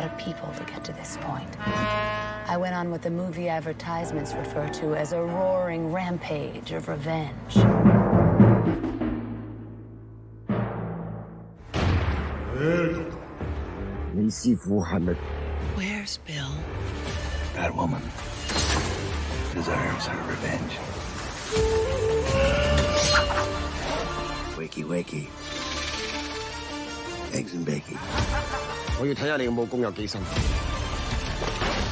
of people to get to this point. I went on what the movie advertisements refer to as a roaring rampage of revenge. Where's Bill? That woman deserves her revenge. Wakey, wakey. Eggs and bacon.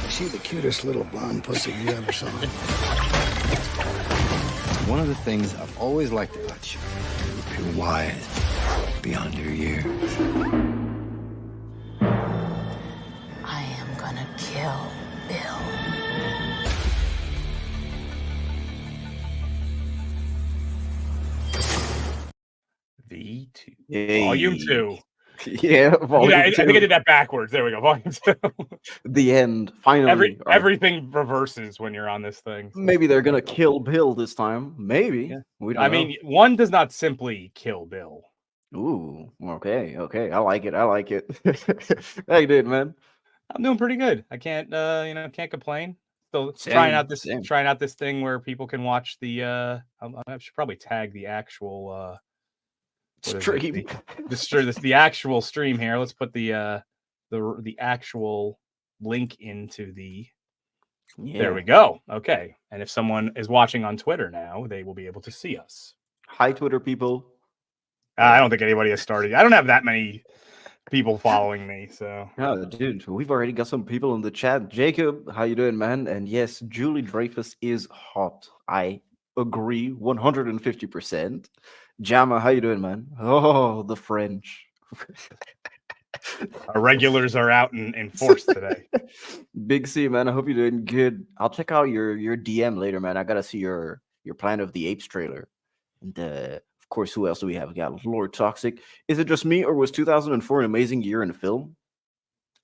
Is she the cutest little blonde pussy you ever saw? One of the things I've always liked about you, you're wise beyond your years. I am gonna kill Bill. V2. Yay. Volume 2. Yeah, volume I 2. think I did that backwards. There we go. Volume 2. The end. Finally. Everything reverses when you're on this thing. So. Maybe they're gonna kill Bill this time. Maybe. Yeah. We don't know. mean, one does not simply kill Bill. Ooh, okay. I like it. How you doing, man? I'm doing pretty good. I can't can't complain. So trying out this thing where people can watch the I should probably tag the actual stream. The actual stream here. Let's put the actual link into the There we go. Okay. And if someone is watching on Twitter now, they will be able to see us. Hi, Twitter people. I don't think anybody has started. I don't have that many people following me, so. Oh, dude, we've already got some people in the chat. Jacob, how you doing, man? And yes, Julie Dreyfus is hot. I agree 150%. Jama, how you doing, man? Oh, the French. Our regulars are out in force today. Big C, man. I hope you're doing good. I'll check out your DM later, man. I gotta see your Planet of the Apes trailer. And of course, who else do we have? We got Lord Toxic. Is it just me, or was 2004 an amazing year in film?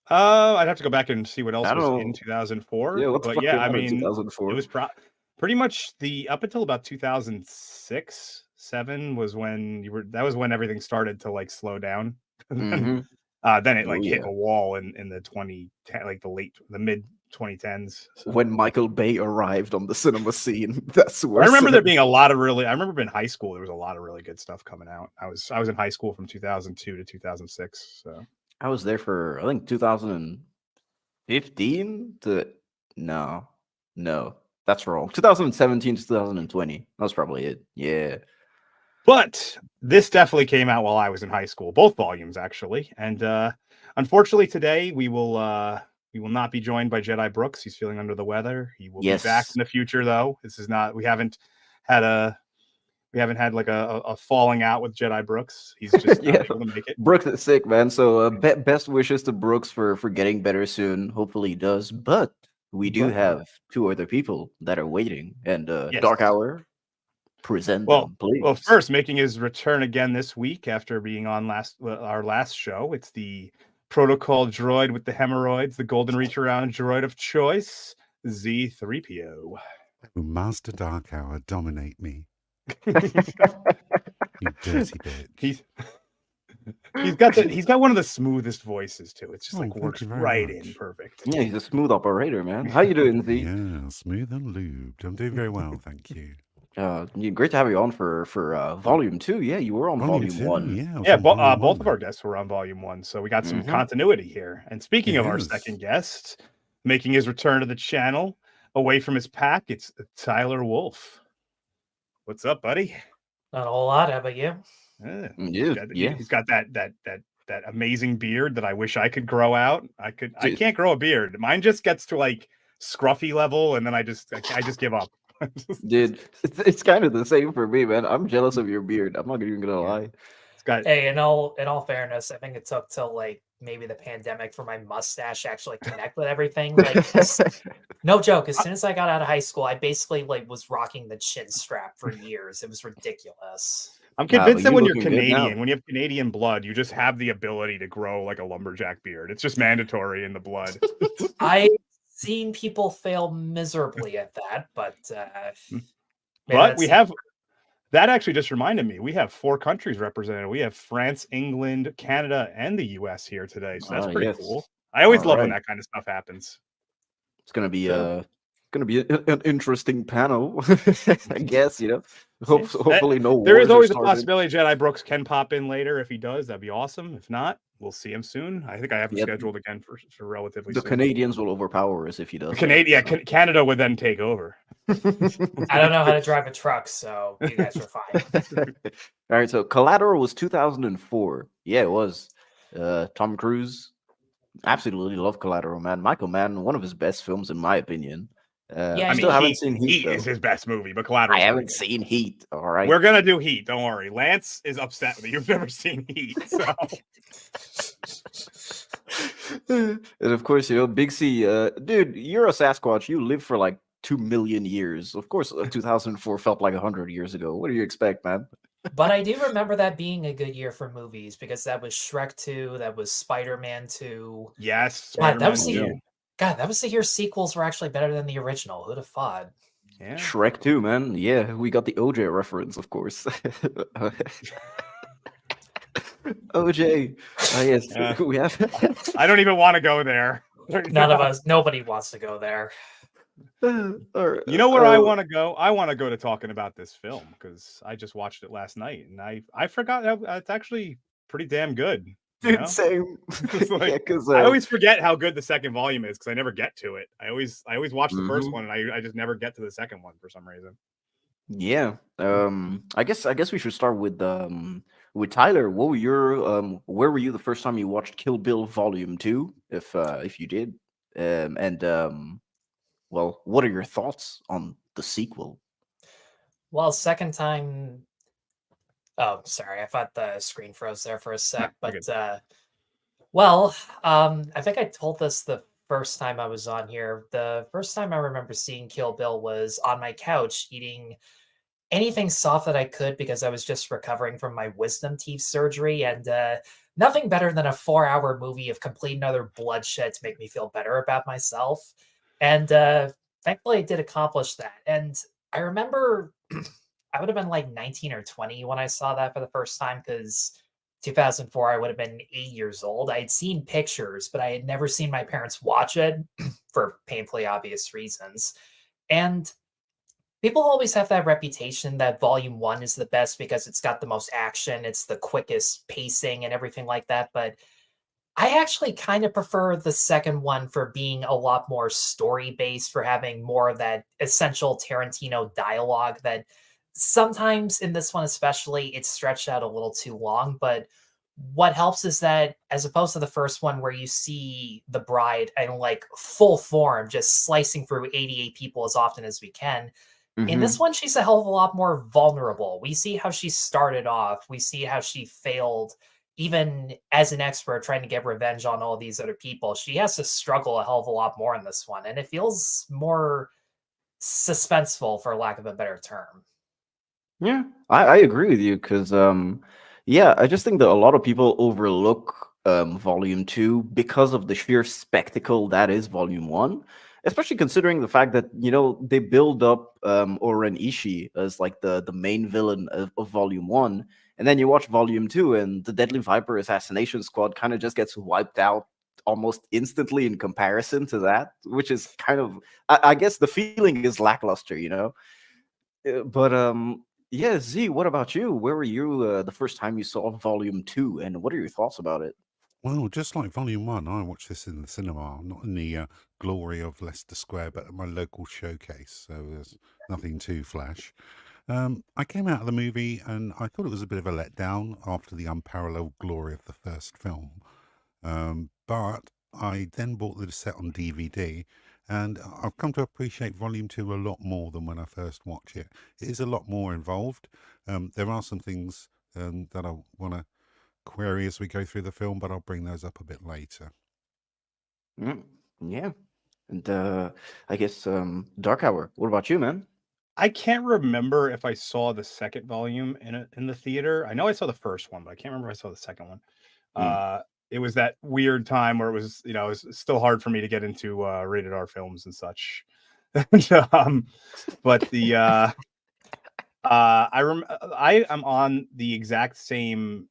I'd have to go back and see what else was in 2004. Yeah, but yeah, I mean, 2004? It was pretty much up until about 2006, 7 was when that was when everything started to like slow down. Mm-hmm. Then it hit a wall in the 2010, like the mid 2010s. So. When Michael Bay arrived on the cinema scene, that's where I remember there being a lot of I remember in high school there was a lot of really good stuff coming out. I was in high school from 2002 to 2006. So I was there for I think 2015 to no, that's wrong. 2017 to 2020. That's probably it. Yeah. But this definitely came out while I was in high school, both volumes actually. And unfortunately today we will not be joined by Jedi Brooks. He's feeling under the weather. He will be back in the future though. This is not we haven't had like a falling out with Jedi Brooks. He's just not able to make it. Brooks is sick, man. So best wishes to Brooks for getting better soon. Hopefully he does. But we do have two other people that are waiting. And Dark Hour, present them, please. Well, first, making his return again this week after being on our last show. It's the protocol droid with the hemorrhoids, the golden reach around droid of choice, Z3PO. Master Dark Hour, dominate me. You dirty bitch. He's got one of the smoothest voices too. It's just like works right in perfect. Yeah, he's a smooth operator, man. How you doing, Z? Yeah, smooth and lubed. I'm doing very well, thank you. Great to have you on for volume 2. Yeah, you were on volume 1. Yeah, both of our guests were on volume 1, so we got some continuity here. And speaking of our second guest, making his return to the channel, away from his pack, it's Tyler Wolf. What's up, buddy? Not a whole lot. How about you? He's got that amazing beard that I wish I could grow out. I can't grow a beard. Mine just gets to like scruffy level, and then I just give up. Dude, it's kind of the same for me, man. I'm jealous of your beard. I'm not even gonna lie. Hey, in all fairness, I think it took till like maybe the pandemic for my mustache to actually connect with everything. Like, no joke. As soon as I got out of high school, I basically like was rocking the chin strap for years. It was ridiculous. I'm convinced that when you're Canadian, when you have Canadian blood, you just have the ability to grow like a lumberjack beard. It's just mandatory in the blood. I've seen people fail miserably at that, but we have. That actually just reminded me, we have 4 countries represented. We have France, England, Canada, and the U.S. here today. So that's pretty cool. I always love when that kind of stuff happens. It's gonna be an interesting panel, I guess. Hopefully no. There is always a possibility Jedi Brooks can pop in later. If he does, that'd be awesome. If not, we'll see him soon. I think I have him scheduled again for relatively soon. The Canadians will overpower us if he does. Canada would then take over. I don't know how to drive a truck, so you guys are fine. All right, so Collateral was 2004. Yeah, it was. Tom Cruise. Absolutely love Collateral, man. Michael Mann, one of his best films in my opinion. I still haven't seen Heat. Heat is his best movie, but Collateral. I haven't seen Heat. All right, we're gonna do Heat. Don't worry. Lance is upset that you've never seen Heat. So. And of course, Big C, dude, you're a Sasquatch. You live for like 2 million years. Of course, 2004 felt like 100 years ago. What do you expect, man? But I do remember that being a good year for movies because that was Shrek 2, that was Spider-Man 2. Yes, God, that was the year sequels were actually better than the original. Who'd have thought? Yeah. Shrek 2, man. Yeah, we got the OJ reference, of course. OJ. Yes, we have. I don't even want to go there. Nobody wants to go there. You know where I want to go? I want to go to talking about this film because I just watched it last night and I forgot it's actually pretty damn good. Dude, same. I always forget how good the second volume is because I never get to it. I always watch the first one and I just never get to the second one for some reason. Yeah. I guess we should start with Tyler. What were your where were you the first time you watched Kill Bill Volume 2? If you did, well, what are your thoughts on the sequel? Well, second time. Oh, sorry. I thought the screen froze there for a sec. But, I think I told this the first time I was on here. The first time I remember seeing Kill Bill was on my couch eating anything soft that I could because I was just recovering from my wisdom teeth surgery. And nothing better than a 4-hour movie of complete and utter bloodshed to make me feel better about myself. And thankfully, I did accomplish that. And I remember I would have been like 19 or 20 when I saw that for the first time because 2004, I would have been 8 years old. I had seen pictures, but I had never seen my parents watch it for painfully obvious reasons. And people always have that reputation that Volume 1 is the best because it's got the most action, it's the quickest pacing and everything like that. But I actually kind of prefer the second one for being a lot more story-based, for having more of that essential Tarantino dialogue that sometimes in this one especially, it's stretched out a little too long. But what helps is that as opposed to the first one where you see the bride in like full form, just slicing through 88 people as often as we can, in this one, she's a hell of a lot more vulnerable. We see how she started off. We see how she failed. Even as an expert trying to get revenge on all these other people, she has to struggle a hell of a lot more in this one. And it feels more suspenseful, for lack of a better term. Yeah, I agree with you because, I just think that a lot of people overlook Volume 2 because of the sheer spectacle that is Volume 1. Especially considering the fact that, they build up O-Ren Ishii as like the main villain of Volume 1. And then you watch Volume 2 and the Deadly Viper Assassination Squad kind of just gets wiped out almost instantly in comparison to that, which is kind of, I guess the feeling is lackluster, But Z, what about you? Where were you the first time you saw Volume 2 and what are your thoughts about it? Well, just like Volume 1, I watched this in the cinema, not in the glory of Leicester Square, but at my local showcase, so there's nothing too flash. I came out of the movie and I thought it was a bit of a letdown after the unparalleled glory of the first film. But I then bought the set on DVD and I've come to appreciate Volume 2 a lot more than when I first watched it. It is a lot more involved. There are some things that I want to query as we go through the film, but I'll bring those up a bit later. Yeah. And I guess Dark Hour, what about you, man? I can't remember if I saw the second volume in the theater. I know I saw the first one, but I can't remember if I saw the second one. It was that weird time where it was, it was still hard for me to get into rated R films and such. But the I am on the exact same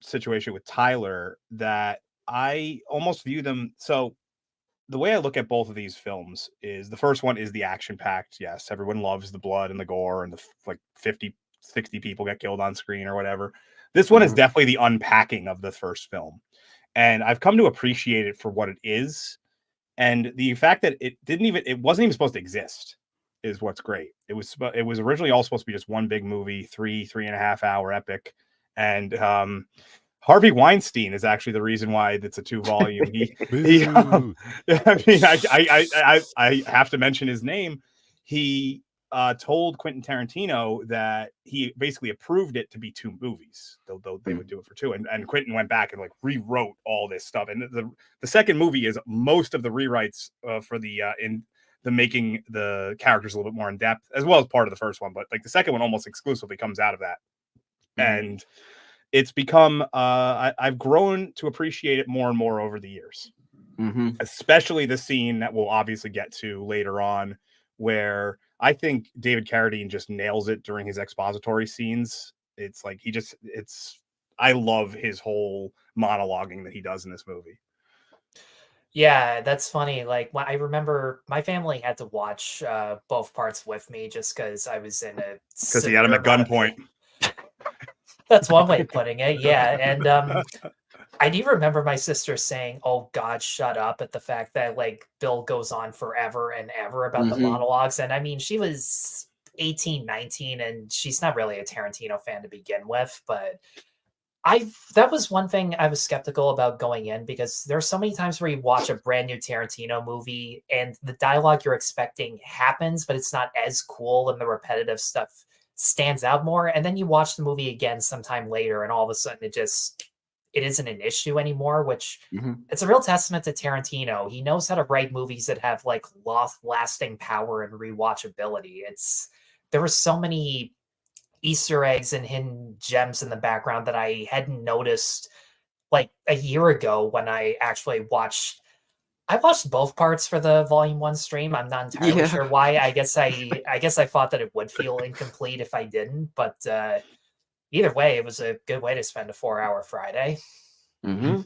situation with Tyler that I almost view them. So the way I look at both of these films is the first one is the action packed. Yes, everyone loves the blood and the gore and the like 50, 60 people get killed on screen or whatever. This one is definitely the unpacking of the first film. And I've come to appreciate it for what it is. And the fact that it wasn't even supposed to exist is what's great. It was originally all supposed to be just one big movie, 3.5 hour epic. And Harvey Weinstein is actually the reason why it's a 2-volume. I mean, I have to mention his name. He told Quentin Tarantino that he basically approved it to be 2 movies, though they would do it for 2. And Quentin went back and like rewrote all this stuff. And the second movie is most of the rewrites for the in the making the characters a little bit more in depth, as well as part of the first one. But like the second one almost exclusively comes out of that. And it's become I've grown to appreciate it more and more over the years, especially the scene that we'll obviously get to later on, where I think David Carradine just nails it during his expository scenes. It's like I love his whole monologuing that he does in this movie. Yeah, that's funny. Like when I remember my family had to watch both parts with me just because I was in a because he had him at gunpoint. That's one way of putting it. Yeah. And I do remember my sister saying, "Oh God, shut up," at the fact that like Bill goes on forever and ever about the monologues. And I mean, she was 18, 19, and she's not really a Tarantino fan to begin with, but that was one thing I was skeptical about going in, because there's so many times where you watch a brand new Tarantino movie and the dialogue you're expecting happens, but it's not as cool and the repetitive stuff stands out more. And then you watch the movie again sometime later and all of a sudden it isn't an issue anymore, which it's a real testament to Tarantino. He knows how to write movies that have like lasting power and rewatchability. There were so many Easter eggs and hidden gems in the background that I hadn't noticed like a year ago when I actually watched both parts for the Volume 1 stream. I'm not entirely sure why. I guess I thought that it would feel incomplete if I didn't, but either way, it was a good way to spend a 4-hour Friday. No,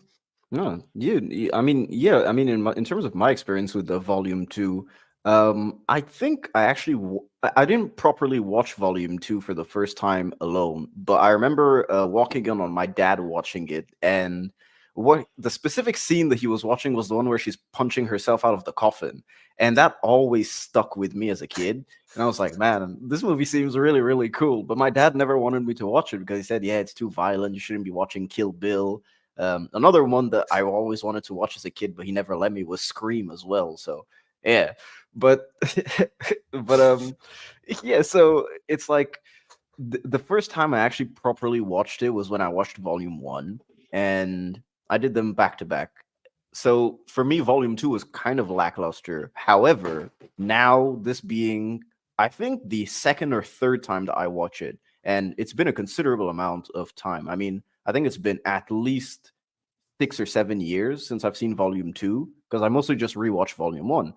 I mean, in terms of my experience with the Volume 2, I think I didn't properly watch Volume 2 for the first time alone, but I remember walking in on my dad watching it, and what the specific scene that he was watching was the one where she's punching herself out of the coffin, and that always stuck with me as a kid. And I was like, man, this movie seems really, really cool. But my dad never wanted me to watch it because he said, yeah, it's too violent. You shouldn't be watching Kill Bill. Another one that I always wanted to watch as a kid, but he never let me, was Scream as well. So yeah, but yeah. So it's like the first time I actually properly watched it was when I watched Volume 1, and I did them back to back. So for me, Volume 2 was kind of lackluster. However, now this being, I think, the second or third time that I watch it, and it's been a considerable amount of time. I mean, I think it's been at least 6 or 7 years since I've seen Volume 2, because I mostly just rewatched Volume 1.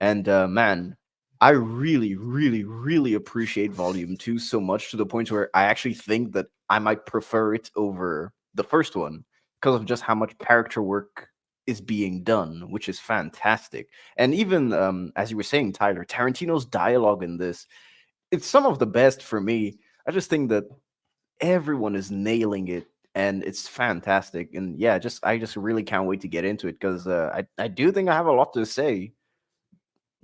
And man, I really, really, really appreciate Volume 2 so much, to the point where I actually think that I might prefer it over the first one, because of just how much character work is being done, which is fantastic. And even as you were saying, Tyler, Tarantino's dialogue in this, it's some of the best for me. I just think that everyone is nailing it, and it's fantastic. And yeah, I just really can't wait to get into it, because I do think I have a lot to say.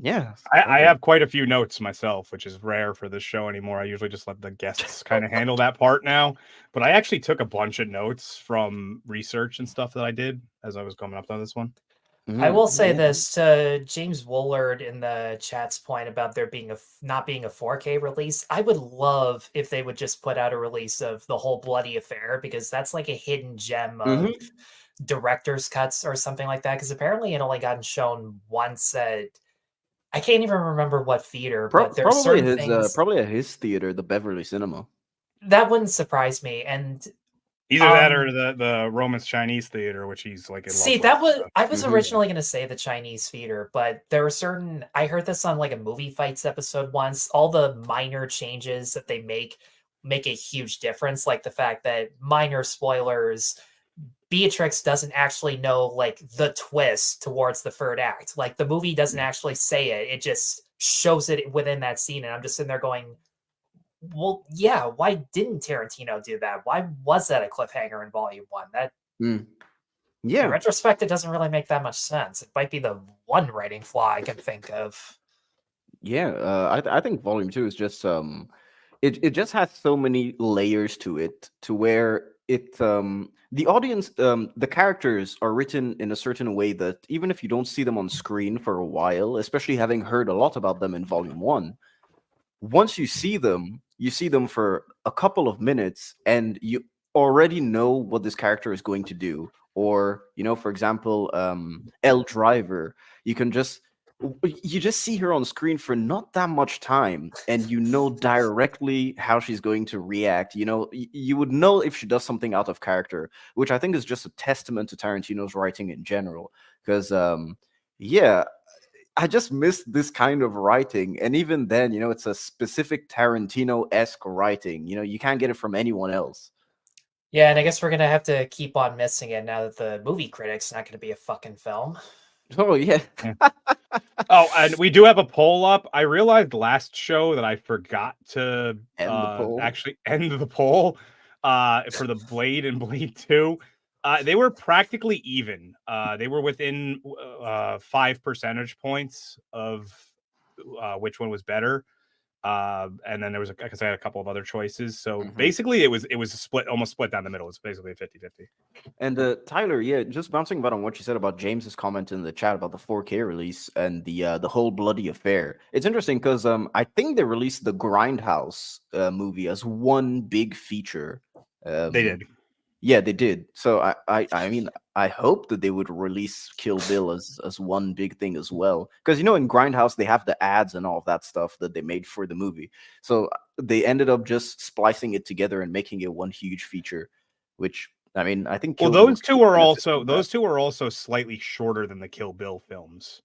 Yeah, I have quite a few notes myself, which is rare for this show anymore. I usually just let the guests kind of handle that part now. But I actually took a bunch of notes from research and stuff that I did as I was coming up on this one. I will say this to James Woolard in the chat's point about there being not being a 4K release. I would love if they would just put out a release of the whole bloody affair, because that's like a hidden gem of director's cuts or something like that. Because apparently it only gotten shown once at, I can't even remember what theater, but there's certain things. Probably at his theater, the Beverly Cinema. That wouldn't surprise me. And either that or the Romance Chinese theater, which he's like in see, love with. I was originally going to say the Chinese theater, but there were certain, I heard this on like a Movie Fights episode once, all the minor changes that they make a huge difference. Like the fact that, minor spoilers, Beatrix doesn't actually know like the twist towards the third act. Like the movie doesn't actually say it; it just shows it within that scene. And I'm just sitting there going, "Well, yeah, why didn't Tarantino do that? Why was that a cliffhanger in Volume 1? That Yeah. in retrospect, it doesn't really make that much sense. It might be the one writing flaw I can think of. Yeah, I think Volume 2 is just it just has so many layers to it, to where the audience, the characters are written in a certain way that even if you don't see them on screen for a while, especially having heard a lot about them in Volume 1, once you see them for a couple of minutes and you already know what this character is going to do. Or, for example, Elle Driver, you just see her on screen for not that much time and you know directly how she's going to react. You would know if she does something out of character, which I think is just a testament to Tarantino's writing in general. Because yeah, I just miss this kind of writing. And even then, it's a specific Tarantino-esque writing. You can't get it from anyone else. Yeah, and I guess we're going to have to keep on missing it now that the movie critic's not going to be a fucking film. Oh, yeah. Oh, and we do have a poll up. I realized last show that I forgot to actually end the poll for the Blade and Blade 2. They were practically even. They were within 5 percentage points of which one was better. And then there was, like I said, a couple of other choices. So basically, it was almost split down the middle. It's basically a 50-50. And Tyler, yeah, just bouncing back on what you said about James's comment in the chat about the 4K release and the whole bloody affair. It's interesting because I think they released the Grindhouse movie as one big feature. They did. Yeah, they did. So I mean, I hope that they would release Kill Bill as one big thing as well. Because in Grindhouse they have the ads and all of that stuff that they made for the movie. So they ended up just splicing it together and making it one huge feature. Which I mean, I think Kill those two are also slightly shorter than the Kill Bill films.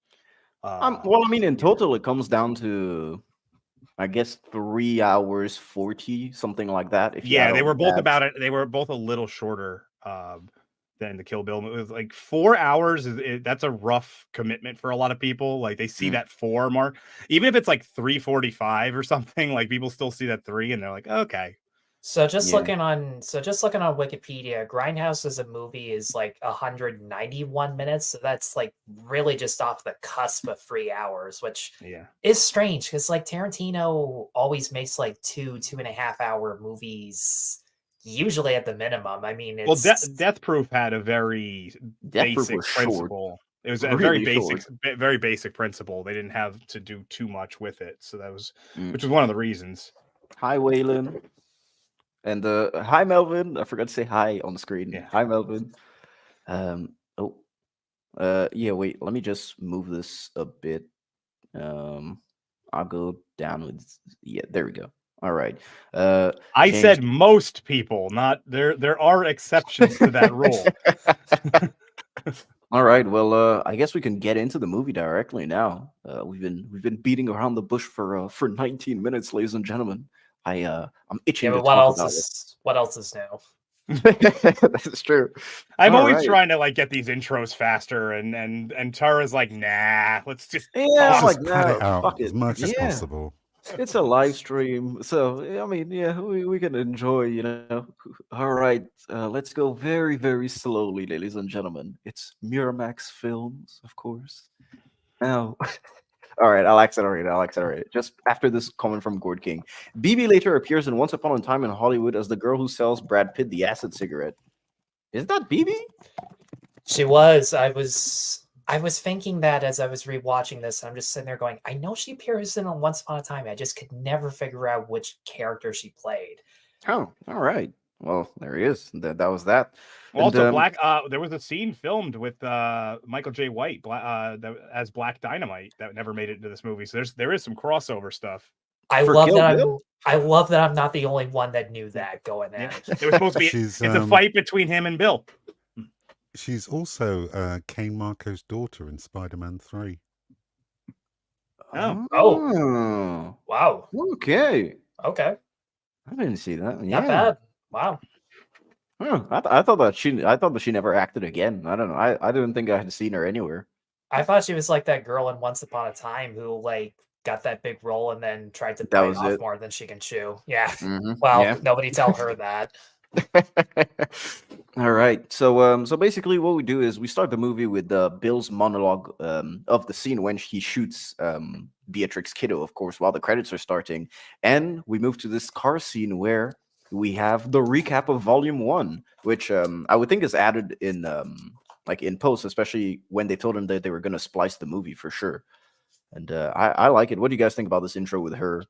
Well, I mean, in total, it comes down to, I guess, 3 hours 40, something like that. Yeah, they were both about it. They were both a little shorter than the Kill Bill. It was like 4 hours. That's a rough commitment for a lot of people. Like they see that 4 mark, even if it's like 3:45 or something. Like people still see that 3, and they're like, okay. So just looking on Wikipedia, Grindhouse as a movie is like 191 minutes. So that's like really just off the cusp of 3 hours, which is strange because like Tarantino always makes like 2.5 hour movies, usually at the minimum. I mean, it's Death Proof had a very basic principle. It was a very basic principle. They didn't have to do too much with it, so that was which was one of the reasons. Hi, Waylon. And hi, Melvin. I forgot to say hi on the screen. Yeah. Hi, Melvin. Yeah, wait. Let me just move this a bit. I'll go down with. Yeah, there we go. All right. I said most people, not there. There are exceptions to that rule. All right. Well, I guess we can get into the movie directly now. We've been beating around the bush for 19 minutes, ladies and gentlemen. I'm itching. Yeah, but what else is new? That's true. I'm always trying to like get these intros faster, and Tara's like, nah, let's just cut it out as much as possible. It's a live stream, so I mean, yeah, we can enjoy, All right, let's go very, very slowly, ladies and gentlemen. It's Miramax Films, of course. Now. All right, I'll accelerate it. Just after this comment from Gord King. BB later appears in Once Upon a Time in Hollywood as the girl who sells Brad Pitt the acid cigarette. Is that BB? She was. I was thinking that as I was rewatching this. I'm just sitting there going, I know she appears in Once Upon a Time. I just could never figure out which character she played. Oh, all right. Well, there he is. That was that. Also, there was a scene filmed with Michael J. White as Black Dynamite that never made it into this movie. So there is some crossover stuff. I love that I'm not the only one that knew that going in. It was supposed to be it's a fight between him and Bill. She's also Kane Marco's daughter in Spider-Man 3. Oh. Wow. Okay. I didn't see that. Not bad. Wow. I thought that she never acted again. I don't know. I didn't think I had seen her anywhere. I thought she was like that girl in Once Upon a Time who like got that big role and then tried to That bite was off it. more than she can chew. Yeah. Mhm, Well, yeah. nobody tell her that. All right. So basically, what we do is we start the movie with Bill's monologue of the scene when he shoots Beatrix Kiddo, of course, while the credits are starting, and we move to this car scene where we have the recap of Volume 1, which I would think is added in like in post, especially when they told him that they were going to splice the movie for sure. And I like it. What do you guys think about this intro with her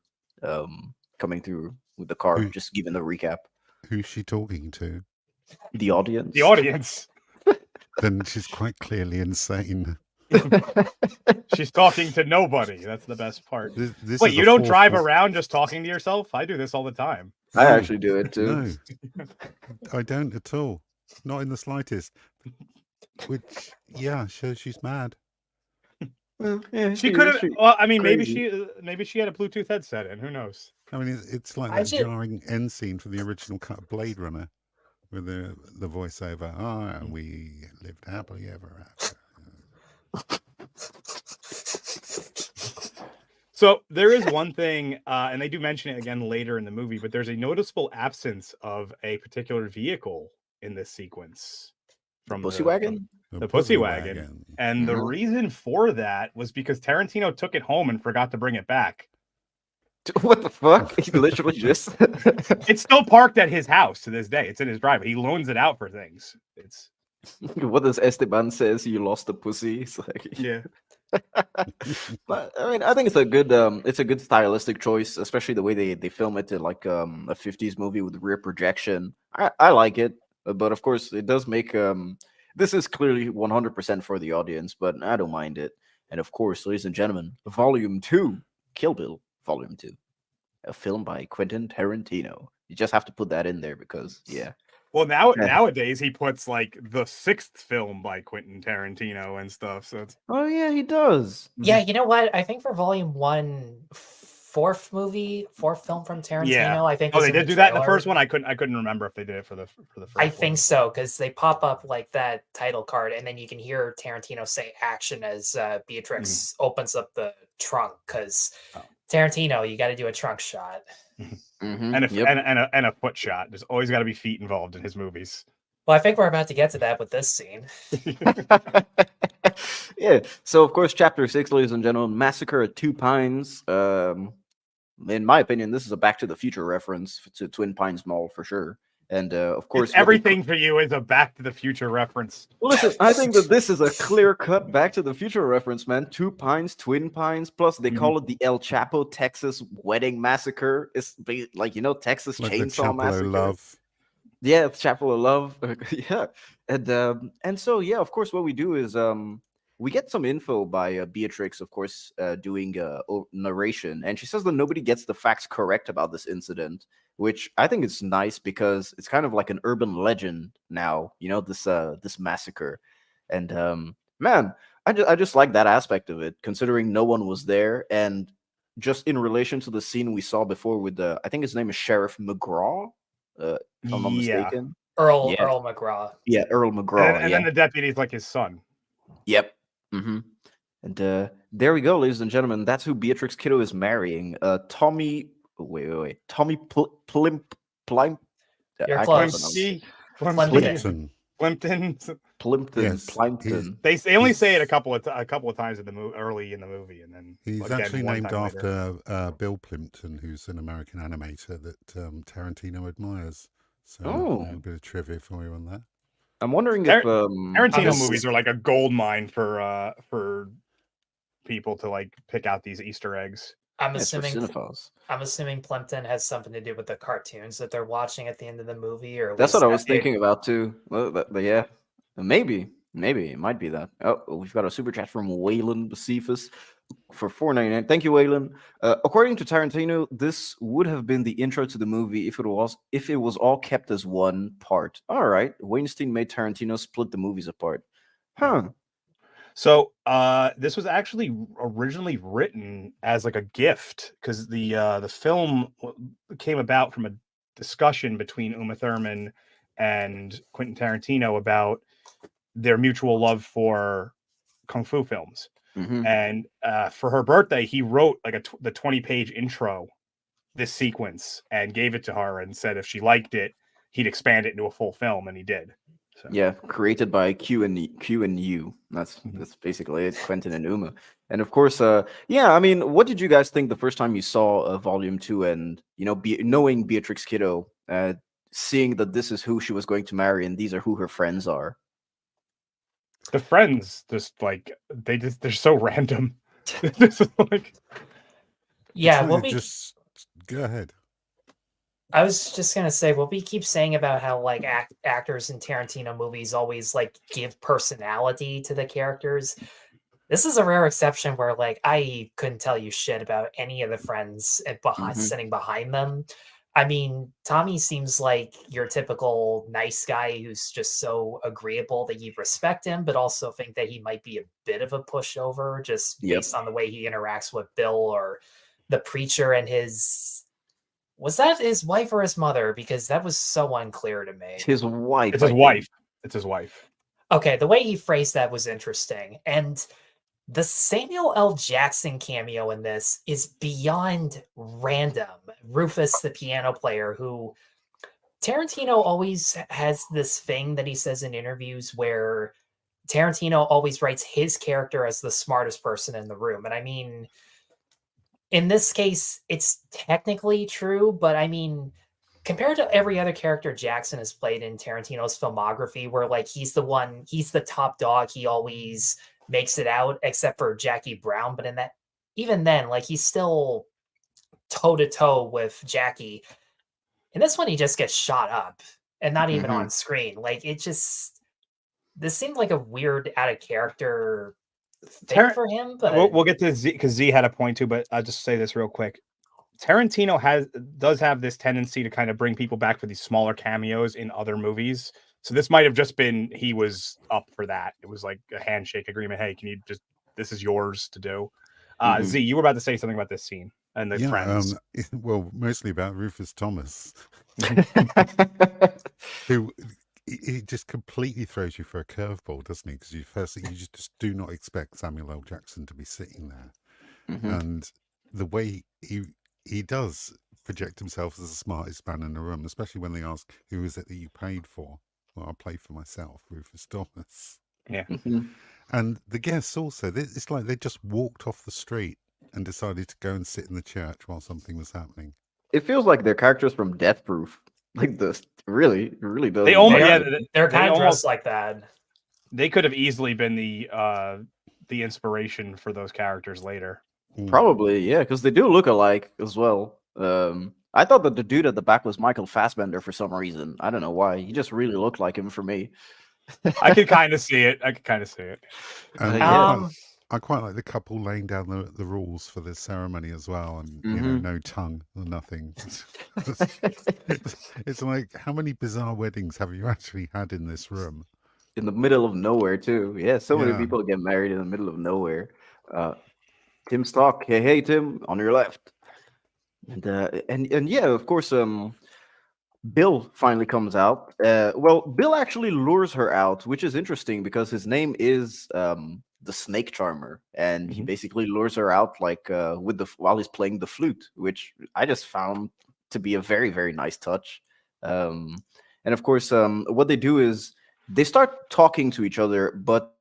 coming through with the car, just giving the recap? Who's she talking to? The audience. The audience. Then she's quite clearly insane. She's talking to nobody. That's the best part. This Wait, is you the don't fourth drive one. around just talking to yourself? I do this all the time. I actually do it too. No, I don't at all. Not in the slightest. Which, yeah, shows she's mad. Well, yeah, She could have. Well, I mean, maybe crazy. she had a Bluetooth headset in. Who knows? I mean, it's like I that should- jarring end scene from the original cut of Blade Runner with the voiceover. Ah, we lived happily ever after. So there is one thing, and they do mention it again later in the movie, but there's a noticeable absence of a particular vehicle in this sequence. From Pussy wagon? The Pussy Wagon. And the reason for that was because Tarantino took it home and forgot to bring it back. What the fuck? He literally just... It's still parked at his house to this day. It's in his driveway. He loans it out for things. It's What does Esteban says? You lost the pussy. It's like... yeah. But I mean, I think it's a good stylistic choice, especially the way they film it in like a 50s movie with rear projection. I like it, but of course it does make this is clearly 100% for the audience, but I don't mind it. And of course, ladies and gentlemen, Volume 2, Kill Bill, Volume 2, a film by Quentin Tarantino. You just have to put that in there because yeah. Well, nowadays he puts like the 6th film by Quentin Tarantino and stuff. So it's... Oh yeah, he does. Yeah, you know what? I think for Volume 1, fourth film from Tarantino. Yeah. I think. Oh, was they in did the do that in the trailer. first one. I couldn't remember if they did it for the first. I think so because they pop up like that title card, and then you can hear Tarantino say "action" as Beatrix opens up the trunk. Because Tarantino, you got to do a trunk shot. And a foot shot. There's always got to be feet involved in his movies. Well, I think we're about to get to that with this scene. Yeah. So of course, Chapter 6, ladies and gentlemen, Massacre at Two Pines. In my opinion, this is a Back to the Future reference to Twin Pines Mall for sure. And of course, everything for you is a Back to the Future reference. Listen, I think that this is a clear-cut Back to the Future reference, man. Two Pines, Twin Pines, plus they call it the El Chapo Texas Wedding Massacre. It's like, you know, Texas Like Chainsaw Massacre. Love. Yeah, it's Chapel of Love. Yeah, and so yeah, of course, what we do is we get some info by Beatrix, of course, doing narration, and she says that nobody gets the facts correct about this incident, which I think is nice because it's kind of like an urban legend now, you know, this massacre. And man, I just like that aspect of it, considering no one was there, and just in relation to the scene we saw before with I think his name is Sheriff McGraw, if I'm not mistaken. Earl McGraw. Yeah, Earl McGraw. And then the deputy's like his son. Yep. And there we go, ladies and gentlemen. That's who Beatrix Kiddo is marrying. Tommy. Wait. Tommy Plimp. You're close. Plimpton. Yes, Plimpton. They only say it a couple of times in the movie, early in the movie, and then he's actually named after Bill Plimpton, who's an American animator that Tarantino admires. So a bit of trivia for you on that. I'm wondering if Tarantino movies are like a gold mine for people to like pick out these Easter eggs. I'm assuming Plimpton has something to do with the cartoons that they're watching at the end of the movie, or that's what I was thinking about too. But yeah, maybe it might be that. Oh, we've got a super chat from Waylon Bacifus for $4.99. Thank you, Waylon. According to Tarantino, this would have been the intro to the movie if it was all kept as one part. All right, Weinstein made Tarantino split the movies apart. Huh. So this was actually originally written as like a gift because the film came about from a discussion between Uma Thurman and Quentin Tarantino about their mutual love for kung fu films. And for her birthday, he wrote like the 20-page intro, this sequence, and gave it to her and said if she liked it, he'd expand it into a full film, and he did. So. Yeah, created by Q and U. That's basically it, Quentin and Uma. And of course, yeah, I mean, what did you guys think the first time you saw Volume 2 and, you know, knowing Beatrix Kiddo, seeing that this is who she was going to marry and these are who her friends are? The friends just like they're so random. This is like, yeah, like what we just go ahead. I was just gonna say what we keep saying about how like actors in Tarantino movies always like give personality to the characters. This is a rare exception where like I couldn't tell you shit about any of the friends sitting behind them. I mean, Tommy seems like your typical nice guy who's just so agreeable that you respect him, but also think that he might be a bit of a pushover just based on the way he interacts with Bill or the preacher and his... Was that his wife or his mother? Because that was so unclear to me. It's his wife. It's his wife. It's his wife. Okay, the way he phrased that was interesting. And the Samuel L. Jackson cameo in this is beyond random. Rufus, the piano player, who Tarantino always has this thing that he says in interviews where Tarantino always writes his character as the smartest person in the room. And I mean, in this case, it's technically true, but I mean, compared to every other character Jackson has played in Tarantino's filmography, where like he's the top dog, he always makes it out, except for Jackie Brown. But in that, even then, like he's still toe to toe with Jackie. And this one, he just gets shot up and not even on screen. Like this seemed like a weird out of character thing for him. But we'll get to Z because Z had a point too. But I'll just say this real quick. Tarantino does have this tendency to kind of bring people back for these smaller cameos in other movies. So this might have just been he was up for that. It was like a handshake agreement. Hey, can you this is yours to do. Z, you were about to say something about this scene and the friends. Well, mostly about Rufus Thomas, who he just completely throws you for a curveball, doesn't he? Because you just do not expect Samuel L. Jackson to be sitting there, and the way he does project himself as the smartest man in the room, especially when they ask, who is it that you paid for? Well, I played for myself, Rufus Thomas. Yeah. And the guests also, it's like they just walked off the street and decided to go and sit in the church while something was happening. It feels like they're characters from Death Proof. Like this, really does. They're kind of dressed like that. They could have easily been the inspiration for those characters later. Probably, yeah, because they do look alike as well. I thought that the dude at the back was Michael Fassbender for some reason. I don't know why. He just really looked like him for me. I could kind of see it. I quite like the couple laying down the rules for this ceremony as well, and you know, no tongue or nothing. It's like, how many bizarre weddings have you actually had in this room? In the middle of nowhere too. Yeah, so many people get married in the middle of nowhere. Tim Stock, hey Tim, on your left. And yeah, of course, Bill finally comes out. Well, Bill actually lures her out, which is interesting because his name is the Snake Charmer, and he basically lures her out like while he's playing the flute, which I just found to be a very, very nice touch. And of course, what they do is they start talking to each other, but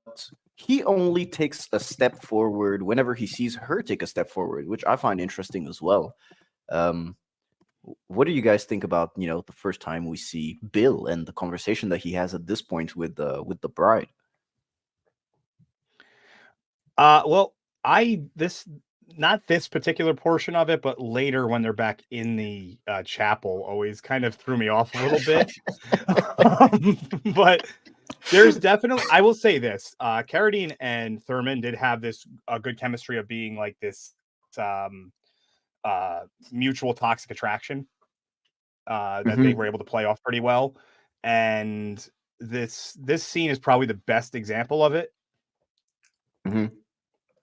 he only takes a step forward whenever he sees her take a step forward, which I find interesting as well. What do you guys think about, you know, the first time we see Bill and the conversation that he has at this point with the bride? Well, not this particular portion of it, but later when they're back in the chapel, always kind of threw me off a little bit. But there's definitely, I will say this, Carradine and Thurman did have this good chemistry of being like this mutual toxic attraction that they were able to play off pretty well. And this scene is probably the best example of it. I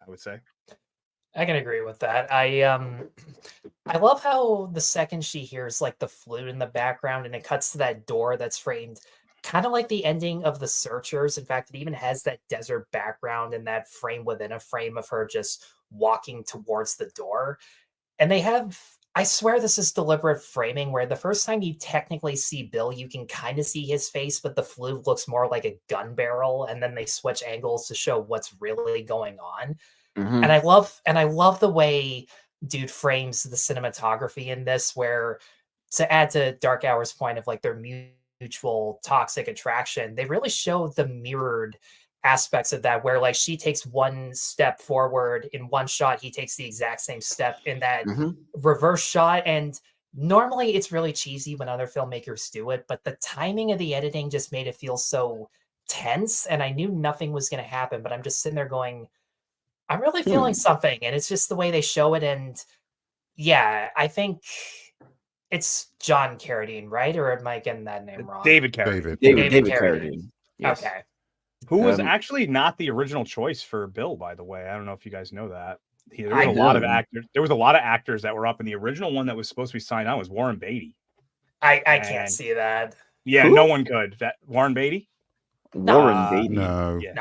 would say. I can agree with that. I I love how the second she hears like the flute in the background and it cuts to that door that's framed kind of like the ending of The Searchers. In fact, it even has that desert background and that frame within a frame of her just walking towards the door. And they have, I swear this is deliberate framing where the first time you technically see Bill, you can kind of see his face, but the flute looks more like a gun barrel. And then they switch angles to show what's really going on. Mhm. And I love the way dude frames the cinematography in this, where to add to Dark Hour's point of like their mutual toxic attraction, they really show the mirrored aspects of that, where like she takes one step forward in one shot, he takes the exact same step in that Mhm. reverse shot. And normally it's really cheesy when other filmmakers do it, but the timing of the editing just made it feel so tense, and I knew nothing was going to happen, but I'm just sitting there going, I'm really feeling something, and it's just the way they show it. And yeah, I think it's John Carradine, right? Or am I getting that name wrong? David Carradine. David Carradine. Yes. Okay. Who was actually not the original choice for Bill, by the way. I don't know if you guys know that. There was a lot of actors. There was a lot of actors that were up, and the original one that was supposed to be signed on was Warren Beatty. I can't see that. Yeah, Who? no one could. That Warren Beatty? Warren Beatty. No. Yeah.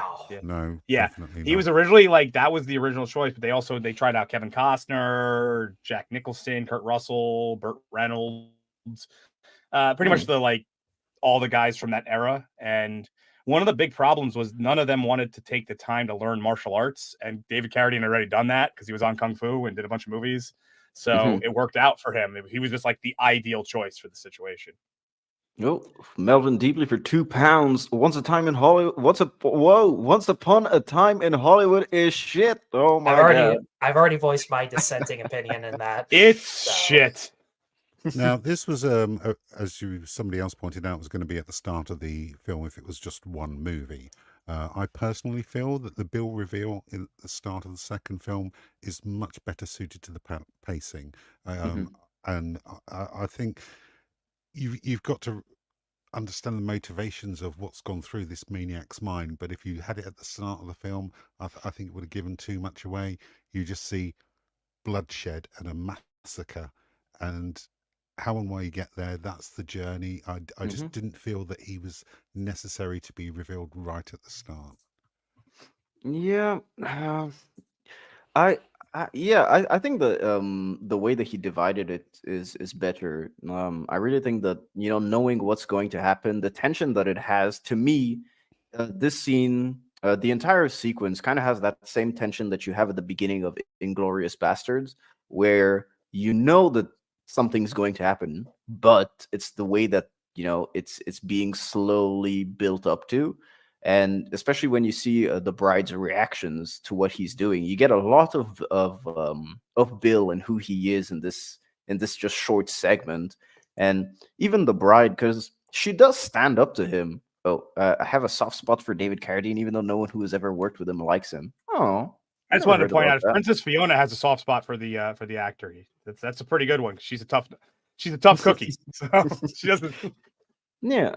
No. Yeah. Definitely He not. was originally like, that was the original choice, but they tried out Kevin Costner, Jack Nicholson, Kurt Russell, Burt Reynolds, pretty much all the guys from that era. And one of the big problems was none of them wanted to take the time to learn martial arts. And David Carradine had already done that because he was on Kung Fu and did a bunch of movies. So it worked out for him. He was just like the ideal choice for the situation. Oh, Melvin deeply for £2. Once upon a time in Hollywood is shit. Oh my god! I've already voiced my dissenting opinion in that. It's shit. Now, this was, as somebody else pointed out, was going to be at the start of the film if it was just one movie. I personally feel that the Bill reveal at the start of the second film is much better suited to the pacing. And I think you've got to understand the motivations of what's gone through this maniac's mind. But if you had it at the start of the film, I think it would have given too much away. You just see bloodshed and a massacre, and how and why you get there, that's the journey. I just didn't feel that he was necessary to be revealed right at the start. Yeah, I think the way that he divided it is better. I really think that, knowing what's going to happen, the tension that it has, to me, this scene, the entire sequence kind of has that same tension that you have at the beginning of Inglourious Bastards, where you know that something's going to happen, but it's the way that it's being slowly built up to. And especially when you see the bride's reactions to what he's doing, you get a lot of Bill and who he is in this just short segment. And even the bride, because she does stand up to him. I have a soft spot for David Carradine, even though no one who has ever worked with him likes him. Oh, I just wanted to point out, Princess Fiona has a soft spot for the actor. That's a pretty good one. She's a tough cookie. So she doesn't. Yeah,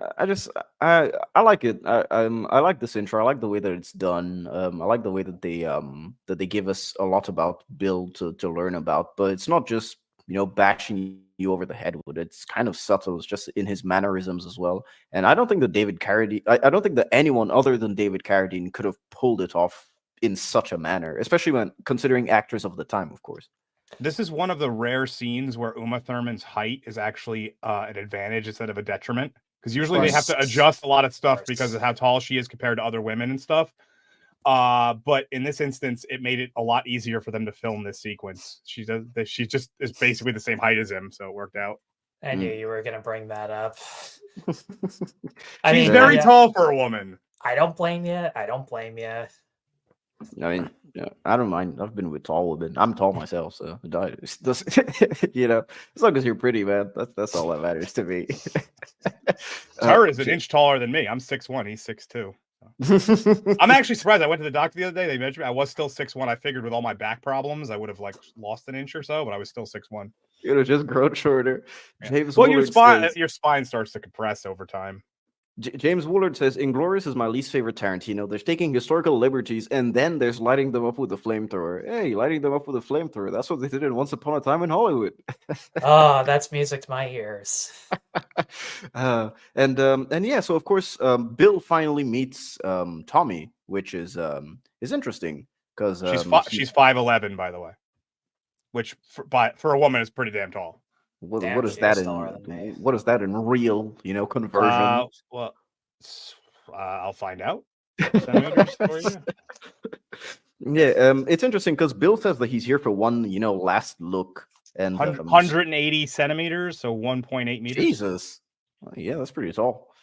I like it. I like this intro. I like the way that it's done. I like the way that they give us a lot about Bill to learn about. But it's not just bashing you over the head with it. It's kind of subtle. It's just in his mannerisms as well. And I don't think that David Carradine. I don't think that anyone other than David Carradine could have pulled it off in such a manner, especially when considering actors of the time, of course. This is one of the rare scenes where Uma Thurman's height is actually an advantage instead of a detriment. Because usually they have to adjust a lot of stuff because of how tall she is compared to other women and stuff. But in this instance, it made it a lot easier for them to film this sequence. She just is basically the same height as him, so it worked out. I knew you were going to bring that up. She's very tall for a woman. I don't blame you. I mean, I don't mind. I've been with tall women. I'm tall myself, so as long as you're pretty, man, that's all that matters to me. Her is an inch taller than me. I'm 6'1". He's 6'2". I'm actually surprised. I went to the doctor the other day. They measured me. I was still 6'1". I figured with all my back problems, I would have lost an inch or so, but I was still 6'1". You'd have just grown shorter. Yeah. Well, your spine starts to compress over time. James Woolard says, Inglourious is my least favorite Tarantino. There's taking historical liberties, and then there's lighting them up with a flamethrower. Hey, lighting them up with a flamethrower. That's what they did in Once Upon a Time in Hollywood. Oh, that's music to my ears. And yeah, so of course, Bill finally meets Tommy, which is interesting because she's 5'11", by the way, which for a woman is pretty damn tall. What is that in real, conversion? Well, I'll find out. For you. Yeah, it's interesting because Bill says that he's here for one, last look, and 180 centimeters, so 1.8 meters. Jesus, yeah, that's pretty tall.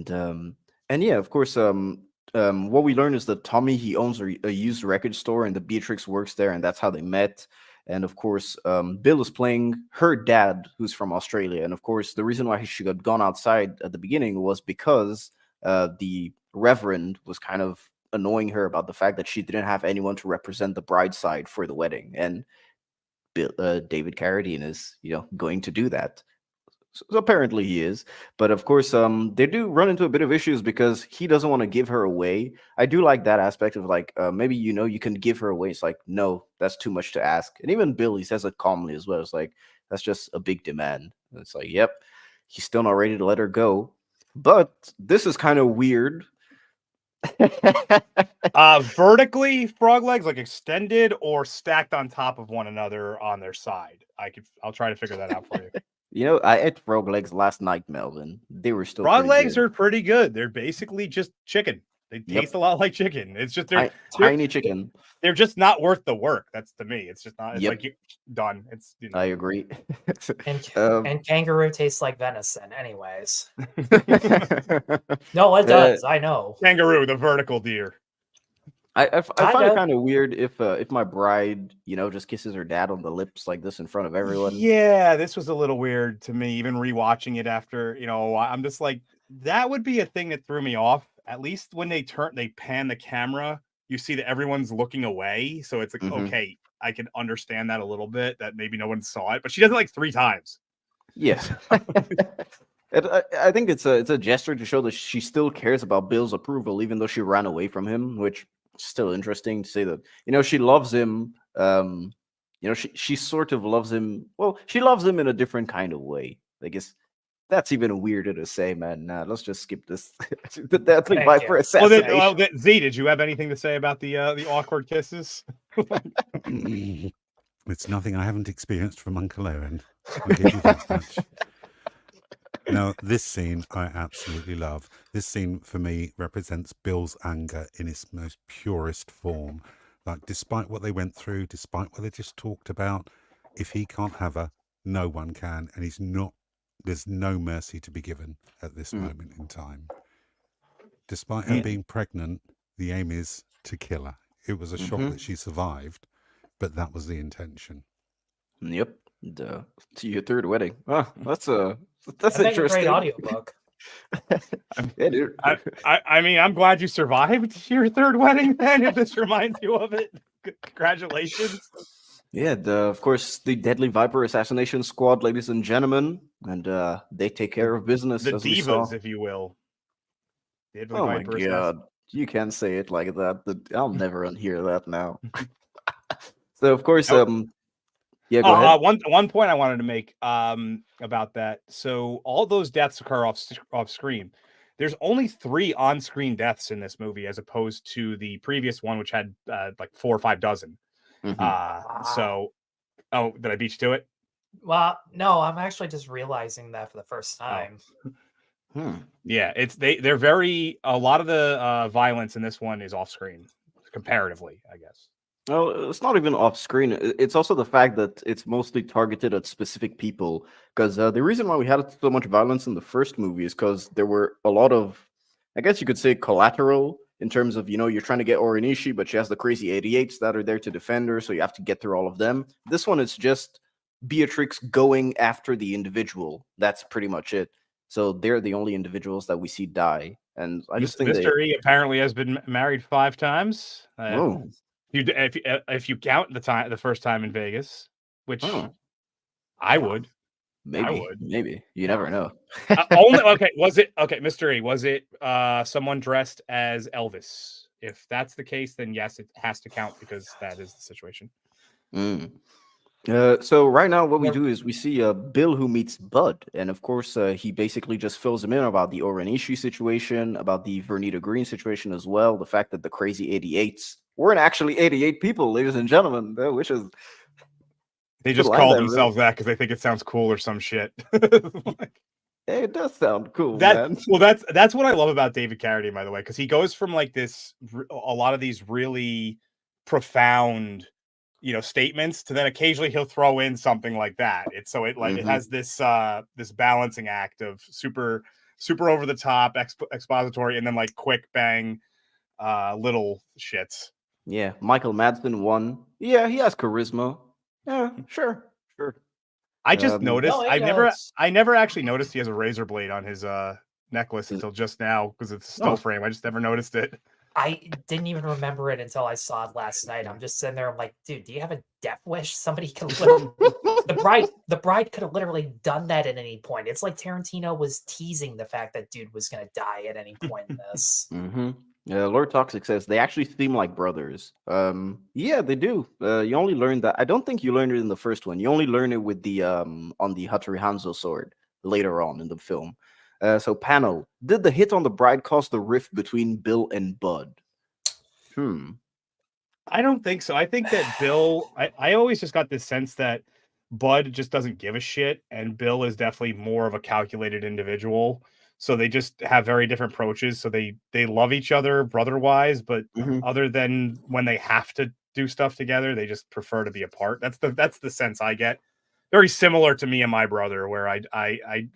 And yeah, of course, what we learn is that Tommy, he owns a used record store, and the Beatrix works there, and that's how they met. And of course, Bill is playing her dad, who's from Australia. And of course, the reason why she had gone outside at the beginning was because the Reverend was kind of annoying her about the fact that she didn't have anyone to represent the bride's side for the wedding. And David Carradine is, going to do that. So apparently he is, but of course, they do run into a bit of issues because he doesn't want to give her away. I do like that aspect of like, maybe you can give her away. It's like, no, that's too much to ask. And even Bill, he says it calmly as well. It's like, that's just a big demand. And it's like, yep, he's still not ready to let her go. But this is kind of weird. Vertically, frog legs, like extended or stacked on top of one another on their side. I'll try to figure that out for you. I ate frog legs last night, Melvin. They were still frog legs good. are pretty good. They're basically just chicken. They taste a lot like chicken. It's just they're tiny chicken. They're just not worth the work. That's to me. It's just not. It's like done. It's I agree. And kangaroo tastes like venison, anyways. No, it does. I know. Kangaroo, the vertical deer. I find it kind of weird if my bride, just kisses her dad on the lips like this in front of everyone. Yeah, this was a little weird to me, even rewatching it after, I'm just like, that would be a thing that threw me off. At least when they pan the camera, you see that everyone's looking away. So it's like, okay, I can understand that a little bit, that maybe no one saw it, but she does it like 3 times. Yes. I think it's a gesture to show that she still cares about Bill's approval, even though she ran away from him, which still interesting to say that she loves him. She sort of loves him. Well, she loves him in a different kind of way. I guess that's even weirder to say, man. Nah, let's just skip this. The Deadly Viper Assassination. Z, did you have anything to say about the awkward kisses? It's nothing I haven't experienced from Uncle O-Ren. I'll give you that much. Now, this scene I absolutely love. This scene for me represents Bill's anger in its most purest form. Like, despite what they went through, despite what they just talked about, if he can't have her, no one can, and there's no mercy to be given at this moment in time. Despite her being pregnant, the aim is to kill her. It was a shock that she survived, but that was the intention. Yep. To your third wedding. Oh, that's interesting. A great audiobook. Yeah, dude. I mean, I'm glad you survived your third wedding, then, if this reminds you of it. Congratulations. Yeah, of course, the Deadly Viper Assassination Squad, ladies and gentlemen, and they take care of business. The divas, if you will. Deadly Viper my God, you can't say it like that. I'll never unhear that now. So, of course, yeah, go ahead. One point I wanted to make about that. So all those deaths occur off screen. There's only 3 on-screen deaths in this movie, as opposed to the previous one, which had like 4 or 5 dozen. So, did I beat you to it? Well, no, I'm actually just realizing that for the first time. Yeah, they're very, a lot of the violence in this one is off screen comparatively, I guess. Well, it's not even off screen. It's also the fact that it's mostly targeted at specific people. Because the reason why we had so much violence in the first movie is because there were a lot of, I guess you could say, collateral in terms of, you're trying to get O-Ren Ishii, but she has the crazy 88s that are there to defend her, so you have to get through all of them. This one is just Beatrix going after the individual. That's pretty much it. So they're the only individuals that we see die. And I just think Mr. E apparently has been married 5 times. If you count the first time in Vegas, which I would. Maybe, would. maybe. You never know. Only okay. Was it okay, Mr. E? Was it someone dressed as Elvis? If that's the case, then yes, it has to count because that is the situation. So right now, what we do is we see Bill who meets Bud, and of course, he basically just fills him in about the O-Ren Ishii situation, about the Vernita Green situation as well, the fact that the crazy 88s weren't actually 88 people, ladies and gentlemen, which is they just call themselves that because they think it sounds cool or some shit. Hey, it does sound cool, man. Well, that's what I love about David Carradine, by the way, because he goes from like this a lot of these really profound, statements to then occasionally he'll throw in something like that. It's so it like it has this this balancing act of super over the top expository and then like quick bang little shits. Yeah, Michael Madsen won. Yeah, he has charisma. Yeah, sure. I just noticed. I never actually noticed he has a razor blade on his necklace until just now because it's a still frame. I just never noticed it. I didn't even remember it until I saw it last night. I'm just sitting there. I'm like, dude, do you have a death wish? Somebody could the bride could have literally done that at any point. It's like Tarantino was teasing the fact that dude was gonna die at any point in this. Lord Toxic says they actually seem like brothers. Yeah, they do. You only learn that. I don't think you learned it in the first one. You only learn it with the on the Hattori Hanzo sword later on in the film. So panel, did the hit on the bride cause the rift between Bill and Bud? I don't think so. I think that Bill, I always just got this sense that Bud just doesn't give a shit, and Bill is definitely more of a calculated individual. So they just have very different approaches. So they love each other brother-wise, but other than when they have to do stuff together, they just prefer to be apart. That's the sense I get. Very similar to me and my brother, where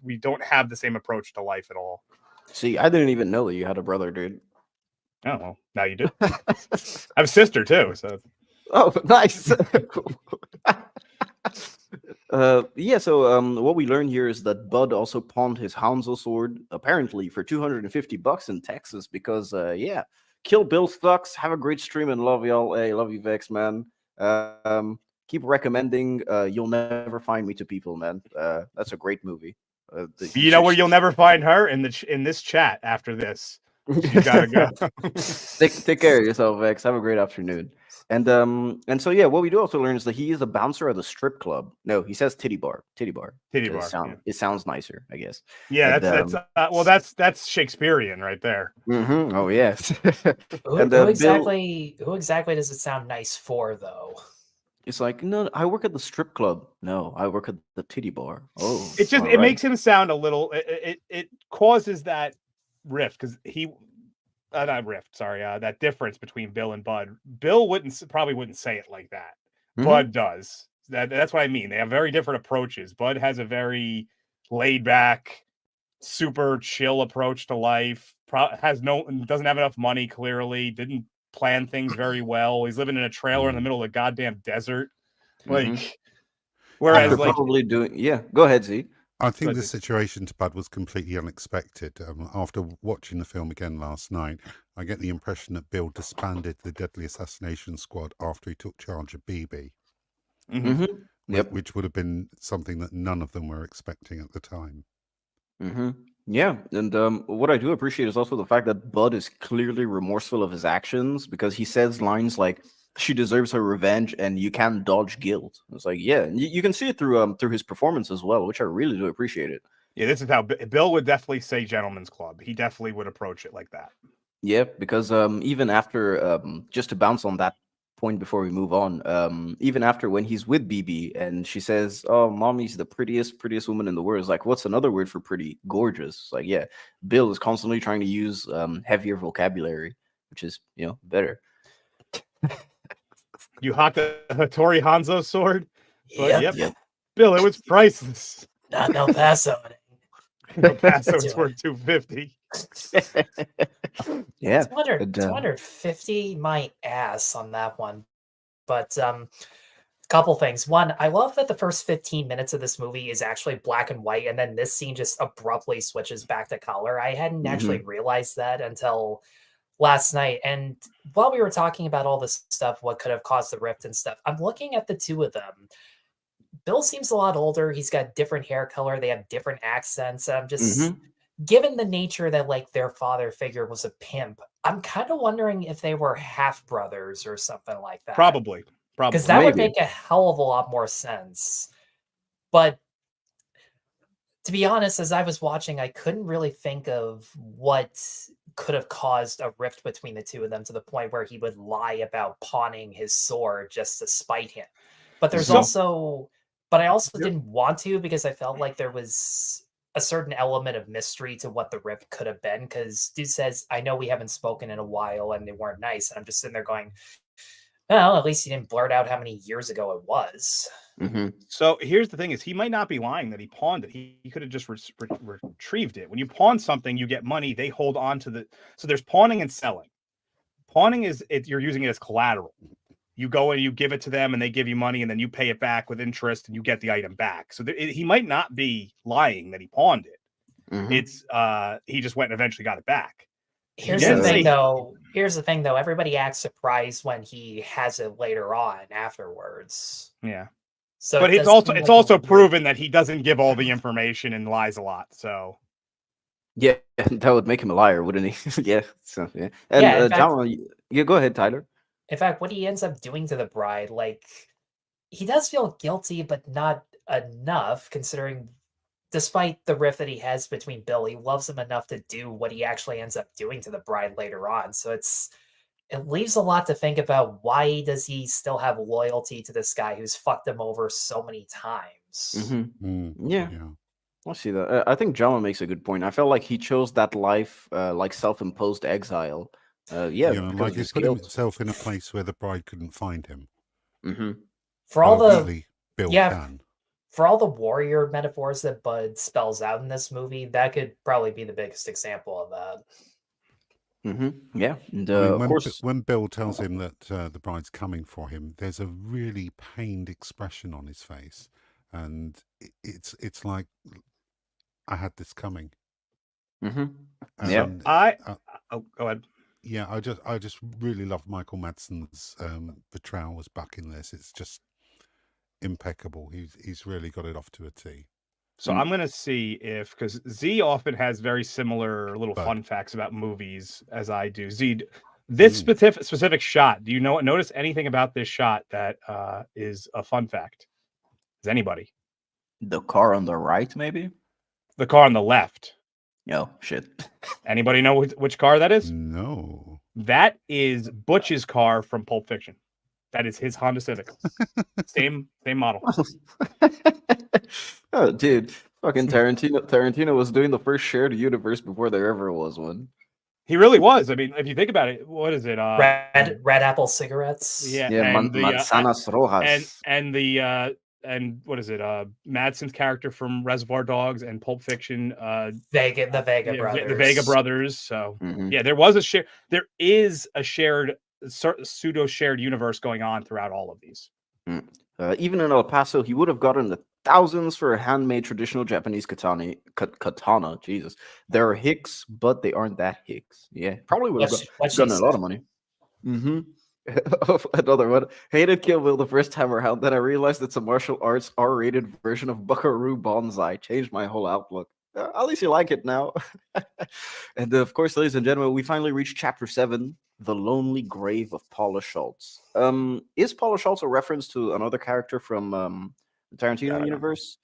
we don't have the same approach to life at all. See, I didn't even know that you had a brother, dude. Oh well, now you do. I have a sister too. So. Oh, nice. Yeah. So what we learn here is that Bud also pawned his Hanzo sword apparently for $250 in Texas because yeah, Kill Bill sucks. Have a great stream and love y'all. Hey, love you, Vex, man. Keep recommending You'll Never Find Me to people, man. That's a great movie. You know where you'll never find her in this chat after this. You gotta go. Take care of yourself, Vex. Have a great afternoon. And so yeah, what we do also learn is that he is a bouncer at the strip club. No, he says titty bar. It sounds nicer, I guess. Yeah, that's Shakespearean right there. Oh yes. Who exactly does it sound nice for though? It's like, no, I work at the strip club. No, I work at the titty bar. Oh, it makes him sound a little. It causes that rift because that difference between Bill and Bud. Bill probably wouldn't say it like that. Bud does. That's what I mean. They have very different approaches. Bud has a very laid back, super chill approach to life. Doesn't have enough money. Clearly, didn't plan things very well. He's living in a trailer in the middle of the goddamn desert. Whereas probably doing. Yeah, go ahead, Z. I think the situation to Bud was completely unexpected. After watching the film again last night, I get the impression that Bill disbanded the Deadly Assassination Squad after he took charge of BB. Which would have been something that none of them were expecting at the time. Yeah, and what I do appreciate is also the fact that Bud is clearly remorseful of his actions because he says lines like, she deserves her revenge and you can't dodge guilt. It's like, yeah, you can see it through his performance as well, which I really do appreciate it. Yeah, this is how Bill would definitely say gentleman's club. He definitely would approach it like that. Yeah, because even after, just to bounce on that point before we move on, even after when he's with BB and she says, oh, mommy's the prettiest woman in the world. It's like, what's another word for pretty? Gorgeous. It's like, yeah, Bill is constantly trying to use heavier vocabulary, which is, better. You hawked the Hattori Hanzo sword? Yep. Bill, it was priceless. Not El Paso. El Paso is worth $250. Yeah. 250 my ass on that one. But couple things. One, I love that the first 15 minutes of this movie is actually black and white, and then this scene just abruptly switches back to color. I hadn't actually realized that until last night. And while we were talking about all this stuff, what could have caused the rift and stuff, I'm looking at the two of them. Bill seems a lot older. He's got different hair color. They have different accents. And I'm just, given the nature that like their father figure was a pimp, I'm kind of wondering if they were half brothers or something like that. Probably. Because that would make a hell of a lot more sense. But to be honest, as I was watching, I couldn't really think of what could have caused a rift between the two of them to the point where he would lie about pawning his sword just to spite him. But there's also, but I also didn't want to, because I felt like there was a certain element of mystery to what the rift could have been. Because dude says, I know we haven't spoken in a while and they weren't nice. And I'm just sitting there going, well, at least he didn't blurt out how many years ago it was. So here's the thing: is he might not be lying that he pawned it. He could have just retrieved it. When you pawn something, you get money. They hold on to the. So there's pawning and selling. Pawning is you're using it as collateral. You go and you give it to them, and they give you money, and then you pay it back with interest, and you get the item back. So he might not be lying that he pawned it. It's he just went and eventually got it back. Here's the thing, though. Everybody acts surprised when he has it later on afterwards. Yeah. So but it's also proven that he doesn't give all the information and lies a lot. So yeah, that would make him a liar, wouldn't he? Yeah. So yeah. And John, go ahead, Tyler. In fact, what he ends up doing to the bride, like, he does feel guilty, but not enough, considering despite the rift that he has between Bill, he loves him enough to do what he actually ends up doing to the bride later on. So it leaves a lot to think about. Why does he still have loyalty to this guy who's fucked him over so many times? Yeah. I see that. I think John makes a good point. I felt like he chose that life, like self-imposed exile. Like he's put himself in a place where the bride couldn't find him. For all the really Bill can. For all the warrior metaphors that Bud spells out in this movie, that could probably be the biggest example of that. Yeah. And, of course, when Bill tells him that the bride's coming for him, there's a really pained expression on his face, and it's like, I had this coming. Yeah. Go ahead. Yeah, I just really love Michael Madsen's portrayal as Buck in this. It's just impeccable. He's really got it off to a T. So I'm gonna see if, because Z often has very similar little fun facts about movies as I do. Z, this specific shot. Do you notice anything about this shot that is a fun fact? Is anybody? The car on the right, maybe. The car on the left. Oh shit! Anybody know which car that is? No. That is Butch's car from Pulp Fiction. That is his Honda Civic. same model. Oh, dude. Fucking Tarantino was doing the first shared universe before there ever was one. He really was. I mean, if you think about it, what is it? Red Apple cigarettes. Yeah, and Manzanas Rojas. And what is it? Madsen's character from Reservoir Dogs and Pulp Fiction. The Vega brothers. The Vega brothers. So yeah, there is a shared pseudo shared universe going on throughout all of these. Even in El Paso, he would have gotten the thousands for a handmade traditional Japanese katana. Jesus, they're Hicks, but they aren't that Hicks. Yeah, probably would have gotten a lot of money. Another one. Hated Kill Bill the first time around. Then I realized it's a martial arts R-rated version of Buckaroo Banzai. Changed my whole outlook. At least you like it now. And of course, ladies and gentlemen, we finally reached Chapter 7, The Lonely Grave of Paula Schultz. Is Paula Schultz a reference to another character from the Tarantino universe?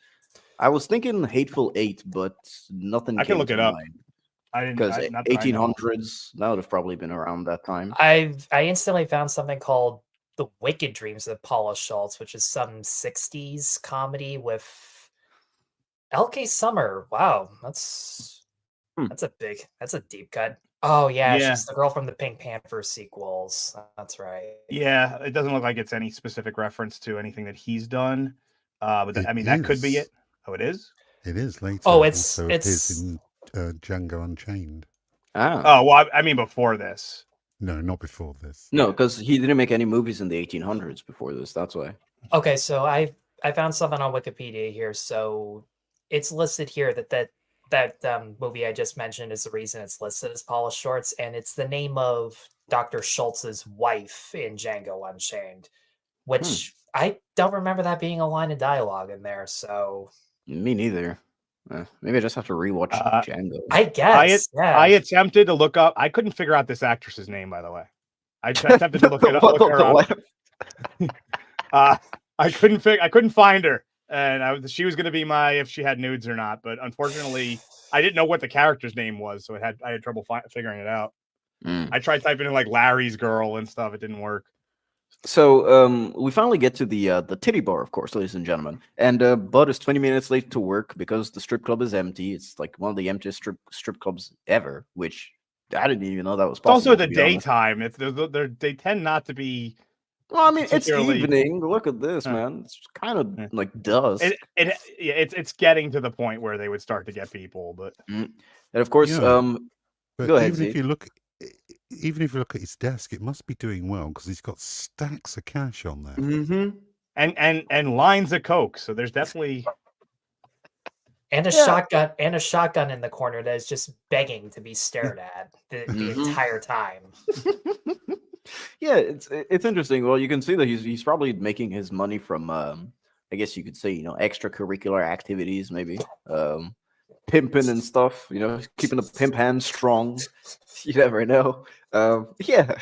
I was thinking Hateful Eight, but nothing. I can look it up. Because 1800s, that would have probably been around that time. I instantly found something called The Wicked Dreams of Paula Schultz, which is some 60s comedy with L.K. Summer. Wow, that's a deep cut. Oh yeah, she's the girl from the Pink Panther sequels. That's right. Yeah, it doesn't look like it's any specific reference to anything that he's done. But that could be it. Oh, it is? It is later. Oh, it's in Django Unchained. Oh, well, I mean before this. No, not before this. No, because he didn't make any movies in the 1800s before this. That's why. Okay, so I found something on Wikipedia here. So it's listed here that movie I just mentioned is the reason it's listed as Paula Schultz, and it's the name of Dr. Schultz's wife in Django Unchained, which I don't remember that being a line of dialogue in there, so Me neither. Maybe I just have to rewatch Django. I guess. I attempted to look up. I couldn't figure out this actress's name, by the way. I attempted to look it up. Look her up. I couldn't find her, and she was going to be my if she had nudes or not. But unfortunately, I didn't know what the character's name was, so I had trouble figuring it out. I tried typing in like Larry's girl and stuff. It didn't work. So we finally get to the titty bar, of course, ladies and gentlemen. And Bud is 20 minutes late to work because the strip club is empty. It's like one of the emptiest strip clubs ever, which I didn't even know that was possible. It's also the daytime. They tend not to be. Well, I mean, it's evening. Look at this, man. It's kind of like dusk. It's getting to the point where they would start to get people, but and of course, but go ahead. Even if you look at his desk, it must be doing well because he's got stacks of cash on there, and lines of coke. So there's definitely and a shotgun in the corner that is just begging to be stared at the entire time. Yeah, it's interesting. Well, you can see that he's probably making his money from I guess you could say, extracurricular activities, maybe pimping and stuff, keeping the pimp hand strong. You never know. Yeah.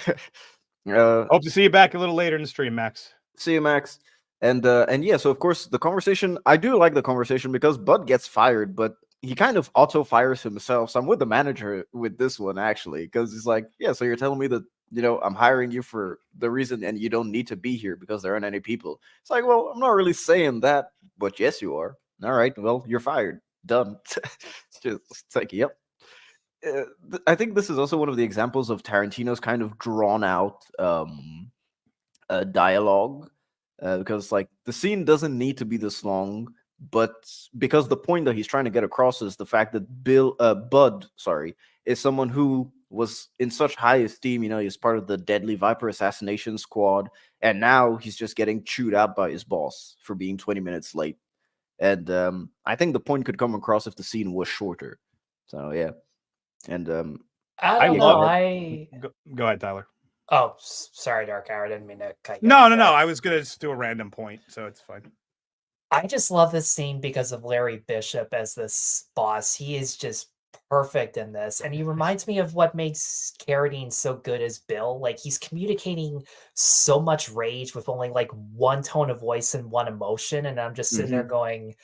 Hope to see you back a little later in the stream, Max. See you, Max. And yeah, so of course the conversation, I do like the conversation because Bud gets fired, but he kind of auto fires himself. So I'm with the manager with this one actually, because he's like, yeah, so you're telling me that I'm hiring you for the reason and you don't need to be here because there aren't any people. It's like, well, I'm not really saying that, but yes, you are. All right, well, you're fired. Done. It's like, yep. I think this is also one of the examples of Tarantino's kind of drawn out dialogue because like the scene doesn't need to be this long, but because the point that he's trying to get across is the fact that Bud is someone who was in such high esteem. He's part of the Deadly Viper Assassination Squad, and now he's just getting chewed out by his boss for being 20 minutes late. And I think the point could come across if the scene was shorter. So yeah. And I don't know. Go ahead, Tyler. Oh, sorry, Dark Hour. I didn't mean to cut you No. off. I was gonna just do a random point, so it's fine. I just love this scene because of Larry Bishop as this boss. He is just perfect in this, and he reminds me of what makes Carradine so good as Bill. Like, he's communicating so much rage with only like one tone of voice and one emotion, and I'm just sitting there going,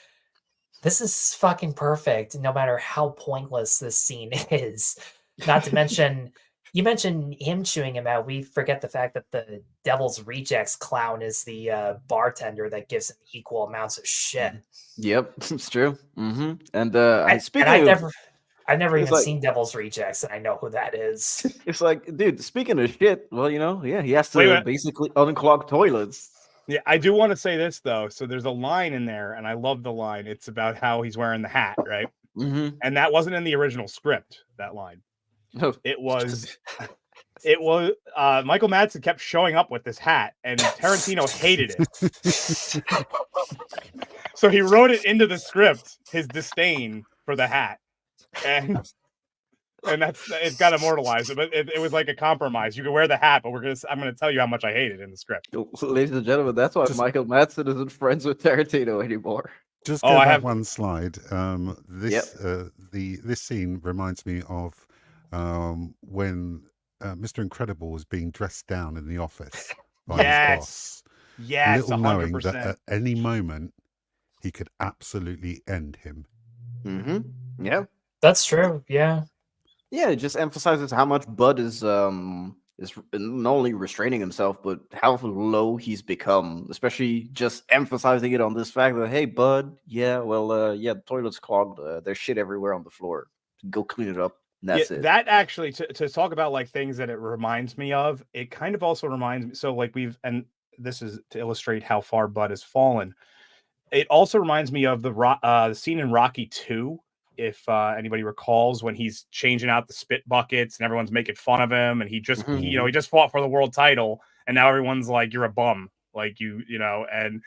this is fucking perfect, no matter how pointless this scene is. Not to mention, you mentioned him chewing him out. We forget the fact that the Devil's Rejects clown is the bartender that gives him equal amounts of shit. Yep, it's true. And I've never even seen Devil's Rejects, and I know who that is. It's like, dude, speaking of shit, well, he has to basically unclog toilets. Yeah, I do want to say this, though. So there's a line in there, and I love the line. It's about how he's wearing the hat, right? And that wasn't in the original script, that line. No. It was Michael Madsen kept showing up with this hat, and Tarantino hated it. So he wrote it into the script, his disdain for the hat. And it's got immortalized, but it was like a compromise. You can wear the hat, but I'm gonna tell you how much I hate it in the script. Ladies and gentlemen, that's why Michael Madsen isn't friends with Tarantino anymore. Just go back one slide. This scene reminds me of when Mr. Incredible was being dressed down in the office by his boss. Yes, little 100%. Knowing that at any moment he could absolutely end him. Yeah. That's true. Yeah. Yeah, it just emphasizes how much Bud is not only restraining himself, but how low he's become. Especially just emphasizing it on this fact that, hey, Bud, the toilet's clogged. There's shit everywhere on the floor. Go clean it up. That's it. That actually, to talk about like things that it reminds me of, it kind of also reminds me. So like and this is to illustrate how far Bud has fallen. It also reminds me of the scene in Rocky 2. If anybody recalls, when he's changing out the spit buckets and everyone's making fun of him, and he just he just fought for the world title, and now everyone's like, you're a bum, like and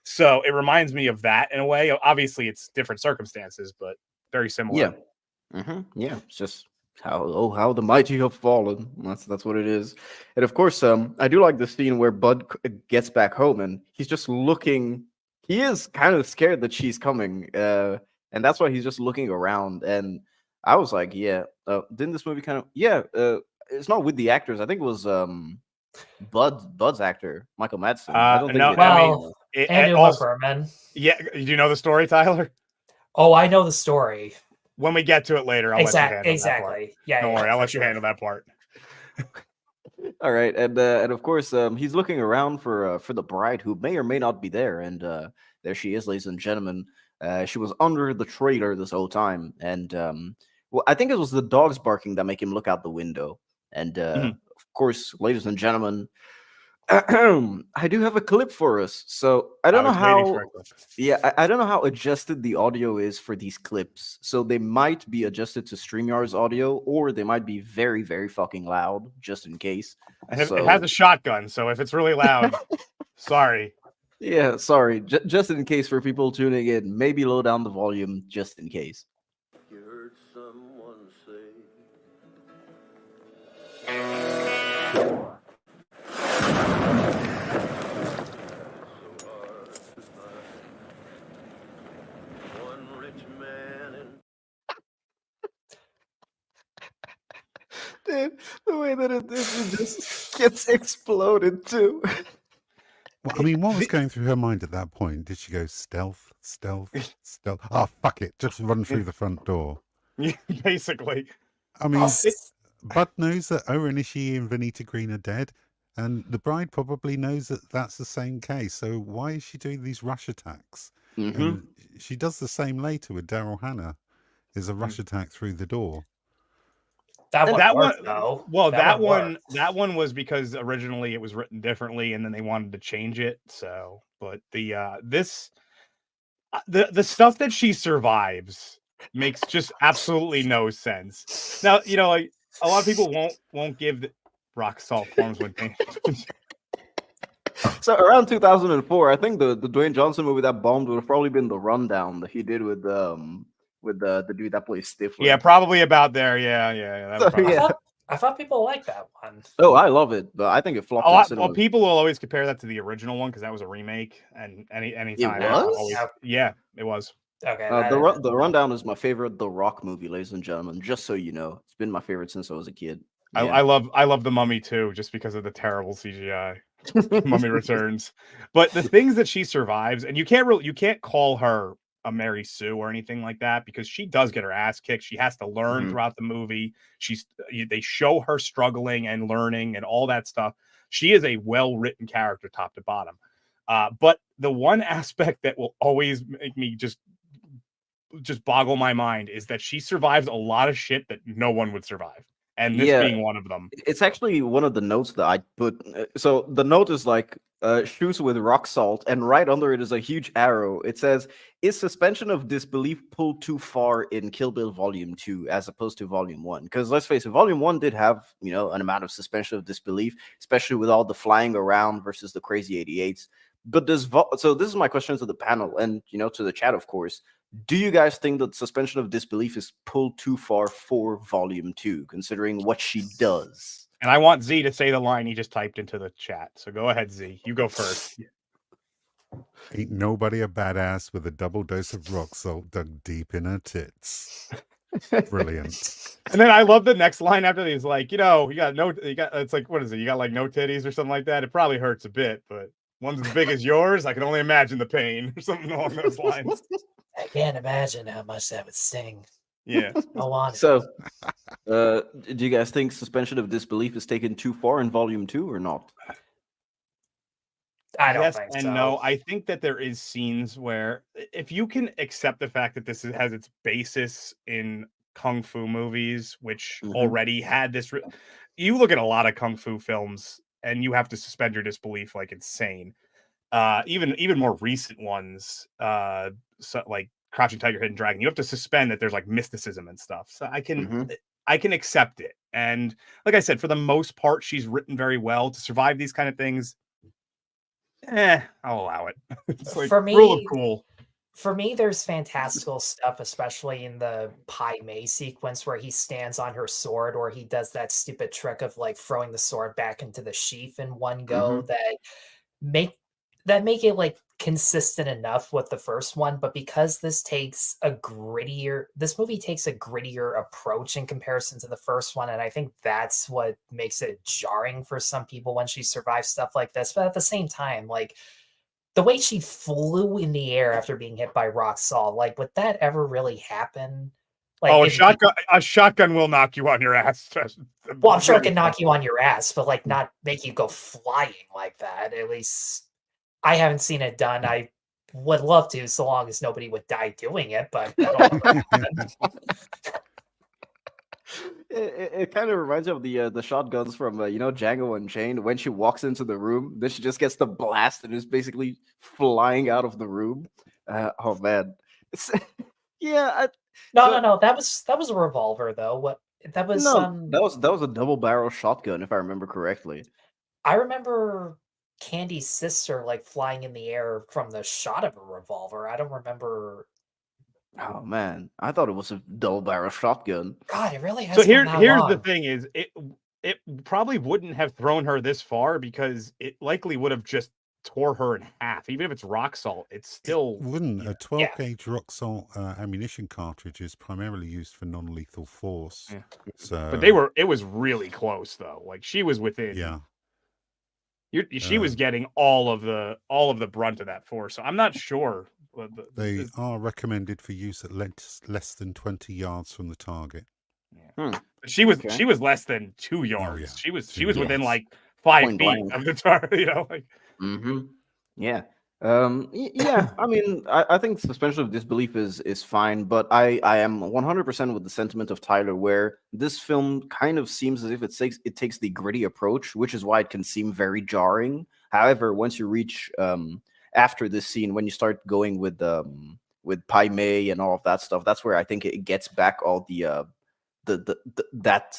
so it reminds me of that in a way. Obviously it's different circumstances, but very similar. Yeah. Yeah, it's just How the mighty have fallen. That's what it is. And of course, I do like the scene where Bud gets back home and he's just looking. He is kind of scared that she's coming, and that's why he's just looking around. And I was like, yeah, didn't this movie kind of it's not with the actors. I think it was Bud's actor, Michael Madsen. I don't think no, it- I mean, Well, and Uma also, Thurman. yeah. Do you know the story, Tyler? Oh, I know the story. When we get to it later, I'll let you handle that part. Yeah, Don't yeah, worry, I'll for let you sure. handle that part. All right, and of course, he's looking around for the bride who may or may not be there, and there she is, ladies and gentlemen. She was under the trailer this whole time, and well, I think it was the dogs barking that make him look out the window. And of course, ladies and gentlemen, I do have a clip for us. So I don't know how. Yeah, I don't know how adjusted the audio is for these clips. So they might be adjusted to StreamYard's audio, or they might be very, very fucking loud, just in case. It has a shotgun, so if it's really loud, sorry. Yeah, sorry. Just in case for people tuning in, maybe low down the volume, just in case. You heard someone say. Dude, the way that it just gets exploded too. Well, I mean, what was going through her mind at that point? Did she go stealth, stealth, stealth? Oh, fuck it. Just run through the front door. Yeah, basically. I mean, Bud knows that O-Ren Ishii and Vanita Green are dead, and the bride probably knows that that's the same case. So why is she doing these rush attacks? And she does the same later with Daryl Hannah. There's a rush attack through the door. That one, though. Well, that one was because originally it was written differently, and then they wanted to change it. So, but the stuff that she survives makes just absolutely no sense. Now, you know, like a lot of people won't give rock salt forms when painted. So around 2004, I think the Dwayne Johnson movie that bombed would have probably been The Rundown that he did with the dude that plays Stifler. Yeah, probably about there. Yeah. I thought people liked that one. Oh, I love it, but I think it flopped. A lot. Well, people will always compare that to the original one because that was a remake, and any time. It was? Yeah, it was. Okay. The Rundown is my favorite The Rock movie, ladies and gentlemen. Just so you know, it's been my favorite since I was a kid. Yeah. I love The Mummy too, just because of the terrible CGI. Mummy Returns, but the things that she survives, and you can't call her a Mary Sue or anything like that because she does get her ass kicked. She has to learn throughout the movie. They show her struggling and learning and all that stuff. She is a well-written character top to bottom. But the one aspect that will always make me just boggle my mind is that she survives a lot of shit that no one would survive. And this being one of them. It's actually one of the notes that I put. So the note is like, shoes with rock salt, and right under it is a huge arrow. It says, is suspension of disbelief pulled too far in Kill Bill Volume 2 as opposed to Volume 1? Because let's face it, Volume 1 did have, an amount of suspension of disbelief, especially with all the flying around versus the crazy 88s. But so this is my question to the panel and, to the chat, of course. Do you guys think that suspension of disbelief is pulled too far for Volume 2, considering what she does? And I want Z to say the line he just typed into the chat. So go ahead, Z. You go first. Ain't nobody a badass with a double dose of rock salt dug deep in her tits. Brilliant. And then I love the next line after these, like, it's like, what is it? You got like no titties or something like that. It probably hurts a bit, but one's as big as yours. I can only imagine the pain or something along those lines. I can't imagine how much that would sting. Yeah. So, do you guys think suspension of disbelief is taken too far in Volume 2 or not? I don't think and so. no. I think that there is scenes where, if you can accept the fact that this has its basis in kung fu movies, which already had this. You look at a lot of kung fu films, and you have to suspend your disbelief like insane. Even more recent ones, like Crouching Tiger, Hidden Dragon, you have to suspend that there's like mysticism and stuff. So I can accept it. And like I said, for the most part, she's written very well to survive these kind of things. I'll allow it. It's like for me, rule of cool. For me, there's fantastical stuff, especially in the Pai Mei sequence where he stands on her sword, or he does that stupid trick of like throwing the sword back into the sheath in one go make make it like consistent enough with the first one. But because this movie takes a grittier approach in comparison to the first one, and I think that's what makes it jarring for some people when she survives stuff like this. But at the same time, like, the way she flew in the air after being hit by rock salt, like, would that ever really happen? Like, a shotgun will knock you on your ass. Well, I'm sure it can knock you on your ass, but like not make you go flying like that. At least I haven't seen it done. I would love to, so long as nobody would die doing it, but I don't know. It kind of reminds me of the shotguns from Django Unchained. When she walks into the room, then she just gets the blast and is basically flying out of the room. Oh man, yeah. No. That was a revolver though. What that was? That was a double barrel shotgun, if I remember correctly. I remember Candy's sister like flying in the air from the shot of a revolver. I don't remember. Oh man, I thought it was a double barrel shotgun. God, it really has. So here's the thing: is it probably wouldn't have thrown her this far because it likely would have just tore her in half. Even if it's rock salt, it's still wouldn't. A 12 gauge rock salt ammunition cartridge is primarily used for non-lethal force. Yeah. So, but it was really close though. Like she was within. Yeah. She was getting all of the brunt of that force. So I'm not sure. They are recommended for use at less than 20 yards from the target. Yeah. She was less than 2 yards. Oh, yeah. She was within like 5 feet of the target. Yeah. Yeah. I mean, I think suspension of disbelief is fine, but I am 100% with the sentiment of Tyler, where this film kind of seems as if it takes the gritty approach, which is why it can seem very jarring. However, once you reach after this scene, when you start going with Pai Mei and all of that stuff, that's where I think it gets back all that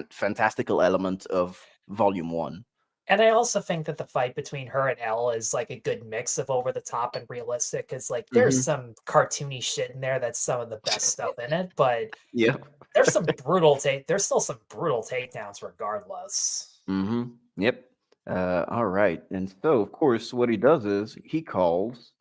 fantastical element of Volume 1. And I also think that the fight between her and Elle is like a good mix of over the top and realistic. Because like there's some cartoony shit in there that's some of the best stuff in it, but yeah, there's still some brutal takedowns regardless. Yep. All right. And so, of course, what he does is he calls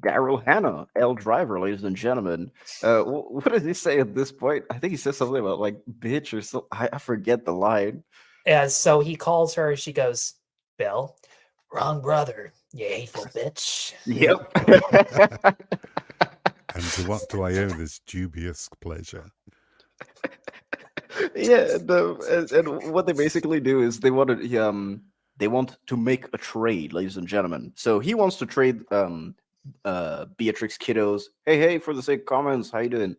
Daryl Hannah, Elle driver, ladies and gentlemen. What does he say at this point? I think he says something about like bitch or so. I forget the line. Yeah, so he calls her. She goes, Bill, wrong brother, you hateful bitch. Yep. And to what do I owe this dubious pleasure? Yeah, and what they basically do is they want to make a trade, ladies and gentlemen. So he wants to trade Beatrix Kiddo's. Hey, for the sake of comments, how you doing?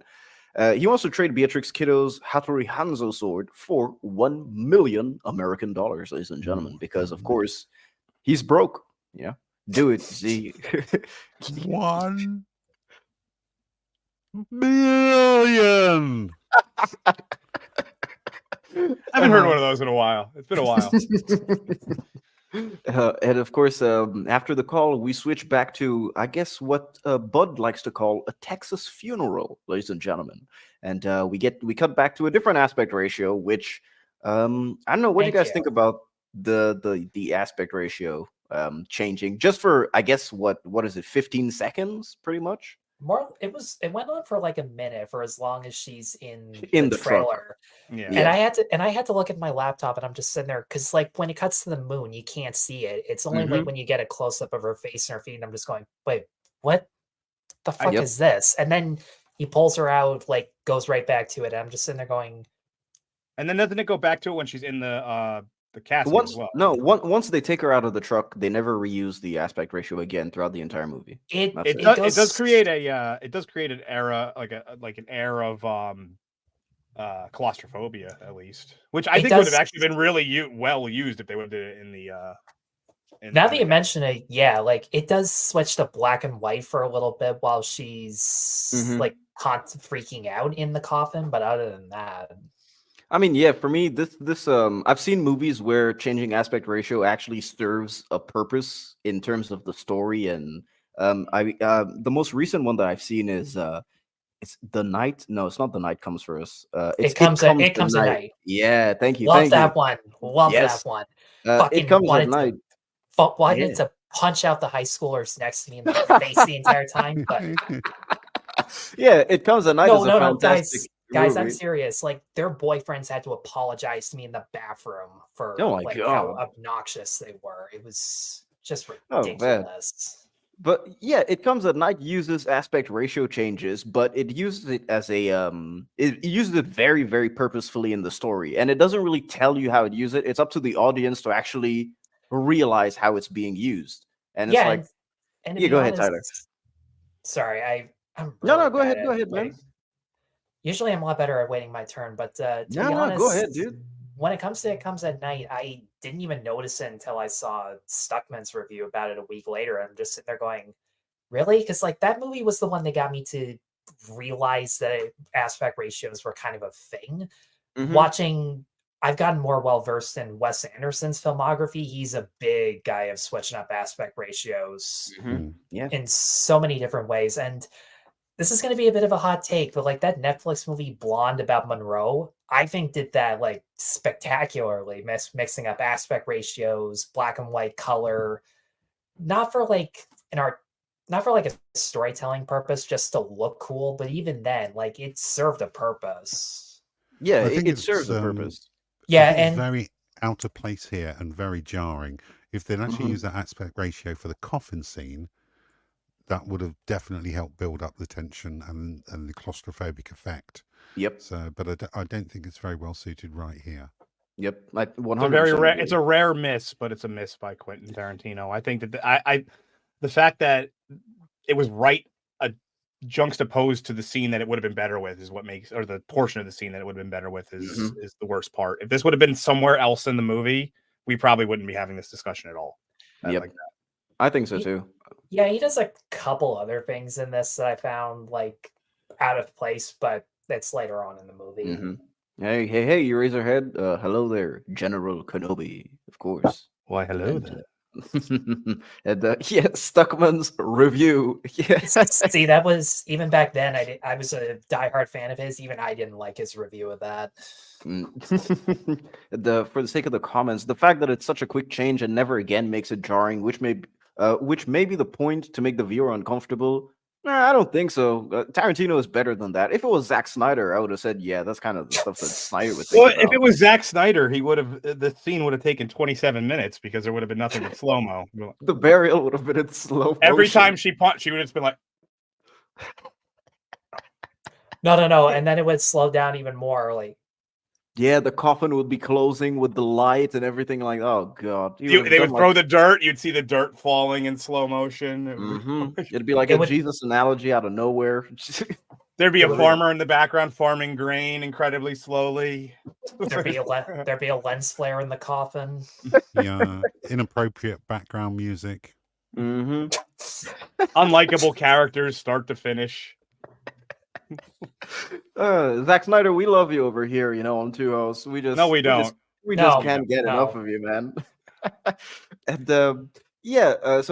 He wants to trade Beatrix Kiddo's Hattori Hanzo sword for $1 million American dollars, ladies and gentlemen, because of course he's broke. Yeah, do it. See, $1 million. I haven't heard one of those in a while. It's been a while. And of course, after the call, we switch back to, I guess, what Bud likes to call a Texas funeral, ladies and gentlemen. And we cut back to a different aspect ratio, which I don't know. What do you guys think about the aspect ratio changing? Just for, I guess, what is it, 15 seconds, pretty much? More, it went on for like a minute, for as long as she's in the Truck. trailer. Yeah. And I had to look at my laptop, and I'm just sitting there because like when it cuts to the moon, you can't see it. It's only like when you get a close up of her face and her feet, and I'm just going, wait, what the fuck is this? And then he pulls her out, like goes right back to it. And I'm just sitting there going. And then doesn't it go back to it when she's in the casket as well? No, once they take her out of the truck, they never reuse the aspect ratio again throughout the entire movie. It does create an era, like an air of claustrophobia, at least, which I think would have actually been really well used if they would have did it in the. Now that you mention it, yeah, like it does switch to black and white for a little bit while she's like freaking out in the coffin, but other than that. I mean, yeah, for me, this I've seen movies where changing aspect ratio actually serves a purpose in terms of the story and The most recent one that I've seen is it's The Night. No, it's not The Night Comes First. It comes at the night. night. Yeah, thank you. Love that one. Love Yes. that one. It Fucking comes at wanted night. wanted to punch out the high schoolers next to me in the face the entire time, but yeah, It Comes at Night is a fantastic guys, I'm movie. serious. Like their boyfriends had to apologize to me in the bathroom for Oh my like God. how obnoxious they were. It was just Oh, man. ridiculous. But yeah, It Comes at Night uses aspect ratio changes, but it uses it as a it uses it very, very purposefully in the story, and it doesn't really tell you how it uses it. It's up to the audience to actually realize how it's being used. And it's like, and yeah, go ahead, Tyler. Sorry, I'm No, really go bad ahead, at man. waiting. Usually, I'm a lot better at waiting my turn, but to be honest, go ahead, dude. When it comes to It Comes at Night, I didn't even notice it until I saw Stuckman's review about it a week later. I'm just sitting there going, really? Because like that movie was the one that got me to realize that aspect ratios were kind of a thing. I've gotten more well versed in Wes Anderson's filmography. He's a big guy of switching up aspect ratios in so many different ways. And this is going to be a bit of a hot take, but like that Netflix movie Blonde about Monroe, I think did that like spectacularly, mixing up aspect ratios, black and white color, not for like a storytelling purpose, just to look cool, but even then, like it served a purpose. Yeah, it serves a purpose. Yeah, and it's very out of place here and very jarring. If they'd actually used that aspect ratio for the coffin scene, that would have definitely helped build up the tension and the claustrophobic effect. Yep. So, but I don't think it's very well suited right here. Yep. 100%. It's a very rare. It's a rare miss, but it's a miss by Quentin Tarantino. I think that the fact that it was right juxtaposed to the scene that it would have been better with is what makes, or the portion of the scene that it would have been better with is the worst part. If this would have been somewhere else in the movie, we probably wouldn't be having this discussion at all. Yep. I think so too. Yeah, he does a couple other things in this that I found like out of place, but that's later on in the movie. Hey, Eraserhead. Hello there, General Kenobi, of course. Why, hello there. And Stuckman's review. See, that was even back then. I was a diehard fan of his. Even I didn't like his review of that. For the sake of the comments, the fact that it's such a quick change and never again makes it jarring, which may be the point to make the viewer uncomfortable. Nah, I don't think so. Tarantino is better than that. If it was Zack Snyder, I would have said, yeah, that's kind of the stuff that Snyder would think about. If it was Zack Snyder, the scene would have taken 27 minutes because there would have been nothing but slow-mo. The burial would have been in slow motion. Every time she punched, she would have just been like... No. And then it would slow down even more. Like, yeah, the coffin would be closing with the light and everything like, oh, God. They would throw the dirt. You'd see the dirt falling in slow motion. It'd be like a Jesus analogy out of nowhere. There'd be a farmer in the background farming grain incredibly slowly. There'd be a lens flare in the coffin. Yeah, inappropriate background music. Unlikable characters start to finish. Zack Snyder, we love you over here, on TUHOS. We don't. We just can't get enough of you, man. And so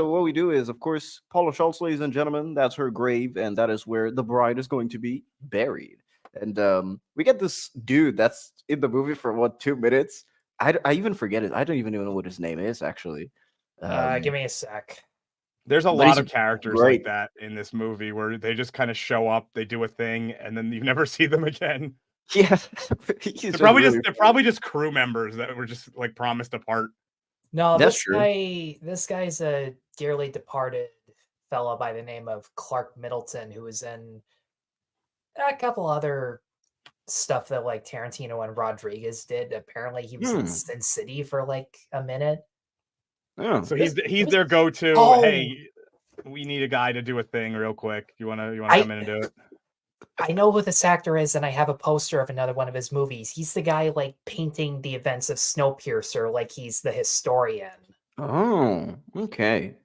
what we do is, of course, Paula Schultz, ladies and gentlemen, that's her grave, and that is where the bride is going to be buried. And we get this dude that's in the movie for 2 minutes. I even forget it. I don't even know what his name is, actually. Give me a sec. There's a lot of characters like that in this movie where they just kind of show up, they do a thing, and then you never see them again. Yeah, they're probably just crew members that were just like promised a part. No, this guy's a dearly departed fellow by the name of Clark Middleton, who was in a couple other stuff that like Tarantino and Rodriguez did. Apparently, he was in Sin City for like a minute. Oh, so he's their go-to. Oh. Hey, we need a guy to do a thing real quick. You wanna come in and do it? I know who this actor is, and I have a poster of another one of his movies. He's the guy like painting the events of Snowpiercer, like he's the historian. Oh, okay,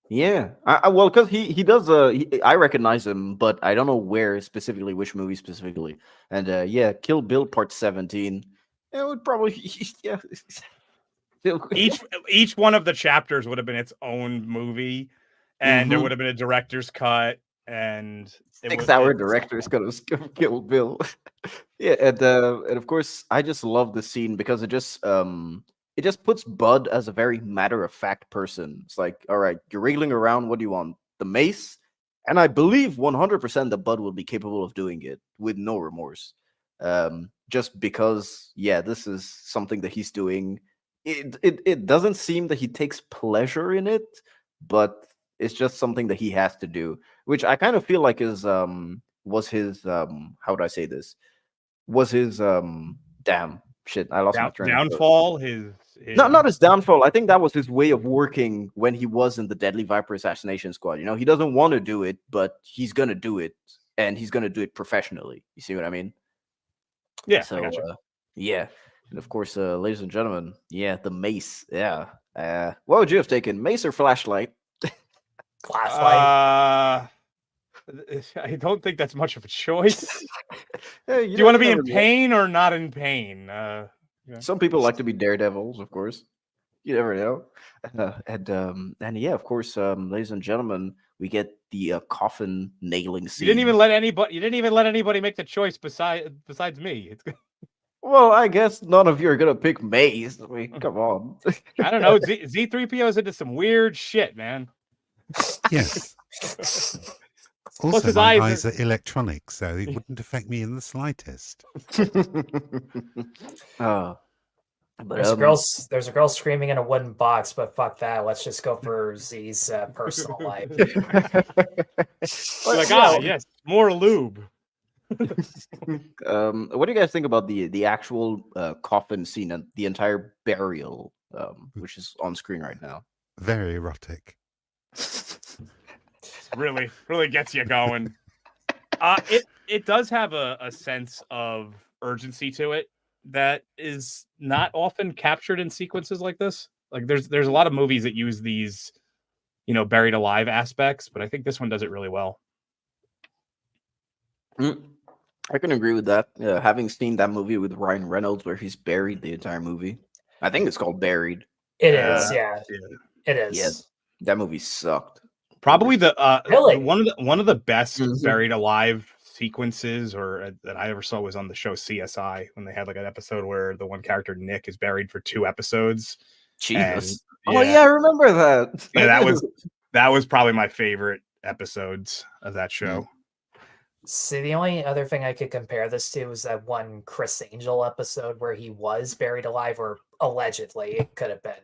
yeah. Well, because he does. I recognize him, but I don't know where specifically, which movie specifically. And Kill Bill Part 17. It would probably Each one of the chapters would have been its own movie, and there would have been a director's cut, and 6-hour director's cut of Kill Bill. Yeah, and of course, I just love the scene because it just puts Bud as a very matter-of-fact person. It's like, all right, you're wriggling around. What do you want? The mace? And I believe 100% that Bud will be capable of doing it with no remorse. Just because, yeah, this is something that he's doing. It doesn't seem that he takes pleasure in it, but it's just something that he has to do, which I kind of feel like was his how would I say this? Was his damn shit. I lost my train of thought. Downfall. Not his downfall. I think that was his way of working when he was in the Deadly Viper Assassination Squad. You know, he doesn't want to do it, but he's gonna do it, and he's gonna do it professionally. You see what I mean? Yeah. So I got you. yeah, and of course, ladies and gentlemen, yeah, the mace. Yeah. What would you have taken, mace or flashlight? Flashlight. I don't think that's much of a choice. Hey, Do you want to be in pain or not in pain? Some people like to be daredevils, of course. You never know. And yeah, of course, ladies and gentlemen, we get the coffin nailing scene. You didn't even let anybody make the choice besides me. Well, I guess none of you are gonna pick Maze. I mean, come on. I don't know. Z3PO is into some weird shit, man. Yes. Also, my eyes are electronic, so it wouldn't affect me in the slightest. But there's a girl screaming in a wooden box, but fuck that. Let's just go for Z's personal life. Like, oh yes, more lube. What do you guys think about the actual coffin scene and the entire burial, which is on screen right now? Very erotic. Really gets you going. It does have a sense of urgency to it that is not often captured in sequences like this. Like there's a lot of movies that use these, buried alive aspects, but I think this one does it really well. I can agree with that. Having seen that movie with Ryan Reynolds where he's buried the entire movie. I think it's called Buried. It is, yeah. It is. Yeah, that movie sucked. Probably really one of the best buried alive sequences that I ever saw was on the show CSI, when they had like an episode where the one character Nick is buried for 2 episodes. Jesus. Oh yeah, I remember that. Yeah, that was probably my favorite episodes of that show. See, the only other thing I could compare this to is that one Chris Angel episode where he was buried alive, or allegedly. It could have been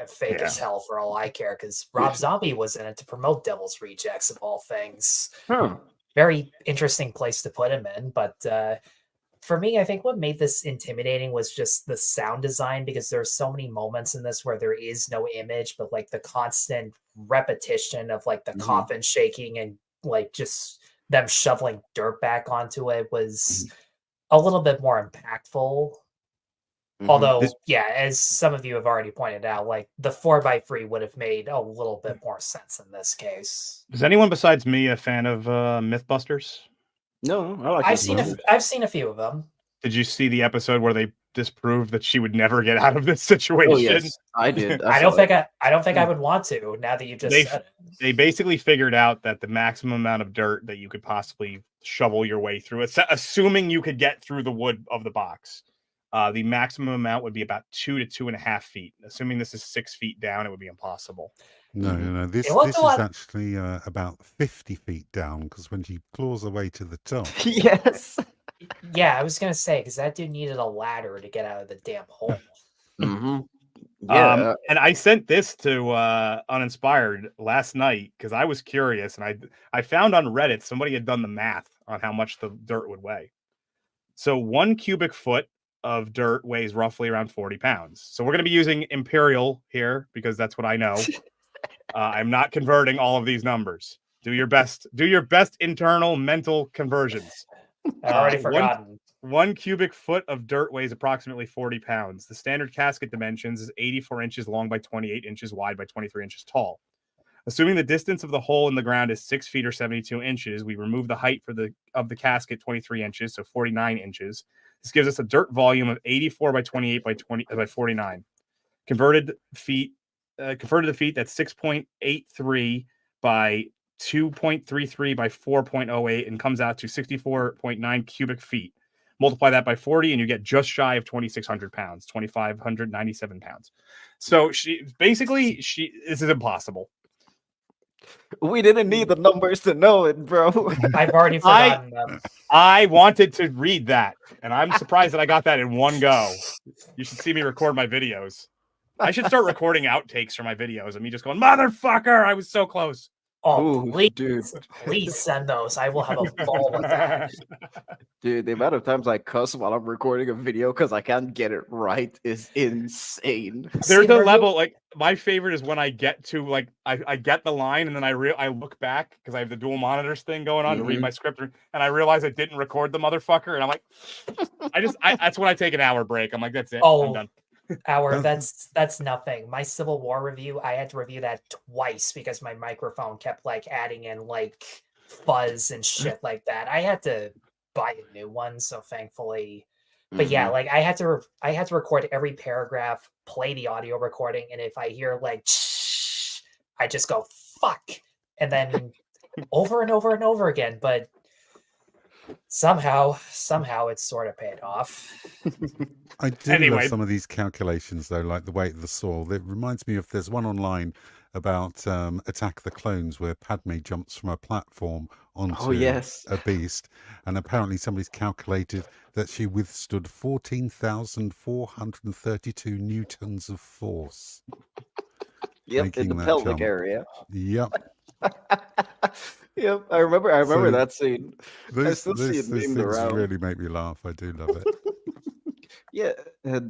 fake as hell for all I care, because Rob Zombie was in it to promote Devil's Rejects of all things. Very interesting place to put him in. But for me, I think what made this intimidating was just the sound design, because there's so many moments in this where there is no image, but like the constant repetition of like the coffin shaking and like just them shoveling dirt back onto it was a little bit more impactful. Although, as some of you have already pointed out, like the 4x3 would have made a little bit more sense in this case. Is anyone besides me a fan of Mythbusters? No, I like. I've seen a few of them. Did you see the episode where they disproved that she would never get out of this situation? Oh, yes, I did. I don't think I would want to. Now that you just said it. They basically figured out that the maximum amount of dirt that you could possibly shovel your way through, assuming you could get through the wood of the box, the maximum amount would be about 2 to 2.5 feet. Assuming this is 6 feet down, it would be impossible. No. This is actually about 50 feet down, because when she claws her way to the top. Yes. Yeah, I was gonna say, because that dude needed a ladder to get out of the damn hole. Yeah. And I sent this to Uninspired last night because I was curious, and I found on Reddit somebody had done the math on how much the dirt would weigh. So 1 cubic foot of dirt weighs roughly around 40 pounds. So we're going to be using imperial here because that's what I know. I'm not converting all of these numbers. Do your best internal mental conversions. I've already forgotten. 1 cubic foot of dirt weighs approximately 40 pounds. The standard casket dimensions is 84 inches long by 28 inches wide by 23 inches tall. Assuming the distance of the hole in the ground is 6 feet or 72 inches, we remove the height of the casket 23 inches, so 49 inches. This gives us a dirt volume of 84 by 28 by 49. Converted to feet, that's 6.83 by 2.33 by 4.08 and comes out to 64.9 cubic feet. Multiply that by 40 and you get just shy of 2,600 pounds, 2,597 pounds. So this is impossible. We didn't need the numbers to know it, bro. I've already forgotten them. I wanted to read that, and I'm surprised that I got that in one go. You should see me record my videos. I should start recording outtakes for my videos of me just going, motherfucker, I was so close. Oh, Ooh, please, dude. please send those. I will have a ball with that. Dude, the amount of times I cuss while I'm recording a video because I can't get it right is insane. There's a level, like, my favorite is when I get to, like, I get the line and then I look back because I have the dual monitors thing going on to read my script, and I realize I didn't record the motherfucker, and I'm like, that's when I take an hour break. I'm like, that's it. I'm done. Hour, that's nothing. My Civil War review, I had to review that twice because my microphone kept like adding in like fuzz and shit like that. I had to buy a new one, so thankfully. But yeah, like I had to record every paragraph, play the audio recording, and if I hear like shh, I just go fuck, and then over and over and over again. But somehow it's sort of paid off. I do love some of these calculations, though, like the weight of the soil. It reminds me of, there's one online about Attack of the Clones where Padme jumps from a platform onto a beast, and apparently somebody's calculated that she withstood 14,432 newtons of force. Yep, in the pelvic area. Yep. Yep, I remember that scene. This things really make me laugh. I do love it. Yeah, and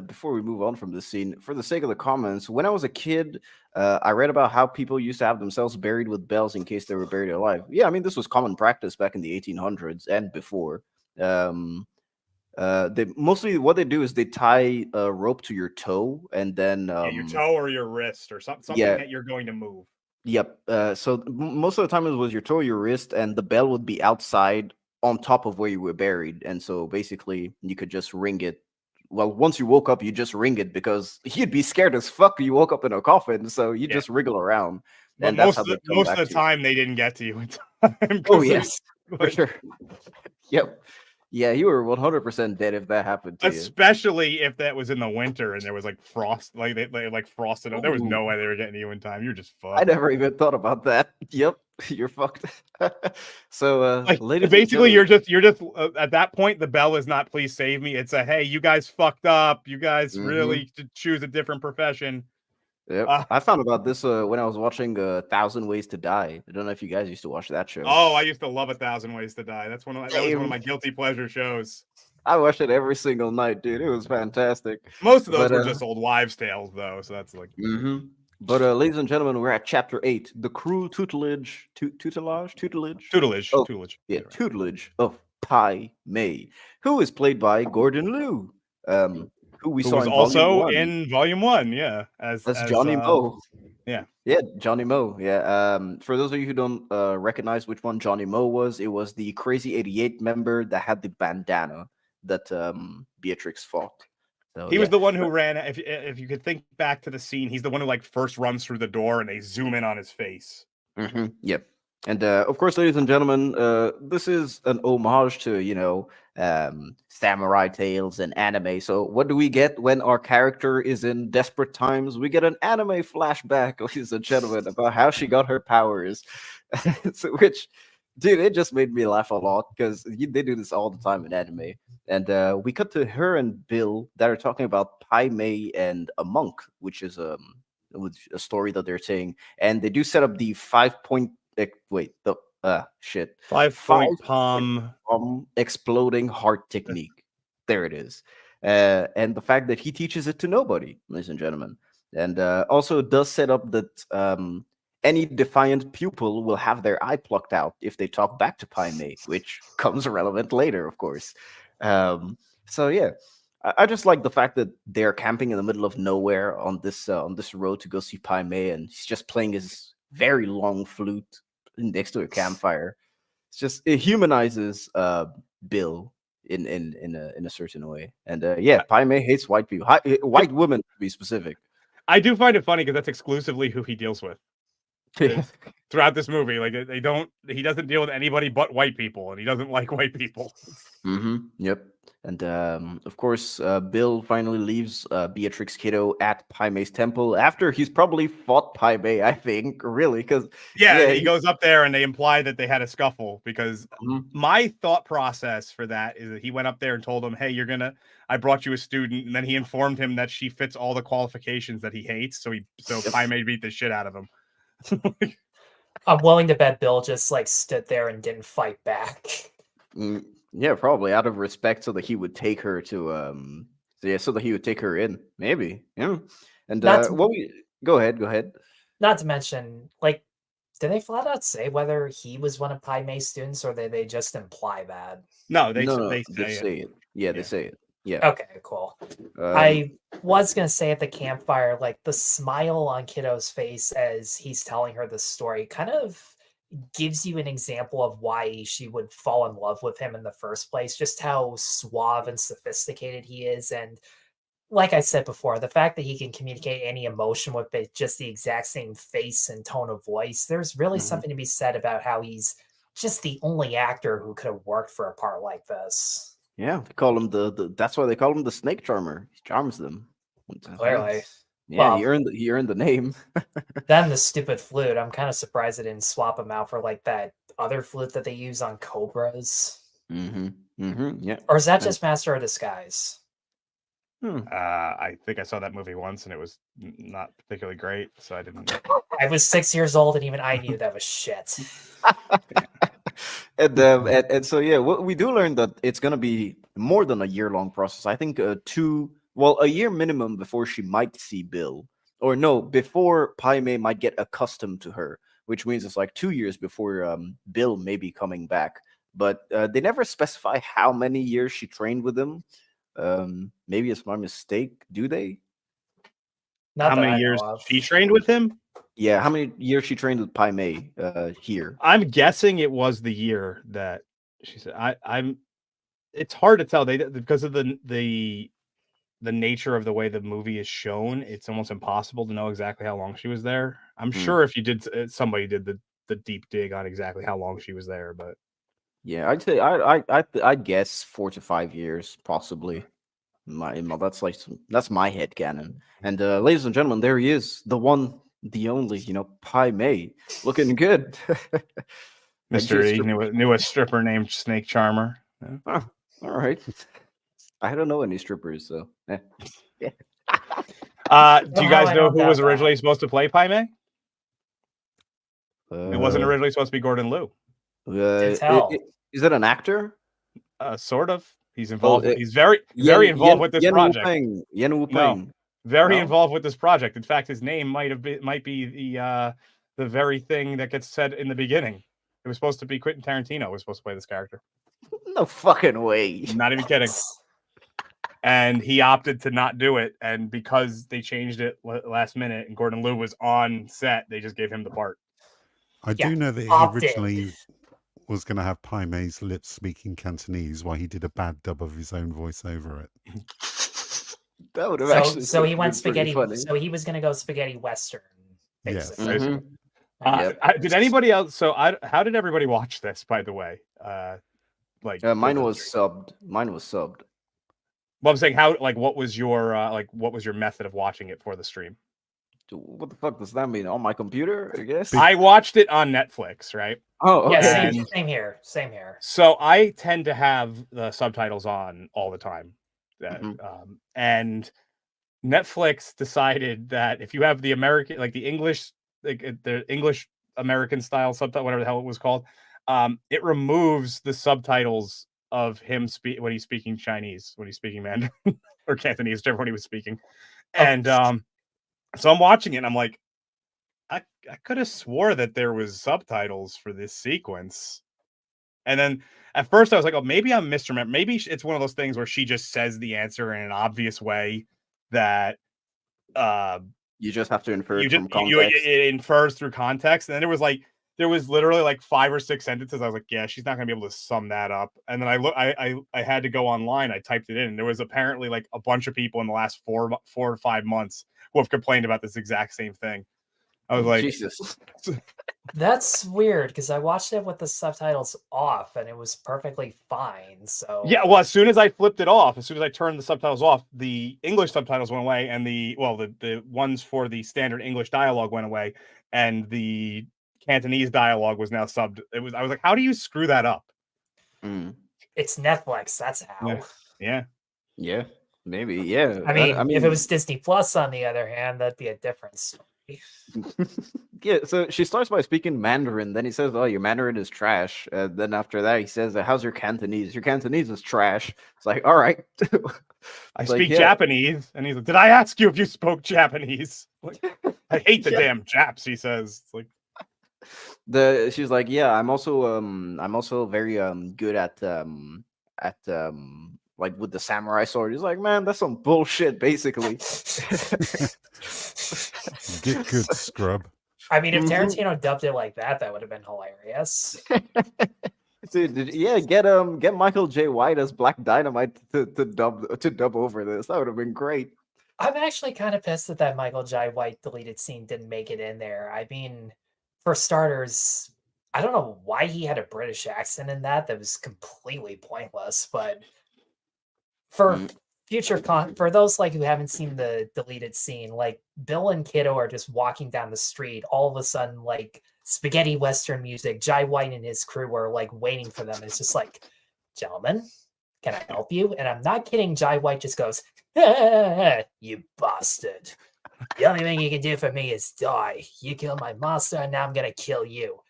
before we move on from this scene, for the sake of the comments, when I was a kid, I read about how people used to have themselves buried with bells in case they were buried alive. Yeah, I mean, this was common practice back in the 1800s and before. Mostly what they do is they tie a rope to your toe, and then your toe or your wrist or something that you're going to move. Yep. So most of the time it was your toe or your wrist, and the bell would be outside on top of where you were buried. And so basically you could just ring it. Well, once you woke up, you just ring it because you'd be scared as fuck. You woke up in a coffin, so you just wriggle around. But and most of the time they didn't get to you in time. Oh, yes, for sure. Yep. Yeah, you were 100% dead if that happened to you. Especially if that was in the winter and there was like frost, like they like frosted. There was no way they were getting you in time. You're just fucked. I never even thought about that. Yep, you're fucked. So, basically, you're just at that point. The bell is not "Please save me." It's a "Hey, you guys fucked up. You guys really should choose a different profession." Yep. I found about this when I was watching 1,000 Ways to Die. I don't know if you guys used to watch that show. Oh, I used to love 1,000 Ways to Die. That was one of my guilty pleasure shows. I watched it every single night, dude. It was fantastic. Most of those were just old wives' tales, though. So that's like. But ladies and gentlemen, we're at chapter 8, the cruel tutelage. Tutelage. Oh, yeah, tutelage of Pai Mei, who is played by Gordon Liu. Who we saw was also in Volume 1, yeah, as Johnny Mo. Yeah, Johnny Mo. Yeah. For those of you who don't recognize which one Johnny Mo was, it was the Crazy 88 member that had the bandana that Beatrix fought. So, he was the one who ran. If you could think back to the scene, he's the one who like first runs through the door and they zoom in on his face. Yep. And of course, ladies and gentlemen, this is an homage to, samurai tales and anime. So what do we get when our character is in desperate times? We get an anime flashback, ladies and gentlemen, about how she got her powers. Which, dude, it just made me laugh a lot because they do this all the time in anime. And we cut to her and Bill that are talking about Pai Mei and a monk, which is a story that they're saying. And they do set up the 5-point. Wait, the 5-point palm exploding heart technique. There it is. And the fact that he teaches it to nobody, ladies and gentlemen. And also does set up that any defiant pupil will have their eye plucked out if they talk back to Pai Mei, which comes relevant later, of course. So yeah, I just like the fact that they're camping in the middle of nowhere on this road to go see Pai Mei, and he's just playing his very long flute next to a campfire. It humanizes Bill in a certain way. And Pai Mei hates white people, white women to be specific. I do find it funny because that's exclusively who he deals with. throughout this movie. Like he doesn't deal with anybody but white people, and he doesn't like white people. Yep. And of course, Bill finally leaves Beatrix Kiddo at Pai Mei's temple after he's probably fought Pai Mei, I think, really, because he goes up there and they imply that they had a scuffle, because my thought process for that is that he went up there and told him, hey, I brought you a student, and then he informed him that she fits all the qualifications that he hates, so Pai Mei beat the shit out of him. I'm willing to bet Bill just like stood there and didn't fight back. Yeah, probably out of respect, so that he would take her to so that he would take her in, maybe. Yeah. And go ahead. Not to mention, like, did they flat out say whether he was one of Pai Mei's students, or did they just imply that? No, they say it. Yeah, they say it. Yeah. Okay, cool. I was gonna say at the campfire, like the smile on Kiddo's face as he's telling her the story kind of gives you an example of why she would fall in love with him in the first place, just how suave and sophisticated he is. And like I said before, the fact that he can communicate any emotion with just the exact same face and tone of voice, there's really something to be said about how he's just the only actor who could have worked for a part like this. Yeah, they call him that's why they call him the snake charmer. He charms them. Clearly. Yeah, well, he earned the name. Then the stupid flute. I'm kind of surprised they didn't swap him out for like that other flute that they use on Cobras. Yeah. Or is that just Master of Disguise? I think I saw that movie once and it was not particularly great, so I didn't. I was 6 years old and even I knew that was shit. and so yeah, we do learn that it's gonna be more than a year-long process. I think a year minimum before she might see Bill, or no, before Pai Mei might get accustomed to her, which means it's like 2 years before Bill may be coming back. But they never specify how many years she trained with him. Maybe it's my mistake. Do they? How many years she trained with him? Yeah, how many years she trained with Pai Mei here? I'm guessing it was the year that she said. It's hard to tell. Because of the nature of the way the movie is shown, it's almost impossible to know exactly how long she was there. I'm sure if you somebody did the deep dig on exactly how long she was there, but yeah, I'd say I'd guess 4 to 5 years, possibly. That's my headcanon. And ladies and gentlemen, there he is, the one, the only, Pai Mei, looking good. Mr. E knew a stripper named Snake Charmer. Yeah. Oh, all right. I don't know any strippers, so. Yeah. Do you guys know who was originally supposed to play Pai Mei? It wasn't originally supposed to be Gordon Liu. Is it an actor? Sort of. He's involved. He's very involved with this project. Yen Wu Peng. Very involved with this project. In fact, his name might be the very thing that gets said in the beginning. It was supposed to be Quentin Tarantino was supposed to play this character. No fucking way. Not even kidding. And he opted to not do it. And because they changed it last minute and Gordon Liu was on set, they just gave him the part. I do know that he originally was going to have Pai Mei's lips speaking Cantonese while he did a bad dub of his own voice over it. That would have actually. So he went spaghetti. So he was going to go spaghetti western. Basically. Yes. Did anybody else? So how did everybody watch this? By the way, mine was subbed. Well, I'm saying what was your method of watching it for the stream? What the fuck does that mean? On my computer, I guess. I watched it on Netflix, right? Oh, okay. Yeah, same here. So I tend to have the subtitles on all the time, and Netflix decided that if you have the American, the English, the English American style subtitle, whatever the hell it was called, it removes the subtitles of him when he's speaking Chinese, when he's speaking Mandarin or Cantonese, whichever one he was speaking, and so I'm watching it and I'm like, I could have swore that there was subtitles for this sequence. And then at first I was like, oh, maybe I'm misremembering. Maybe it's one of those things where she just says the answer in an obvious way that you just have to infer from context. It infers through context. And then there was literally 5 or 6 sentences. I was like, yeah, she's not going to be able to sum that up. And then I had to go online. I typed it in. And there was apparently a bunch of people in the last 4 or 5 months who have complained about this exact same thing. I was like, Jesus. That's weird because I watched it with the subtitles off and it was perfectly fine. So yeah. Well, as soon as I flipped it off, as soon as I turned the subtitles off, the English subtitles went away, and the ones for the standard English dialogue went away, and the Cantonese dialogue was now subbed. I was like, how do you screw that up? It's Netflix. That's how. Yeah. Maybe. Yeah. I mean, if it was Disney Plus, on the other hand, that'd be a different story. Yeah, so she starts by speaking Mandarin. Then he says, "Oh, your Mandarin is trash." Then after that, he says, "How's your Cantonese? Your Cantonese is trash." It's like, all right. I speak Japanese, and he's like, "Did I ask you if you spoke Japanese?" Like, I hate the damn Japs. He says, it's like, she's like, "Yeah, I'm also very good at like with the samurai sword." He's like, "Man, that's some bullshit, basically." Get good, scrub. I mean, if Tarantino dubbed it like that, that would have been hilarious. Dude, yeah, get Michael J. White as Black Dynamite to dub over this. That would have been great. I'm actually kind of pissed that Michael J. White deleted scene didn't make it in there. I mean, for starters, I don't know why he had a British accent in that. That was completely pointless. But for for those like who haven't seen the deleted scene, like Bill and Kiddo are just walking down the street. All of a sudden, like spaghetti western music. Jai White and his crew are like waiting for them. It's just like, gentlemen, can I help you? And I'm not kidding. Jai White just goes, "You bastard. The only thing you can do for me is die. You killed my master, and now I'm gonna kill you."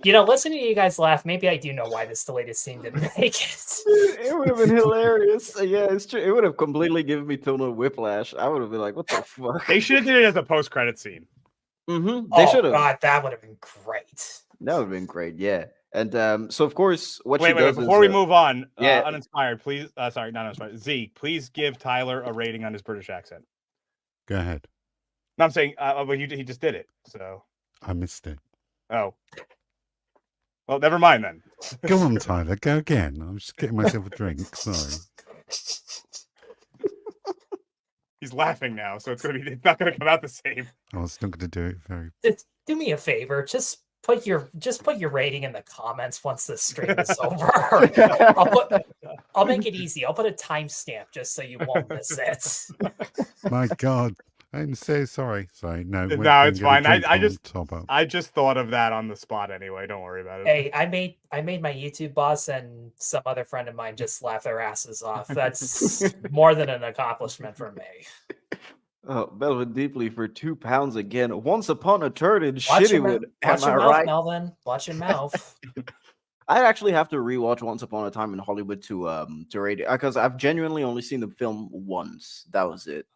You know, listening to you guys laugh, maybe I do know why this deleted scene didn't make it. It would have been hilarious. Yeah, it's true. It would have completely given me tonal whiplash. I would have been like, what the fuck? They should have did it as a post-credit scene. They should have. God, that would have been great. That would have been great, yeah. And so, of course, what wait, she does before we move on, yeah. Uninspired, please, sorry, not Uninspired, Z, please give Tyler a rating on his British accent. Go ahead. No, I'm saying, but he just did it, so. I missed it. Oh. Well, never mind then. Go on, Tyler. Go again. I'm just getting myself a drink. Sorry. He's laughing now, so it's not gonna come out the same. I was not going to do it very. Do me a favor. Just put your rating in the comments once the stream is over. I'll make it easy. I'll put a timestamp just so you won't miss it. My God. I'm so sorry. Sorry, no. It's fine. I just thought of that on the spot anyway. Don't worry about it. Hey, I made my YouTube boss and some other friend of mine just laugh their asses off. That's more than an accomplishment for me. Oh, Melvin Deeply for £2 again. Once upon a turn in Watch Shittywood. Watch your mouth, Melvin. Watch your mouth. I actually have to rewatch Once Upon a Time in Hollywood to rate it because I've genuinely only seen the film once. That was it.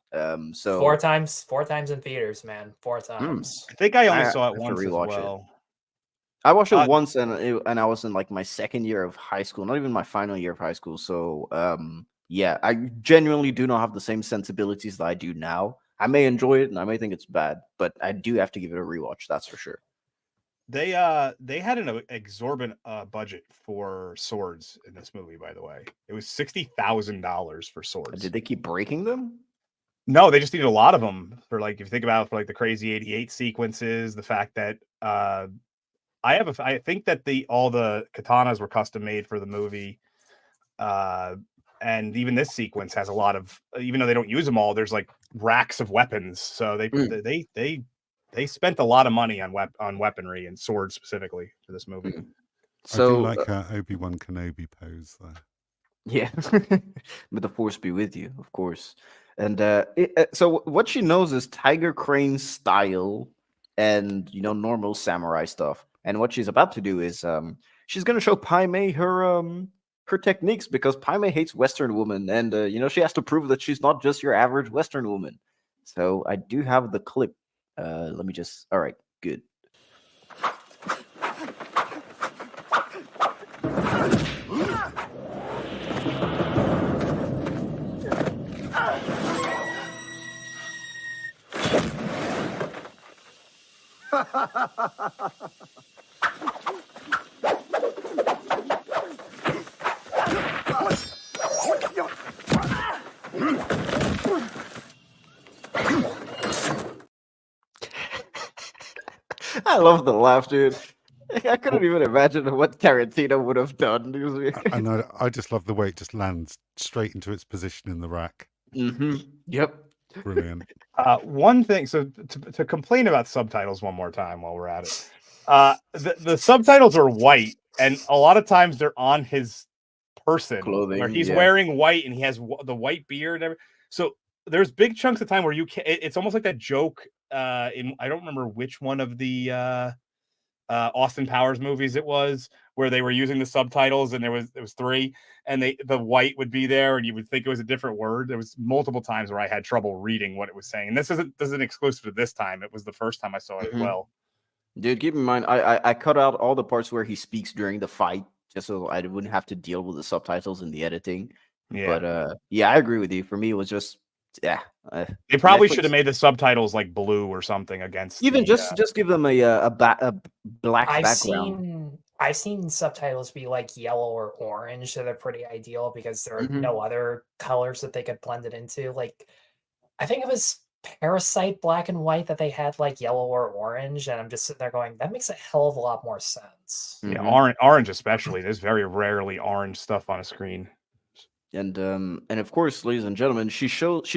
So four times in theaters, man. 4 times. I think I only saw it once as well. I watched it once, and I was in like my second year of high school, not even my final year of high school. So yeah, I genuinely do not have the same sensibilities that I do now. I may enjoy it, and I may think it's bad, but I do have to give it a rewatch. That's for sure. They had an exorbitant budget for swords in this movie. By the way, it was $60,000 for swords. Did they keep breaking them? No, they just needed a lot of them for like, if you think about it, for like the Crazy 88 sequences, the fact that I think that all the katanas were custom made for the movie. And even this sequence has a lot of, even though they don't use them all, there's like racks of weapons. So they spent a lot of money on weaponry and swords specifically for this movie. So I do like her Obi-Wan Kenobi pose there. Yeah. May the force be with you, of course. And so what she knows is Tiger Crane style and, you know, normal samurai stuff. And what she's about to do is she's going to show Pai Mei her techniques, because Pai Mei hates Western women. And, you know, she has to prove that she's not just your average Western woman. So I do have the clip. Let me just. All right, good. I love the laugh, dude. I couldn't even imagine what Tarantino would have done. And I just love the way it just lands straight into its position in the rack. Yep. Brilliant. One thing, so to complain about subtitles one more time while we're at it. The subtitles are white, and a lot of times they're on his person, clothing, where he's wearing white and he has the white beard. And so there's big chunks of time where you can't. It's almost like that joke in I don't remember which one of the Austin Powers movies it was, where they were using the subtitles, and it was 3, and the white would be there, and you would think it was a different word. There was multiple times where I had trouble reading what it was saying, and this isn't exclusive to this time. It was the first time I saw it as well. Dude, keep in mind, I cut out all the parts where he speaks during the fight, just so I wouldn't have to deal with the subtitles in the editing. Yeah. But yeah, I agree with you. For me, it was just they probably should have made the subtitles like blue or something against even just give them a black background. I've seen subtitles be like yellow or orange, so they're pretty ideal because there are no other colors that they could blend it into. Like, I think it was Parasite Black and White that they had like yellow or orange, and I'm just sitting there going, that makes a hell of a lot more sense. Yeah, orange especially. There's very rarely orange stuff on a screen. And of course, ladies and gentlemen, she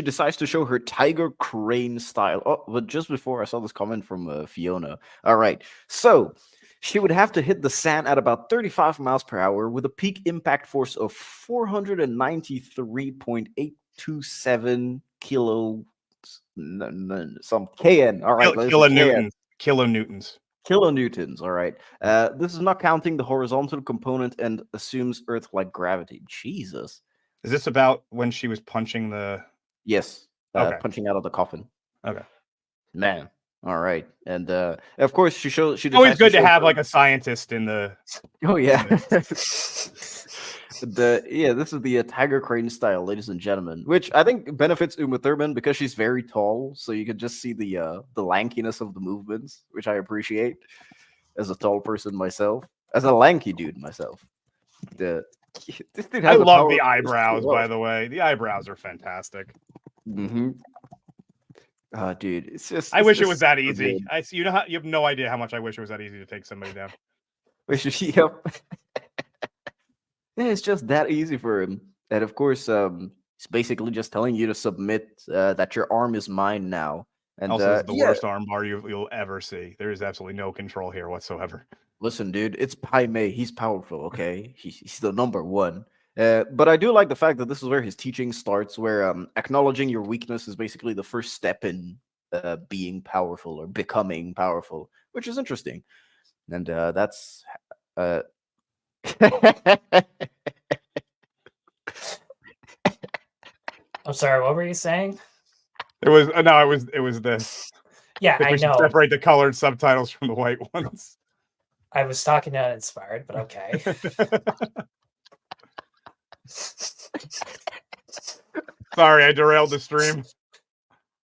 decides to show her tiger crane style. Oh, but just before I saw this comment from Fiona. All right, so she would have to hit the sand at about 35 miles per hour with a peak impact force of 493.827 kilos. Some kN. All right, kilonewtons. All right. This is not counting the horizontal component and assumes Earth-like gravity. Jesus. Is this about when she was punching the? Yes. Punching out of the coffin. Okay. Man. All right. And of course she always good to have like a scientist in the. Oh yeah. This is the tiger crane style, ladies and gentlemen, which I think benefits Uma Thurman because she's very tall, so you can just see the lankiness of the movements, which I appreciate as a tall person myself, as a lanky dude myself. I love the eyebrows, by the way. The eyebrows are fantastic. Dude, it's just. I wish it was that easy. I see. You have no idea how much I wish it was that easy to take somebody down. Yep. Yeah, it's just that easy for him. And of course, it's basically just telling you to submit that your arm is mine now. And also, it's the worst armbar you'll ever see. There is absolutely no control here whatsoever. Listen, dude, it's Pai Mei. He's powerful, okay? He's the number one. But I do like the fact that this is where his teaching starts, where acknowledging your weakness is basically the first step in being powerful or becoming powerful, which is interesting. And that's... I'm sorry, what were you saying? It was this. Yeah, I know. Separate the colored subtitles from the white ones. I was talking to Inspired, but okay. Sorry, I derailed the stream.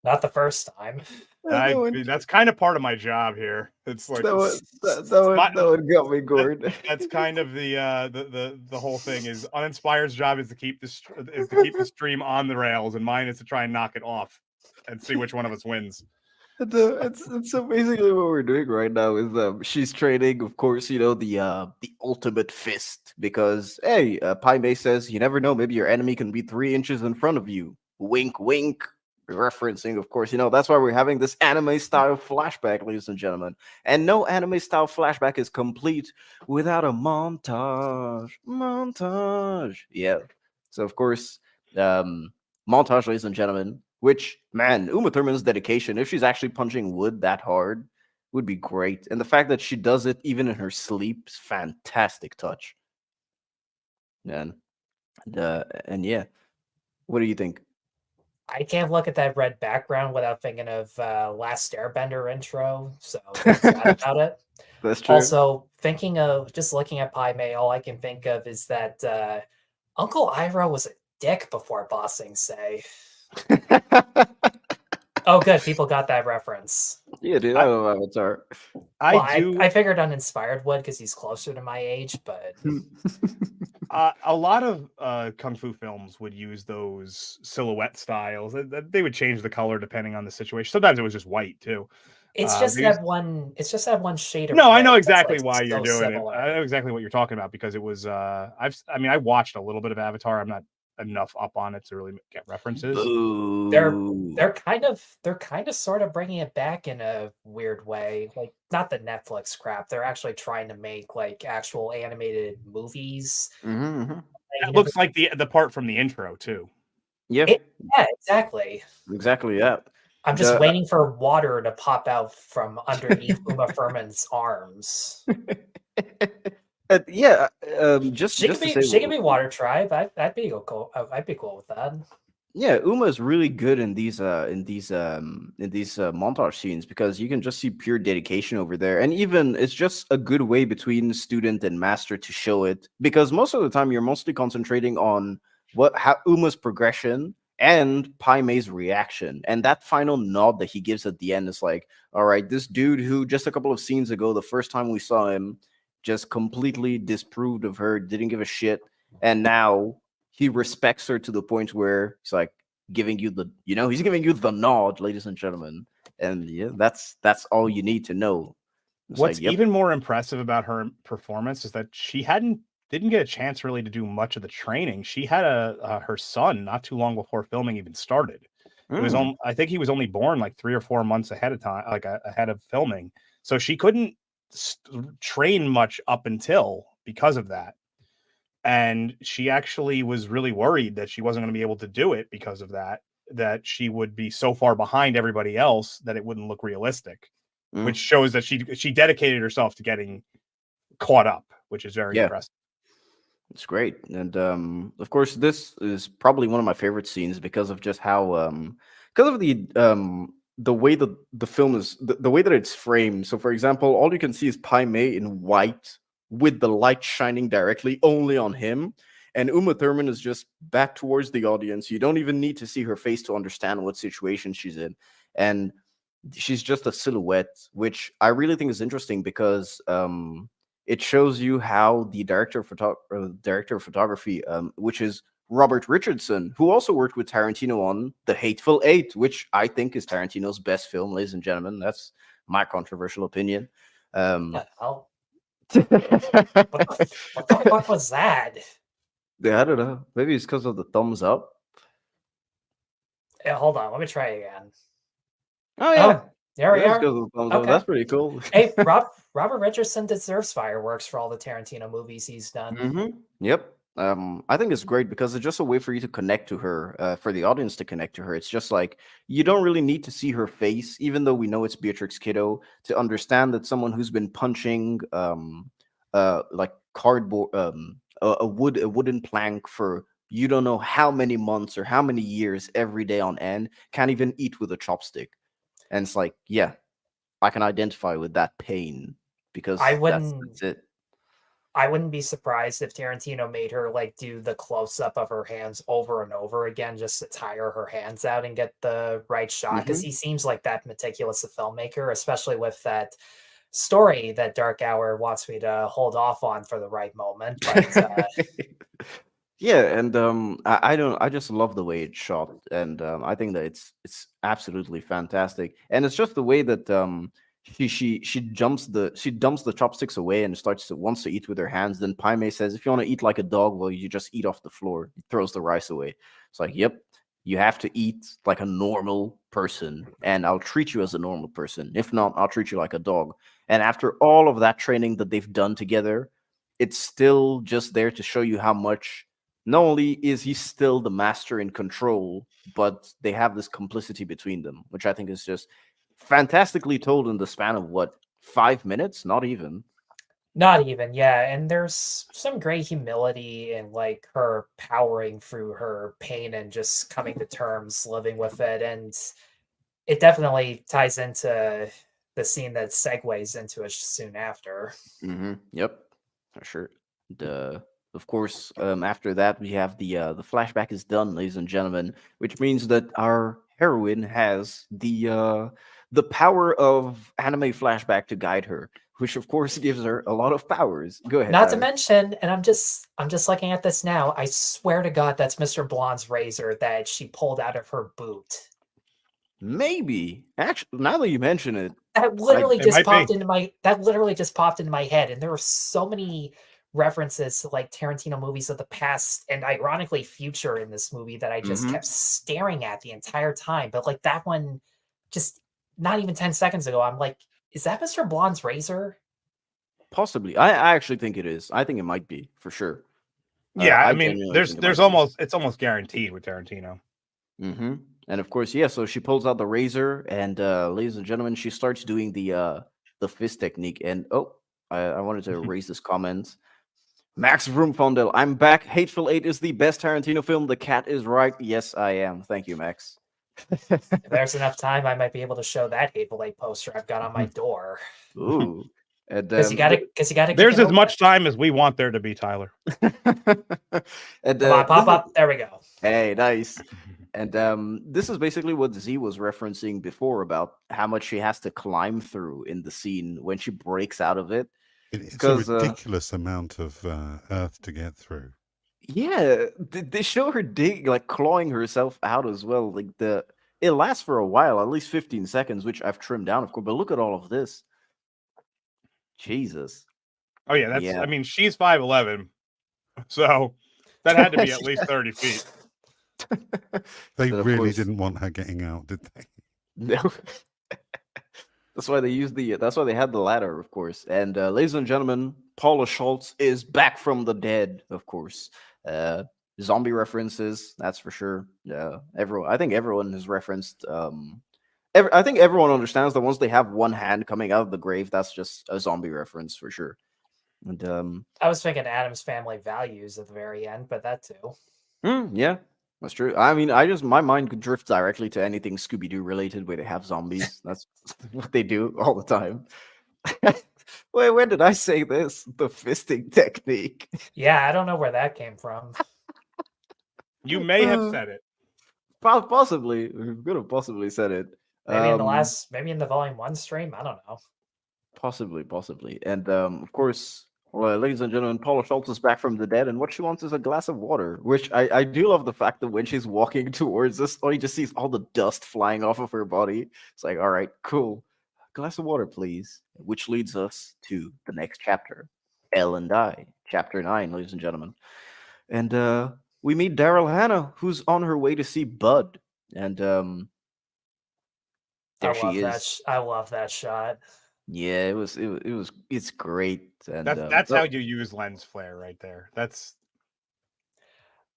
Not the first time. That's kind of part of my job here. It's like that one got me, Gord. That's kind of the whole thing. Is Uninspired's job is to keep the stream on the rails, and mine is to try and knock it off and see which one of us wins. It's so basically what we're doing right now is she's training, of course, the ultimate fist, because hey, Pai Mei says you never know, maybe your enemy can be 3 inches in front of you. Wink, wink. Referencing, of course, that's why we're having this anime style flashback, ladies and gentlemen. And no anime style flashback is complete without a montage. Yeah. So of course, montage, ladies and gentlemen. Which, man, Uma Thurman's dedication, if she's actually punching wood that hard, would be great. And the fact that she does it even in her sleep is fantastic touch. And yeah, what do you think? I can't look at that red background without thinking of Last Airbender intro, so that's sad about it. That's true. Also, thinking of just looking at Pai Mei, all I can think of is that Uncle Iroh was a dick before bossing Say. Oh, good. People got that reference. Yeah, dude. I love Avatar. I figured Uninspired would because he's closer to my age, but a lot of kung fu films would use those silhouette styles. They would change the color depending on the situation. Sometimes it was just white too. It's just that one. It's just that one shade of. No, I red know that's, exactly like, why so you're doing it. similar. I know exactly what you're talking about because it was. I mean, I watched a little bit of Avatar. I'm not enough up on it to really get references. They're kind of sort of bringing it back in a weird way. Like, not the Netflix crap. They're actually trying to make like actual animated movies. That looks like the part from the intro too. Yeah, yeah, exactly. Exactly. Yeah. I'm just waiting for water to pop out from underneath Uma Thurman's arms. Yeah, just She just could to be, say, she could be Water Tribe. I'd be cool. I'd be cool with that. yeah, Uma is really good in these montage scenes because you can just see pure dedication over there, and even it's just a good way between student and master to show it because most of the time you're mostly concentrating on how Uma's progression and Pai Mei's reaction, and that final nod that he gives at the end is like, all right, this dude who just a couple of scenes ago, the first time we saw him, just completely disproved of her, didn't give a shit, and now he respects her to the point where he's like giving you he's giving you the nod, ladies and gentlemen, and yeah, that's all you need to know. It's What's like, yep. even more impressive about her performance is that she didn't get a chance really to do much of the training. She had her son not too long before filming even started. It was I think he was only born like 3 or 4 months ahead of time, like ahead of filming, so she couldn't train much up until because of that. And she actually was really worried that she wasn't going to be able to do it because of that she would be so far behind everybody else that it wouldn't look realistic, which shows that she dedicated herself to getting caught up, which is very impressive. It's great. And of course, this is probably one of my favorite scenes because of just how because of the way that the film is, the way that it's framed. So for example, all you can see is Pai Mei in white with the light shining directly only on him, and Uma Thurman is just back towards the audience. You don't even need to see her face to understand what situation she's in, and she's just a silhouette, which I really think is interesting because it shows you how the director of photography, which is Robert Richardson, who also worked with Tarantino on The Hateful Eight, which I think is Tarantino's best film, ladies and gentlemen. That's my controversial opinion. What the fuck was that? Yeah, I don't know. Maybe it's because of the thumbs up. Yeah, hold on. Let me try again. Oh yeah, there we are. Okay. That's pretty cool. Hey, Robert Richardson deserves fireworks for all the Tarantino movies he's done. Yep. I think it's great because it's just a way for you to connect to her, for the audience to connect to her. It's just like you don't really need to see her face, even though we know it's Beatrix Kiddo, to understand that someone who's been punching like cardboard, a wooden plank for you don't know how many months or how many years every day on end, can't even eat with a chopstick. And it's like, yeah, I can identify with that pain because that's it. I wouldn't be surprised if Tarantino made her like do the close up of her hands over and over again just to tire her hands out and get the right shot, because he seems like that meticulous a filmmaker, especially with that story that Dark Hour wants me to hold off on for the right moment. But yeah, and I just love the way it's shot, and I think that it's absolutely fantastic, and it's just the way that she dumps the chopsticks away and wants to eat with her hands. Then Pai Mei says, if you want to eat like a dog, well, you just eat off the floor. He throws the rice away. It's like, yep, you have to eat like a normal person, and I'll treat you as a normal person. If not, I'll treat you like a dog. And after all of that training that they've done together, it's still just there to show you how much not only is he still the master in control, but they have this complicity between them, which I think is just fantastically told in the span of 5 minutes? Not even, yeah. And there's some great humility in like her powering through her pain and just coming to terms living with it, and it definitely ties into the scene that segues into it soon after. Yep, for sure. Of course, after that we have the flashback is done, ladies and gentlemen, which means that our heroine has the power of anime flashback to guide her, which of course gives her a lot of powers. Go ahead. Not to mention, and I'm just looking at this now, I swear to God that's Mr. Blonde's razor that she pulled out of her boot. Maybe. Actually, now that you mention it, That literally it just might popped be. into my. That literally just popped into my head, and there were so many references to like Tarantino movies of the past and ironically future in this movie that I just kept staring at the entire time. But like that one, just not even 10 seconds ago, I'm like, is that Mr. Blonde's razor? possibly. I actually think it is. I think it might be for sure. Yeah, I mean, genuinely think it there's might be. it's almost guaranteed with Tarantino. And of course, yeah. So she pulls out the razor, and ladies and gentlemen, she starts doing the fist technique. And I wanted to erase this comment. Max Vroomfondel, I'm back. Hateful Eight is the best Tarantino film. The cat is right. Yes, I am. Thank you, Max. If there's enough time, I might be able to show that Hateful Eight poster I've got on my door. Ooh. Because you gotta There's as much time as we want there to be, Tyler. And, come on, pop up. There we go. Hey, nice. And this is basically what Z was referencing before about how much she has to climb through in the scene when she breaks out of it. It's a ridiculous amount of earth to get through. Yeah, they show her like clawing herself out as well. Like it lasts for a while, at least 15 seconds, which I've trimmed down, of course. But look at all of this. Jesus. Oh yeah, that's. Yeah. I mean, she's 5'11", so that had to be at least 30 feet. They really didn't want her getting out, did they? No. That's why they used that's why they had the ladder, of course. And ladies and gentlemen, Paula Schultz is back from the dead, of course. Zombie references, that's for sure. I think everyone has referenced. I think everyone understands that once they have one hand coming out of the grave, that's just a zombie reference for sure. And I was thinking Addams Family Values at the very end, but that too. Yeah. That's true. I mean, my mind could drift directly to anything Scooby-Doo related where they have zombies. That's what they do all the time. Wait, when did I say this? The fisting technique. Yeah, I don't know where that came from. You may have said it. Possibly. We could have possibly said it. Maybe in the Volume 1 stream? I don't know. Possibly. And of course, well, ladies and gentlemen, Paula Schultz is back from the dead, and what she wants is a glass of water, which I do love the fact that when she's walking towards us, all you just see is all the dust flying off of her body. It's like, all right, cool. Glass of water, please. Which leads us to the next chapter, Elle and I, chapter 9, ladies and gentlemen. And we meet Daryl Hannah, who's on her way to see Bud. And there she is. I love that shot. Yeah, it's great. And that's how you use lens flare right there.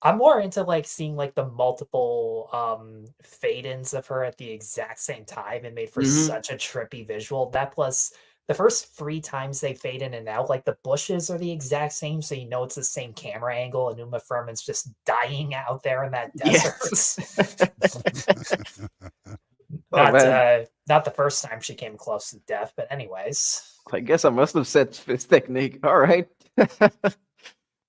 I'm more into like seeing like the multiple fade-ins of her at the exact same time and made for such a trippy visual. That plus the first 3 times they fade in and out, like the bushes are the exact same, so you know it's the same camera angle, and Uma Thurman's just dying out there in that desert. Yes. Not the first time she came close to death, but anyways. I guess I must have said fist technique. All right.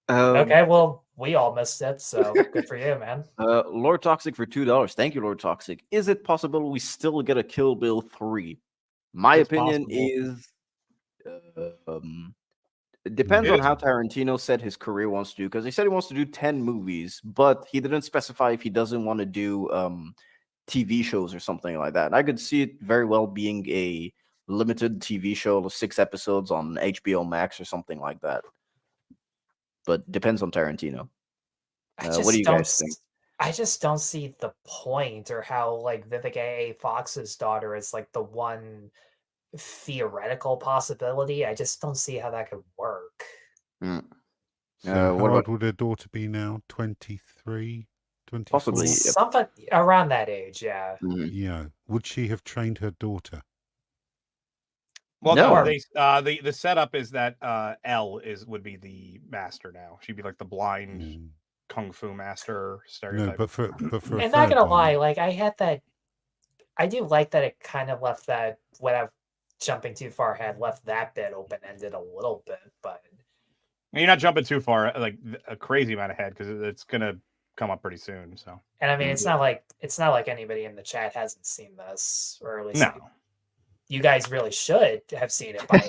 Okay, well, we all missed it, so good for you, man. Lord Toxic for $2. Thank you, Lord Toxic. Is it possible we still get a Kill Bill 3? My opinion is it depends on how Tarantino said his career wants to do, because he said he wants to do 10 movies, but he didn't specify if he doesn't want to do TV shows or something like that. And I could see it very well being a limited TV show of 6 episodes on HBO Max or something like that. But depends on Tarantino. What do you guys think? I just don't see the point, or how like Vivica A. Fox's daughter is like the one theoretical possibility. I just don't see how that could work. So how old would her daughter be now? 23? 24? Possibly. Something around that age, yeah. Yeah. Would she have trained her daughter? Well, no. The setup is that Elle would be the master now. She'd be like the blind kung fu master stereotype. No, but for and not gonna lie, like I do like that it kind of left that, without jumping too far ahead, left that bit open-ended a little bit, but you're not jumping too far, like a crazy amount ahead, because it's gonna come up pretty soon. So, and I mean, it's not like anybody in the chat hasn't seen this, or at least you guys really should have seen it by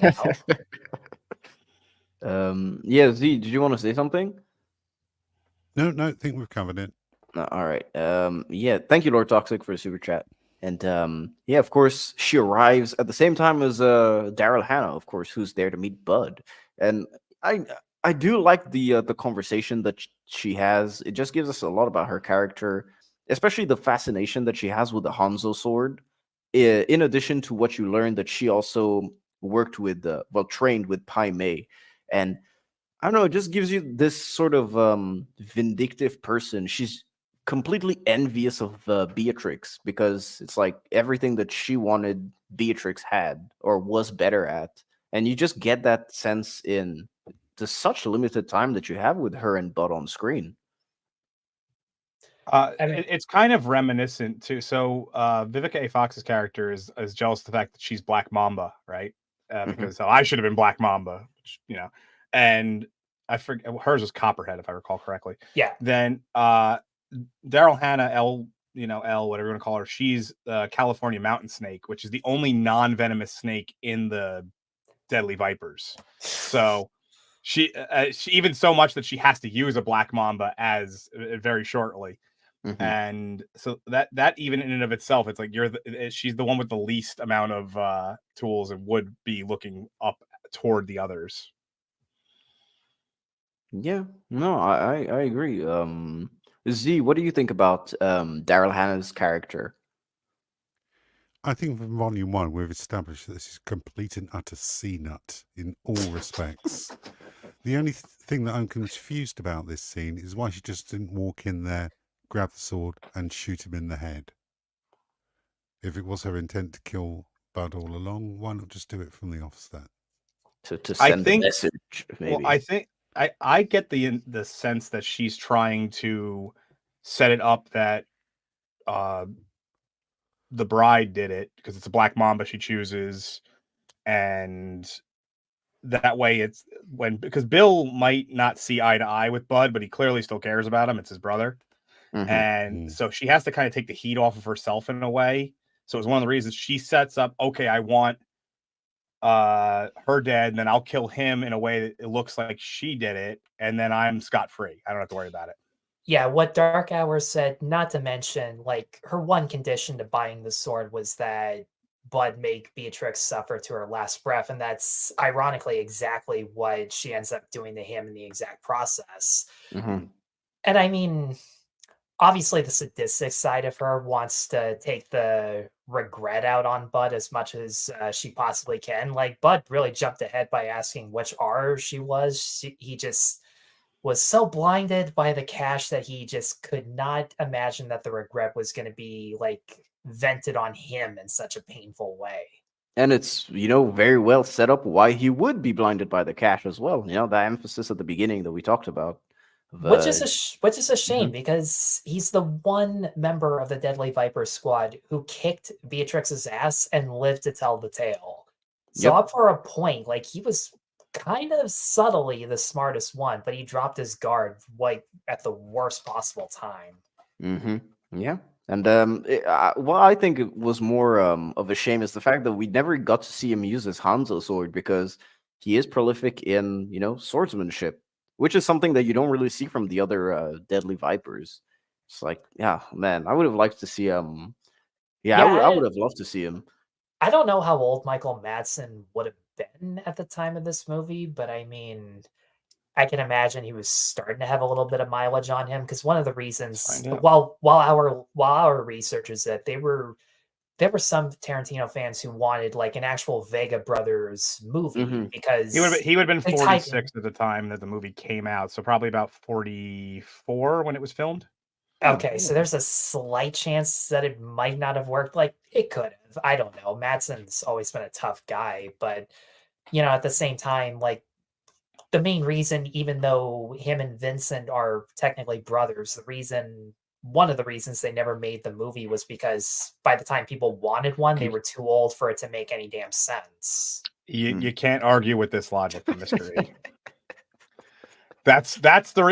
now. Yeah, Z, did you want to say something? No, I think we've covered it. All right. Yeah, thank you, Lord Toxic, for the super chat. And yeah, of course, she arrives at the same time as Daryl Hannah, of course, who's there to meet Bud. And I I do like the conversation that she has. It just gives us a lot about her character, especially the fascination that she has with the Hanzo sword. In addition to what you learn that she also worked with, trained with Pai Mei, and I don't know, it just gives you this sort of vindictive person. She's completely envious of Beatrix because it's like everything that she wanted, Beatrix had or was better at. And you just get that sense in the such limited time that you have with her and Bud on screen. It's kind of reminiscent too. So Vivica A. Fox's character is jealous of the fact that she's Black Mamba, right? Because I should have been Black Mamba, which, and I forget, hers was Copperhead, if I recall correctly. Yeah. Then Daryl Hannah, Elle, Elle, whatever you want to call her, she's California mountain snake, which is the only non-venomous snake in the Deadly Vipers. So she even so much that she has to use a Black Mamba as very shortly. And so that even in and of itself, it's like she's the one with the least amount of tools and would be looking up toward the others. Yeah, no, I agree. Z, what do you think about Daryl Hannah's character? I think from Volume 1, we've established that this is complete and utter C-nut in all respects. The only thing that I'm confused about this scene is why she just didn't walk in there, grab the sword, and shoot him in the head. If it was her intent to kill Bud all along, why not just do it from the offset? To send a message, maybe. Well, I think I get the sense that she's trying to set it up that the bride did it because it's a Black Mamba she chooses, and that way it's because Bill might not see eye to eye with Bud, but he clearly still cares about him. It's his brother. And so she has to kind of take the heat off of herself in a way. So it's one of the reasons she sets up, okay, I want her dead, and then I'll kill him in a way that it looks like she did it, and then I'm scot-free. I don't have to worry about it. Yeah, what Dark Hour said, not to mention, like, her one condition to buying the sword was that Bud make Beatrix suffer to her last breath, and that's ironically exactly what she ends up doing to him in the exact process. And I mean, obviously the sadistic side of her wants to take the regret out on Bud as much as she possibly can. Like, Bud really jumped ahead by asking which R she was. He just was so blinded by the cash that he just could not imagine that the regret was going to be like vented on him in such a painful way. And it's, very well set up why he would be blinded by the cash as well. The emphasis at the beginning that we talked about. Which is a shame because he's the one member of the Deadly Viper squad who kicked Beatrix's ass and lived to tell the tale. So up for a point, like, he was kind of subtly the smartest one, but he dropped his guard like at the worst possible time. Yeah. And what I think it was more of a shame is the fact that we never got to see him use his Hanzo sword, because he is prolific in, swordsmanship, which is something that you don't really see from the other Deadly Vipers. It's like, yeah, man, I would have liked to see him. I would have loved to see him. I don't know how old Michael Madsen would have been at the time of this movie, but I mean, I can imagine he was starting to have a little bit of mileage on him, because one of the reasons, while our researchers that there were some Tarantino fans who wanted like an actual Vega Brothers movie, because he would have been 46 at the time that the movie came out, so probably about 44 when it was filmed. Okay, so there's a slight chance that it might not have worked. Like, it could have. I don't know. Madsen's always been a tough guy, but at the same time, like, the main reason, even though him and Vincent are technically brothers, one of the reasons they never made the movie was because by the time people wanted one, they were too old for it to make any damn sense. You can't argue with this logic from Mr. E. That's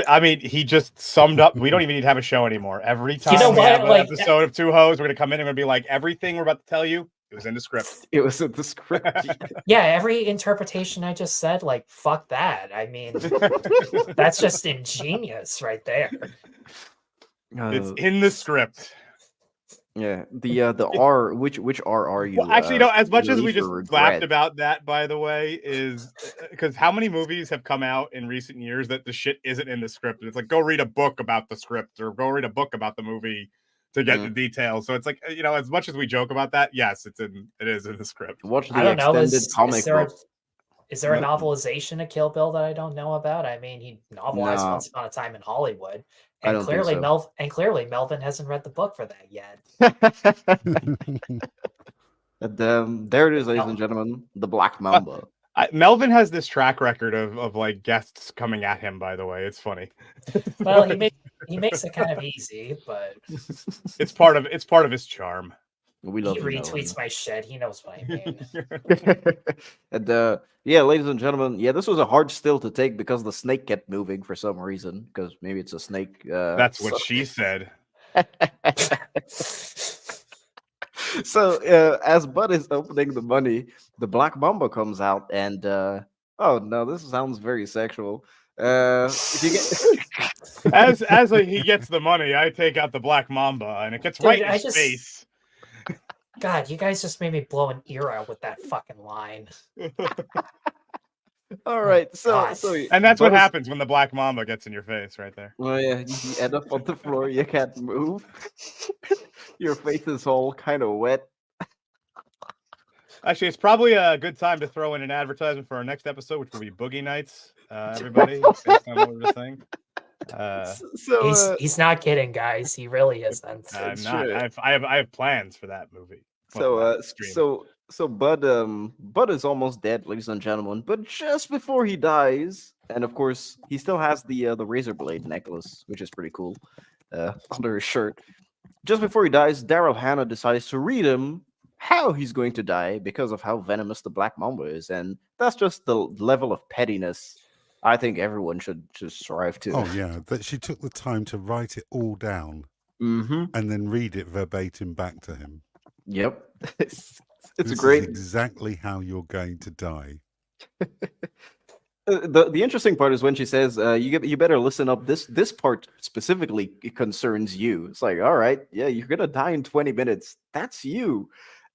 I mean, he just summed up. We don't even need to have a show anymore. Every time we have an episode of TUHOS, we're going to come in and we're going to be like, everything we're about to tell you, it was in the script. It was in the script. Yeah, every interpretation I just said, like, fuck that. I mean, that's just ingenious right there. It's in the script. Yeah, the R, which R are you? Well, actually, as much as we relief just or laughed regret? about that, by the way, is because how many movies have come out in recent years that the shit isn't in the script? And it's like, go read a book about the script or go read a book about the movie to get the details. So it's like, as much as we joke about that, yes, it is in the script. Watch I the don't know. extended comic book. Is there a novelization of Kill Bill that I don't know about? I mean, he novelized No. Once Upon a Time in Hollywood, I and don't think clearly so. Melvin hasn't read the book for that yet. And there it is, ladies and gentlemen, the Black Mamba. Melvin has this track record of like guests coming at him. By the way, it's funny. Well, he makes it kind of easy, but it's part of his charm. We love he retweets my shit. He knows what I mean. And yeah, ladies and gentlemen, yeah, this was a hard still to take because the snake kept moving for some reason. Because maybe it's a snake. That's what she said. So as Bud is opening the money, the Black Mamba comes out, and oh no, this sounds very sexual. If you get he gets the money, I take out the Black Mamba, and it gets right in his face. God, you guys just made me blow an ear out with that fucking line. All right, so and that's what happens when the Black Mamba gets in your face, right there. Well, yeah, you end up on the floor, you can't move. Your face is all kind of wet. Actually, it's probably a good time to throw in an advertisement for our next episode, which will be Boogie Nights. Everybody, based on what we were saying. He's not kidding, guys. He really isn't. I'm not. I have plans for that movie. So Bud is almost dead, ladies and gentlemen. But just before he dies, and of course he still has the razor blade necklace, which is pretty cool, under his shirt. Just before he dies, Daryl Hannah decides to read him how he's going to die because of how venomous the Black Mamba is, and that's just the level of pettiness I think everyone should just strive to. Oh yeah, that she took the time to write it all down and then read it verbatim back to him. Yep, it's this great. Is exactly how you're going to die. The interesting part is when she says, "You better listen up. This part specifically concerns you." It's like, all right, yeah, you're gonna die in 20 minutes. That's you.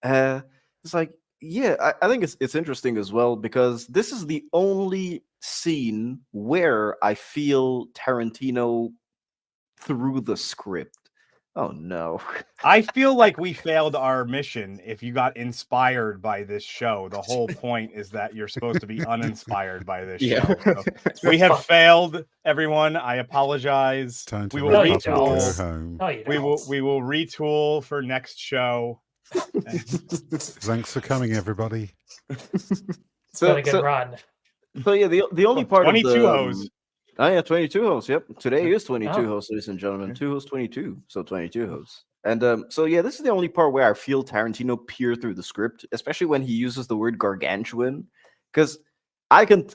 It's like, yeah, I think it's interesting as well because this is the only scene where I feel Tarantino threw the script. Oh no. I feel like we failed our mission if you got inspired by this show. The whole point is that you're supposed to be uninspired by this show. So we have failed, everyone. I apologize. We will retool. We will retool for next show. Thanks for coming, everybody. It's been a good run. So yeah, the only part 22 of the hoes. Oh yeah, 22 hosts. Yep, today is 22 hosts, ladies and gentlemen. 2 hosts, 22, so 22 hosts. And so yeah, this is the only part where I feel Tarantino peer through the script, especially when he uses the word gargantuan, because I can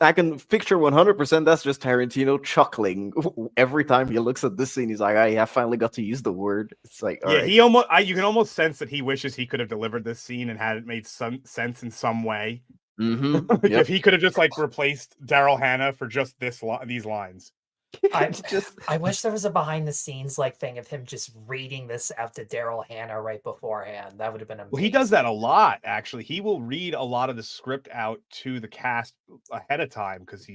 picture 100% that's just Tarantino chuckling every time he looks at this scene. He's like, I finally got to use the word. It's like, all right. You can almost sense that he wishes he could have delivered this scene and had it made some sense in some way. Yep. If he could have just like replaced Daryl Hannah for just these lines. I wish there was a behind the scenes like thing of him just reading this out to Daryl Hannah right beforehand. That would have been amazing. Well, he does that a lot, actually. He will read a lot of the script out to the cast ahead of time because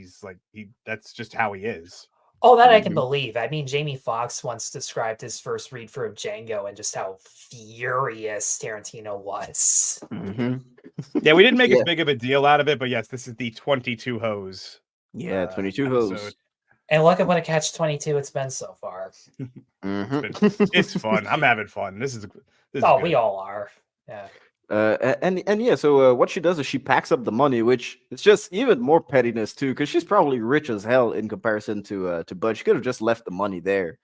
that's just how he is. Oh, that I can believe. I mean, Jamie Foxx once described his first read through of Django and just how furious Tarantino was. Yeah, we didn't make as big of a deal out of it, but yes, this is the 22 hoes. Yeah, 22 hoes. And look at what a catch-22 it's been so far. It's fun. I'm having fun. This is good. We all are. Yeah. And yeah, so what she does is she packs up the money, which is just even more pettiness too, because she's probably rich as hell in comparison to Bud. She could have just left the money there.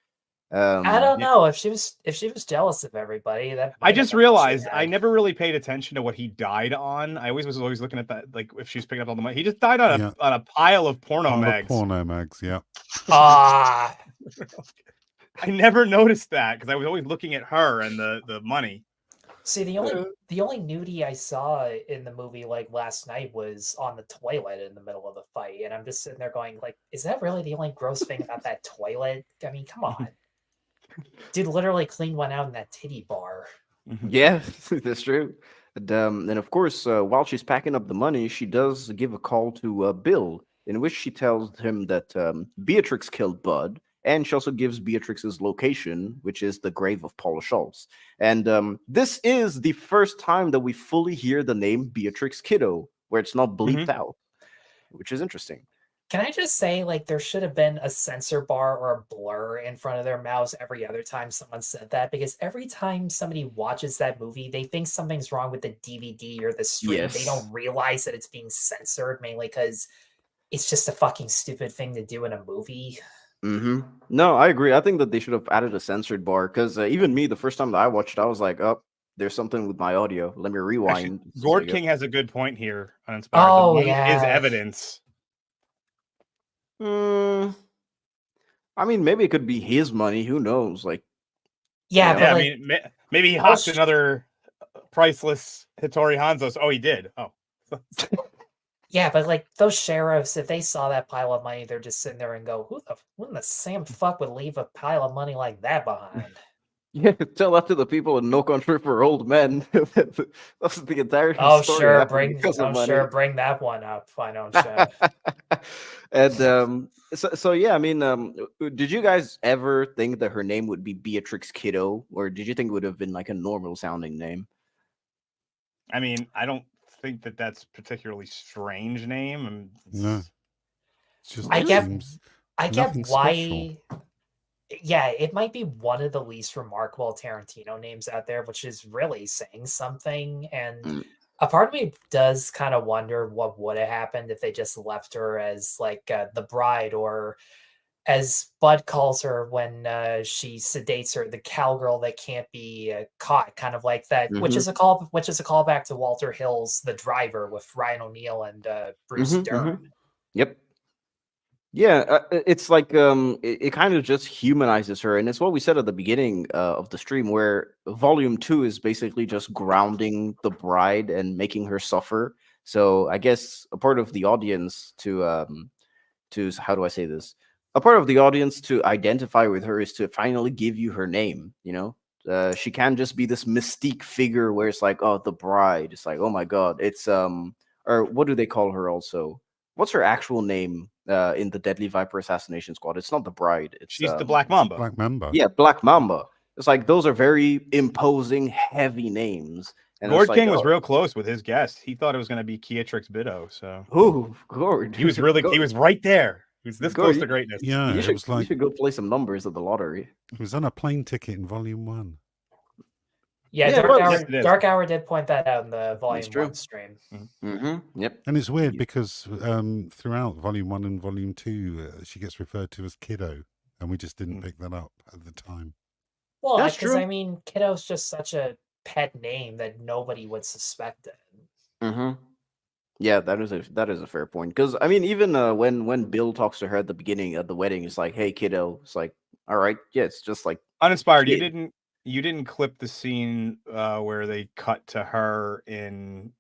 I don't know if she was jealous of everybody. I just realized I never really paid attention to what he died on. I was always looking at that, like if she's picking up all the money. He just died on a pile of porno mags. Porno mags, yeah. I never noticed that because I was always looking at her and the money. See, the only nudie I saw in the movie like last night was on the toilet in the middle of the fight, and I'm just sitting there going, like, is that really the only gross thing about that toilet? I mean, come on, dude, literally cleaned one out in that titty bar. Yeah, that's true. And of course, while she's packing up the money, she does give a call to Bill, in which she tells him that Beatrix killed Bud, and she also gives Beatrix's location, which is the grave of Paula Schultz. And this is the first time that we fully hear the name Beatrix Kiddo, where it's not bleeped out, which is interesting. Can I just say, like, there should have been a censor bar or a blur in front of their mouths every other time someone said that, because every time somebody watches that movie, they think something's wrong with the DVD or the stream. Yes. They don't realize that it's being censored, mainly because it's just a fucking stupid thing to do in a movie. No, I agree. I think that they should have added a censored bar, because even me, the first time that I watched it, I was like, oh, there's something with my audio. Let me rewind. Actually, Gord King has a good point here. Uninspired. The money is evidence. I mean, maybe it could be his money. Who knows? Like, yeah, but I mean, maybe he hopped another priceless Hattori Hanzo's. Oh, he did. Oh, yeah, but like those sheriffs, if they saw that pile of money, they're just sitting there and go, "Who in the Sam fuck would leave a pile of money like that behind?" Yeah, tell that to the people in No Country for Old Men. That's the entire Oh, story. sure, bring that one up. I know, Chef. And so yeah, I mean, did you guys ever think that her name would be Beatrix Kiddo, or did you think it would have been like a normal sounding name? I mean, I don't think that that's a particularly strange name. No, it's just I get why. Special. Yeah, it might be one of the least remarkable Tarantino names out there, which is really saying something. And a part of me does kind of wonder what would have happened if they just left her as like the bride, or as Bud calls her when she sedates her, the cowgirl that can't be caught, kind of like that, which is a callback to Walter Hill's The Driver with Ryan O'Neal and Bruce Dern. Yep. Yeah, it's like it kind of just humanizes her, and it's what we said at the beginning of the stream, where Volume 2 is basically just grounding the bride and making her suffer. So I guess a part of the audience to how do I say this? A part of the audience to identify with her is to finally give you her name. You know, she can't just be this mystique figure where it's like, oh, the bride. It's like, oh my god, it's or what do they call her also? What's her actual name in the Deadly Viper Assassination Squad? It's not the bride. She's the Black Mamba. Black Mamba. Yeah, Black Mamba. It's like those are very imposing, heavy names. And Gord King was real close with his guess. He thought it was going to be Beatrix Biddo. So, Gord. He was he was right there. He was this close to greatness. Yeah, you should go play some numbers at the lottery. It was on a plane ticket in Volume 1. Yeah, Dark Hour did point that out in the Volume 1 stream. Yep. And it's weird because throughout Volume 1 and Volume 2, she gets referred to as Kiddo, and we just didn't pick that up at the time. Well, because I mean, Kiddo's just such a pet name that nobody would suspect it. Yeah, that is a fair point. Because I mean, even when Bill talks to her at the beginning of the wedding, it's like, "Hey, kiddo." It's like, all right, yeah, it's just like Uninspired. You didn't clip the scene where they cut to her in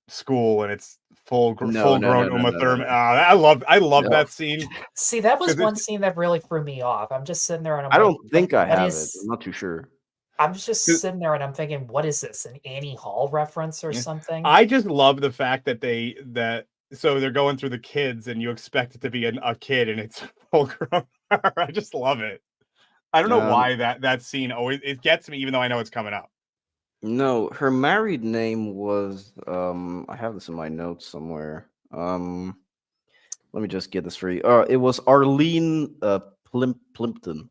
school and it's full grown Uma Thurman. I love that scene. See, that was one scene that really threw me off. I'm just sitting there and I don't think I have it. I'm not too sure. I'm just sitting there and I'm thinking, what is this? An Annie Hall reference or something? I just love the fact that so they're going through the kids and you expect it to be a kid and it's full grown. I just love it. I don't know why that scene always it gets me, even though I know it's coming up. No, her married name was I have this in my notes somewhere. Let me just get this for you. It was Arlene Plimpton.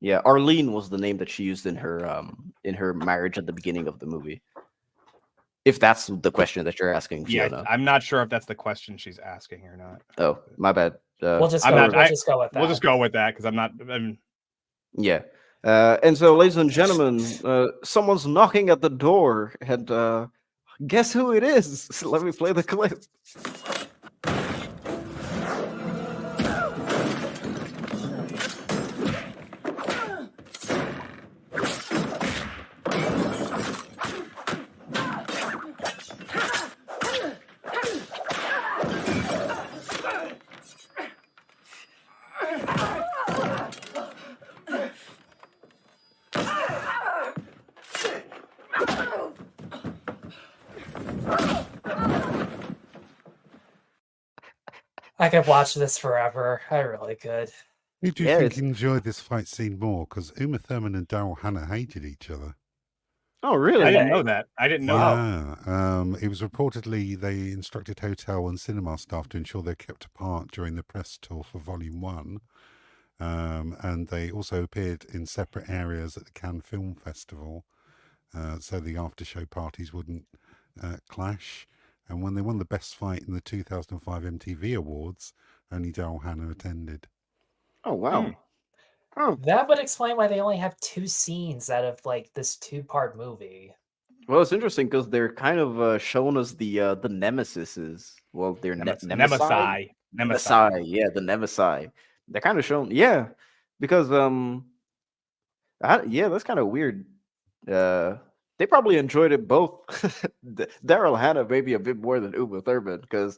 Yeah, Arlene was the name that she used in her marriage at the beginning of the movie. If that's the question that you're asking, Fiona. Yeah, I'm not sure if that's the question she's asking or not. Oh, my bad. We'll just go with that. We'll just go with that because yeah. And so, ladies and gentlemen, someone's knocking at the door, and guess who it is? Let me play the clip. I could watch this forever. I really could. Who do you think enjoyed this fight scene more? Because Uma Thurman and Daryl Hannah hated each other. Oh, really? I didn't know that. I didn't know that. Yeah. It was reportedly they instructed hotel and cinema staff to ensure they're kept apart during the press tour for Volume 1. And they also appeared in separate areas at the Cannes Film Festival, so the after-show parties wouldn't clash. And when they won the Best Fight in the 2005 MTV Awards, only Daryl Hannah attended. Oh, wow. Oh. That would explain why they only have 2 scenes out of like this 2-part movie. Well, it's interesting because they're kind of showing us the nemesises. Well, they're nemesi. Yeah, the nemesi. They're kind of shown, because that's kind of weird. They probably enjoyed it both. Daryl Hannah maybe a bit more than Uma Thurman because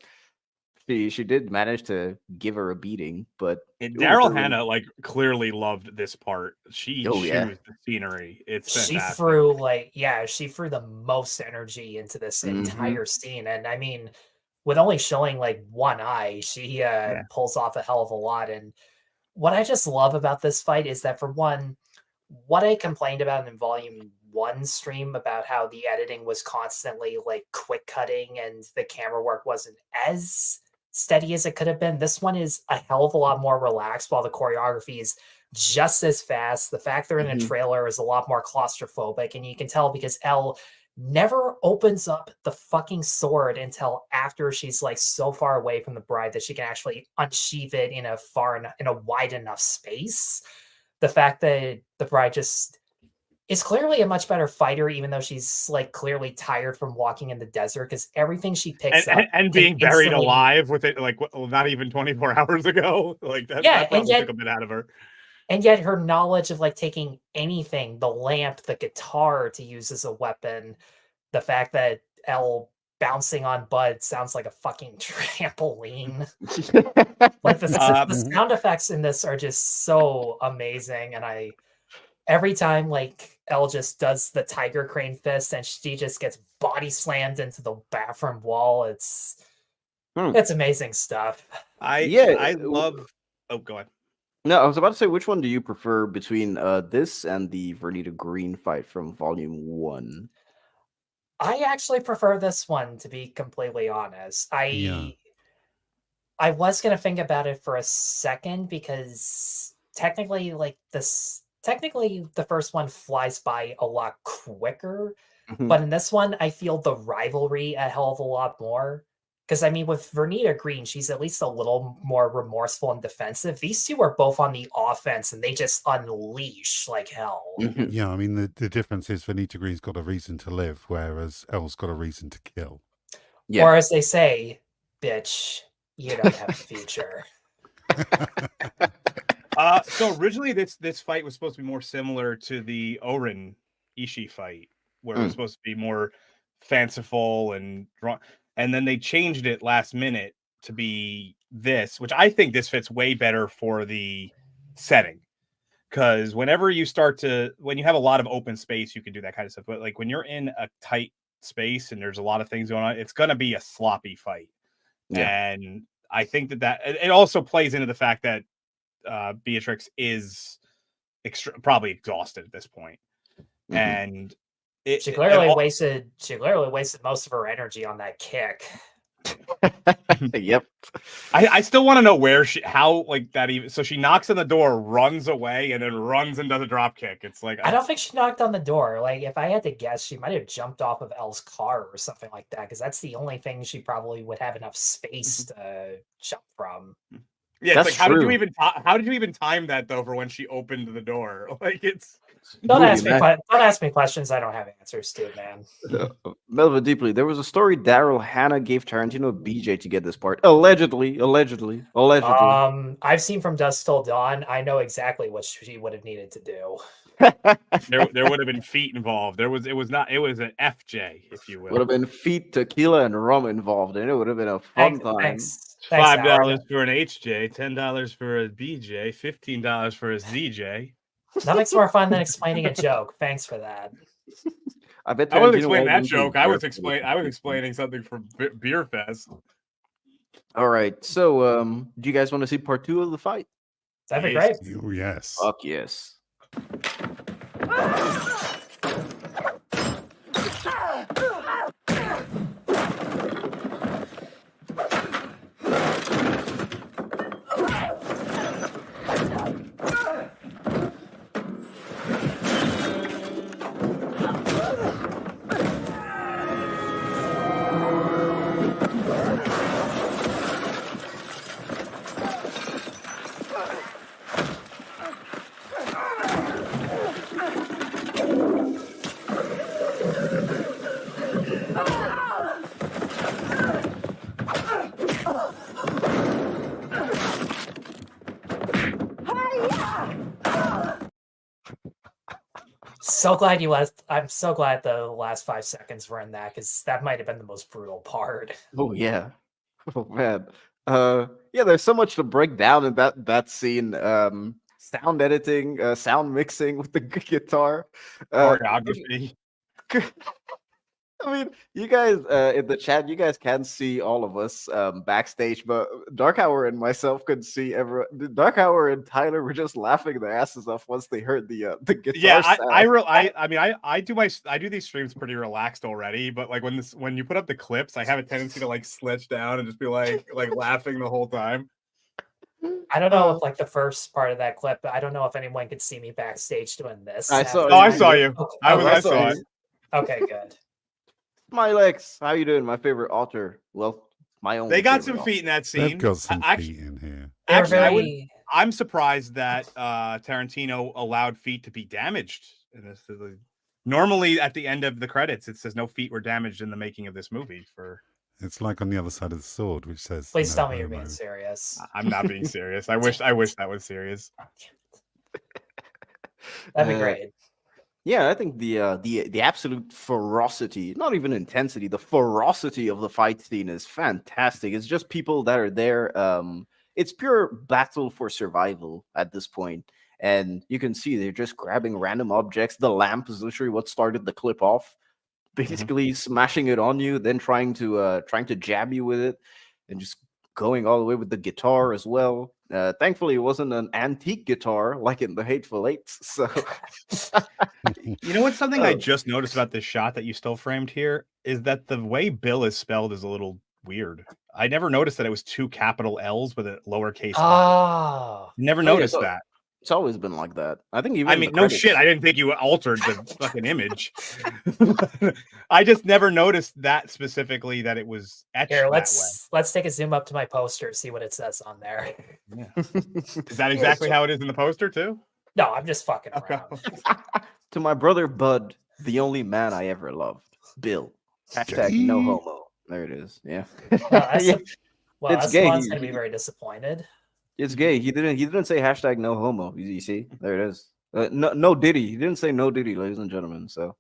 she did manage to give her a beating, but Daryl Hannah like clearly loved this part. She chose the scenery. It's fantastic. She threw the most energy into this entire scene, and I mean, with only showing like one eye, she pulls off a hell of a lot. And what I just love about this fight is that, for one, what I complained about in Volume 1 stream about how the editing was constantly like quick cutting and the camera work wasn't as steady as it could have been. This one is a hell of a lot more relaxed, while the choreography is just as fast. The fact they're in a trailer is a lot more claustrophobic, and you can tell because Elle never opens up the fucking sword until after she's like so far away from the bride that she can actually unsheath it in a wide enough space. The fact that the bride just is clearly a much better fighter, even though she's like clearly tired from walking in the desert, because everything she picks up and being buried alive with it, like not even 24 hours ago, like that probably took a bit out of her. And yet her knowledge of like taking anything, the lamp, the guitar to use as a weapon, the fact that Elle bouncing on Bud sounds like a fucking trampoline. Like the sound effects in this are just so amazing. And every time like Elle just does the tiger crane fist and she just gets body slammed into the bathroom wall, it's amazing stuff. I love. Oh, go ahead. No, I was about to say, which one do you prefer between this and the Vernita Green fight from Volume 1? I actually prefer this one, to be completely honest. I was going to think about it for a second because technically the first one flies by a lot quicker. But in this one, I feel the rivalry a hell of a lot more. Because, I mean, with Vernita Green, she's at least a little more remorseful and defensive. These two are both on the offense, and they just unleash like hell. Yeah, I mean, the difference is Vernita Green's got a reason to live, whereas Elle's got a reason to kill. Yeah. Or as they say, bitch, you don't have a future. So originally, this fight was supposed to be more similar to the O-Ren Ishii fight, where it was supposed to be more fanciful and drawn. And then they changed it last minute to be this, which I think this fits way better for the setting. Because whenever you when you have a lot of open space, you can do that kind of stuff. But like when you're in a tight space and there's a lot of things going on, it's going to be a sloppy fight. Yeah. And I think that it also plays into the fact that Beatrix is probably exhausted at this point. And she clearly wasted most of her energy on that kick. Yep. I still want to know how that even. So she knocks on the door, runs away, and then runs and does a drop kick. It's like I don't think she knocked on the door. Like if I had to guess, she might have jumped off of Elle's car or something like that, because that's the only thing she probably would have enough space to jump from. Yeah, it's like how did you even time that though for when she opened the door? Like it's. Don't ask me questions I don't have answers to, man. Melvin deeply. There was a story Daryl Hannah gave Tarantino a BJ to get this part. Allegedly. I've seen From Dusk Till Dawn. I know exactly what she would have needed to do. there would have been feet involved. It was an FJ, if you will. Would have been feet, tequila, and rum involved, and it would have been a fun time. Thanks, $5 for an HJ, $10 for a BJ, $15 for a ZJ. Nothing's more fun than explaining a joke. Thanks for that. I bet I wasn't explaining that joke. I was explaining something from Beer Fest. All right. So, do you guys want to see part 2 of the fight? That'd be great. Oh, yes. Fuck yes. So glad you last. I'm so glad the last 5 seconds were in that because that might have been the most brutal part. Oh yeah. Oh man. Yeah, there's so much to break down in that scene. Sound editing, sound mixing with the guitar. Choreography. I mean, you guys in the chat, you guys can see all of us backstage, but Dark Hour and myself could see everyone. Dark Hour and Tyler were just laughing their asses off once they heard the guitar. Yeah, sound. I do these streams pretty relaxed already, but like when you put up the clips, I have a tendency to like sledge down and just be like laughing the whole time. I don't know if like the first part of that clip, but I don't know if anyone could see me backstage doing this. I saw. Oh, I saw you. Okay. I saw it. Okay, good. My legs, how you doing? My favorite altar. Well, my own. They got some feet in that scene. They've got some feet in here. Actually, I'm surprised that Tarantino allowed feet to be damaged in this. Normally, at the end of the credits, it says no feet were damaged in the making of this movie. It's like on the other side of the sword, which says. Please no tell me you're homo. being serious. I'm not being serious. I wish that was serious. That'd be great. Yeah, I think the absolute ferocity, not even intensity, the ferocity of the fight scene is fantastic. It's just people that are there. It's pure battle for survival at this point. And you can see they're just grabbing random objects. The lamp is literally what started the clip off. Basically smashing it on you, then trying to jab you with it, and just going all the way with the guitar as well. Thankfully, it wasn't an antique guitar like in the Hateful Eights. So, you know what's something I just noticed about this shot that you still framed here is that the way Bill is spelled is a little weird. I never noticed that it was 2 capital L's with a lowercase R. Never noticed that. It's always been like that. I think even. I mean, no shit. I didn't think you altered the fucking image. I just never noticed that specifically that it was etched Here, let's take a zoom up to my poster, see what it says on there. Yeah. Is that exactly how it is in the poster too? No, I'm just fucking around. To my brother Bud, the only man I ever loved, Bill. Hashtag no homo. There it is. Yeah. Well, it's gay. Esteban's gonna be very disappointed. It's gay. He didn't say hashtag no homo. You see, there it is. No Diddy. He didn't say no Diddy, ladies and gentlemen. So,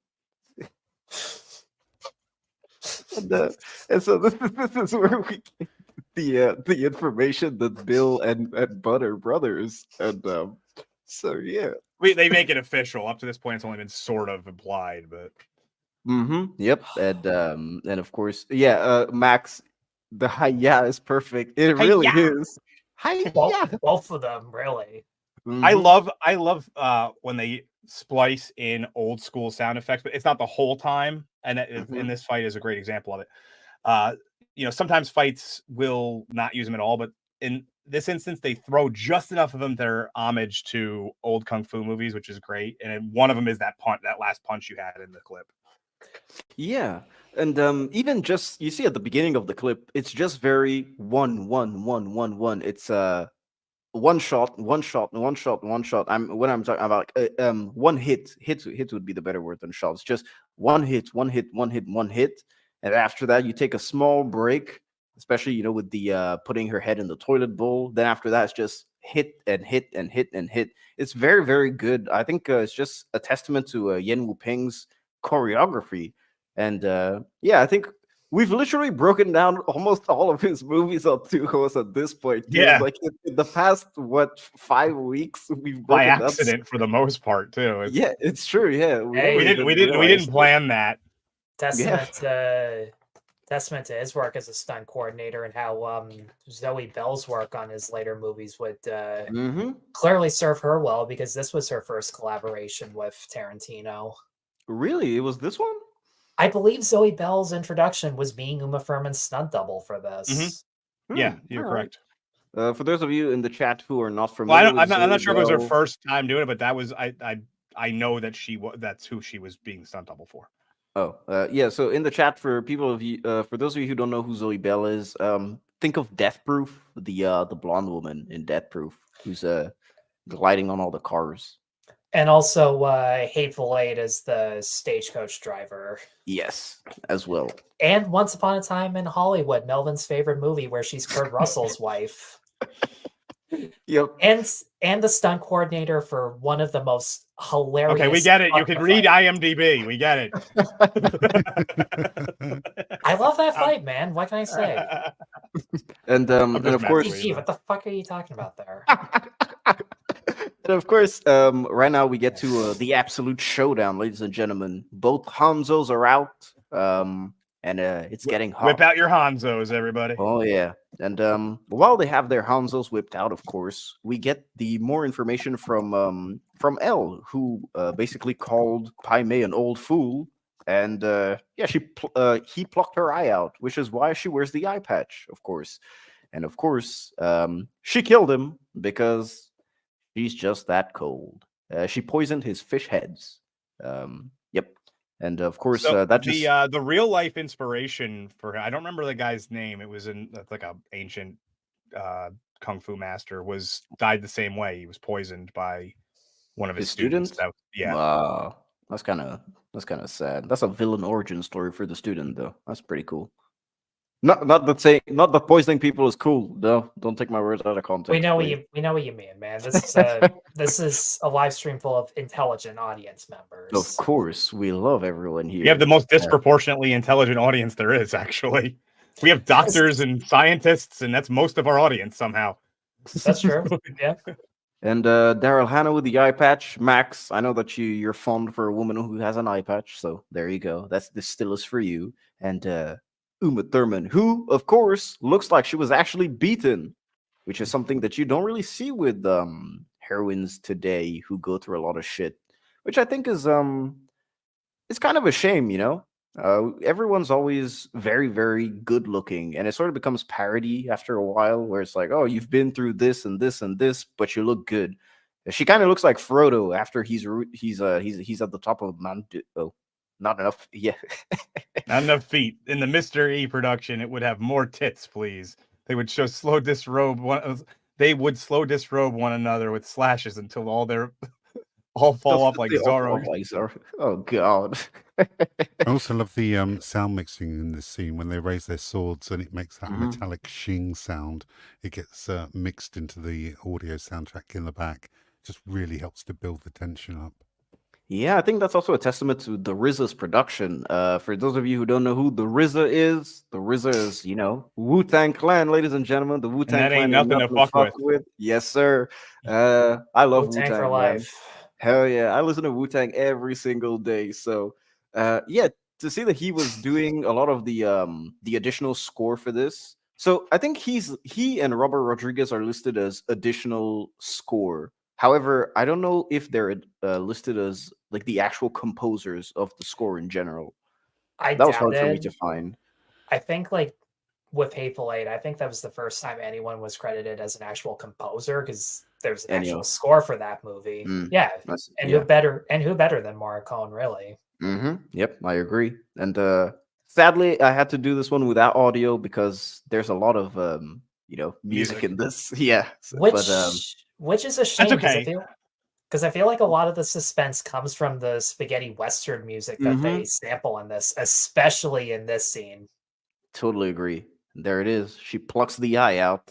and so this is where we get the information that Bill and Bud are brothers, and so yeah, they make it official. Up to this point, it's only been sort of implied, but yep, and of course, yeah, Max, the hi-ya is perfect. It really is. Both of them, really. I love when they splice in old school sound effects, but it's not the whole time. And in this fight is a great example of it. You know, sometimes fights will not use them at all, but in this instance, they throw just enough of them that are homage to old kung fu movies, which is great. And one of them is that last punch you had in the clip. Yeah. And even just you see at the beginning of the clip, it's just very 1 1 1 1 1. It's one shot. I'm talking about one hit would be the better word than shots. Just one hit, and after that you take a small break, especially with the putting her head in the toilet bowl. Then after that it's just hit and hit and hit and hit. It's very, very good. I think it's just a testament to Yen Wu Ping's choreography. And I think we've literally broken down almost all of his movies on TUHOS at this point. Yeah, like in the past 5 weeks, we've by accident for the most part too. Yeah, it's true. Yeah, we didn't plan that. Testament testament to his work as a stunt coordinator and how Zoe Bell's work on his later movies would clearly serve her well, because this was her first collaboration with Tarantino. Really? It was this one? I believe Zoe Bell's introduction was being Uma Thurman's stunt double for this. Yeah, you're correct. For those of you in the chat who are not familiar, I'm not sure if it was her first time doing it, but that was I know that that's who she was being stunt double for. Oh, yeah. So in the chat, for those of you who don't know who Zoe Bell is, think of Death Proof, the blonde woman in Death Proof, who's gliding on all the cars. And also Hateful Eight as the stagecoach driver. Yes, as well. And Once Upon a Time in Hollywood, Melvin's favorite movie, where she's Kurt Russell's wife. Yep. And the stunt coordinator for one of the most hilarious. Okay, we get it. You can read IMDb. We get it. I love that fight, man. What can I say? And of course, what the fuck are you talking about there? And of course, right now we get to the absolute showdown, ladies and gentlemen. Both Hanzos are out, and it's getting hot. Whip out your Hanzos, everybody. Oh yeah, and while they have their Hanzos whipped out, of course, we get the more information from Elle, who basically called Pai Mei an old fool, and he plucked her eye out, which is why she wears the eye patch, of course, and of course, she killed him because she's just that cold. She poisoned his fish heads. Yep. And of course, the real life inspiration for I don't remember the guy's name. It was like a ancient kung fu master died the same way. He was poisoned by one of his students. Yeah. Wow. That's kind of sad. That's a villain origin story for the student, though. That's pretty cool. Not that poisoning people is cool. No, don't take my words out of context. We know what you mean, man. This is a live stream full of intelligent audience members. Of course, we love everyone here. You have the most disproportionately intelligent audience there is. Actually, we have doctors and scientists, and that's most of our audience somehow. That's true. Yeah. And Daryl Hannah with the eye patch. Max, I know that you're fond for a woman who has an eye patch, so there you go. This still is for you. And Uma Thurman, who, of course, looks like she was actually beaten, which is something that you don't really see with heroines today who go through a lot of shit, which I think is it's kind of a shame, you know. Everyone's always very, very good looking, and it sort of becomes parody after a while, where it's like, oh, you've been through this and this and this, but you look good. She kind of looks like Frodo after he's at the top of Mount. Not enough. Yeah. Not enough feet. In the Mr. E production, it would have more tits, please. They would slow disrobe one another with slashes until all fall off like Zorro. Oh god. I also love the sound mixing in this scene when they raise their swords and it makes that metallic shing sound. It gets mixed into the audio soundtrack in the back. Just really helps to build the tension up. Yeah, I think that's also a testament to the RZA's production. For those of you who don't know who the RZA is, Wu-Tang Clan, ladies and gentlemen. The Wu-Tang Clan ain't nothing to fuck with. Yes, sir. I love Wu-Tang Wu-Tang for life. Hell yeah, I listen to Wu-Tang every single day. So, to see that he was doing a lot of the additional score for this. So I think he and Robert Rodriguez are listed as additional score. However, I don't know if they're listed as like the actual composers of the score in general. That was hard for me to find. I think like with Hateful Eight, I think that was the first time anyone was credited as an actual composer, because there's an actual score for that movie. Yeah, who better than Morricone, really? Yep, I agree. And sadly, I had to do this one without audio because there's a lot of music in this. Yeah, which is a shame. Because I feel like a lot of the suspense comes from the spaghetti western music that they sample in this, especially in this scene. Totally agree. There it is. She plucks the eye out,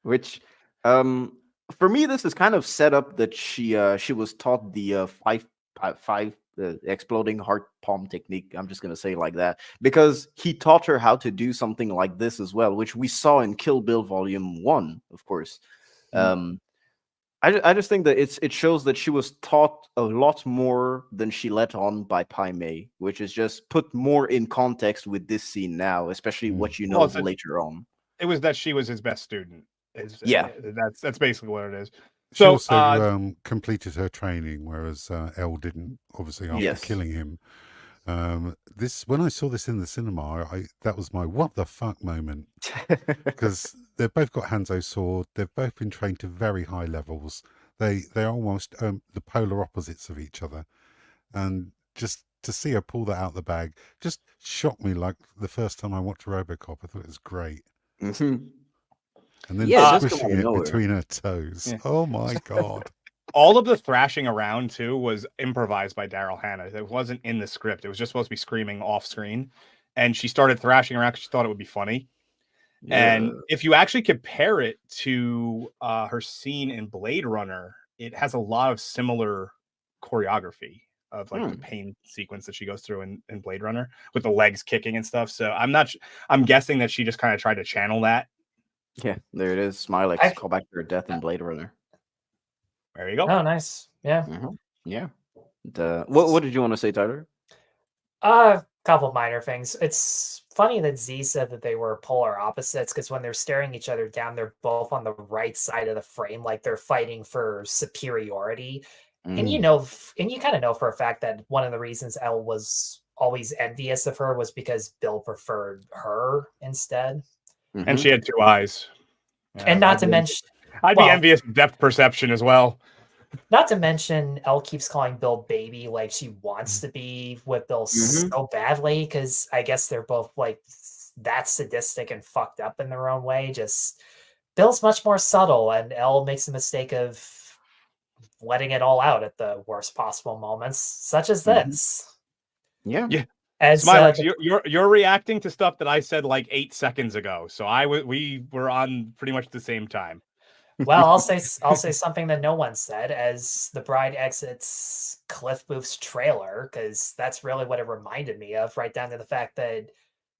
which for me, this is kind of set up that she was taught the five exploding heart palm technique. I'm just gonna say it like that because he taught her how to do something like this as well, which we saw in Kill Bill Volume 1, of course. I just think that it shows that she was taught a lot more than she let on by Pai Mei, which is just put more in context with this scene now, especially what you know later on. It was that she was his best student. Yeah, that's basically what it is. She So also completed her training, whereas Elle didn't, obviously, after killing him. When I saw this in the cinema, that was my what the fuck moment, because they've both got Hanzo's sword. They've both been trained to very high levels. They're almost the polar opposites of each other, and just to see her pull that out of the bag just shocked me. Like the first time I watched RoboCop, I thought it was great. Mm-hmm. And then squishing it between her toes. Yeah. Oh my god. All of the thrashing around too was improvised by Daryl Hannah. It wasn't in the script. It was just supposed to be screaming off screen, and she started thrashing around because she thought it would be funny. Yeah. And if you actually compare it to her scene in Blade Runner, it has a lot of similar choreography of like the pain sequence that she goes through in Blade Runner with the legs kicking and stuff. So I'm guessing that she just kind of tried to channel that. Yeah, there it is. Smilex, call back to her death in Blade Runner. There you go. Oh, nice. Yeah. Mm-hmm. Yeah. What did you want to say, Tyler? Couple minor things. It's funny that Z said that they were polar opposites, because when they're staring each other down, they're both on the right side of the frame, like they're fighting for superiority. And you kind of know for a fact that one of the reasons Elle was always envious of her was because Bill preferred her instead. And she had two eyes. And not to mention, I'd be envious of depth perception as well. Not to mention, Elle keeps calling Bill baby, like she wants to be with Bill so badly, because I guess they're both like that sadistic and fucked up in their own way. Just Bill's much more subtle, and Elle makes the mistake of letting it all out at the worst possible moments, such as this. Yeah. As Smilex, you're reacting to stuff that I said like 8 seconds ago, so we were on pretty much the same time. Well, I'll say something that no one said as the bride exits Cliff Booth's trailer, because that's really what it reminded me of, right down to the fact that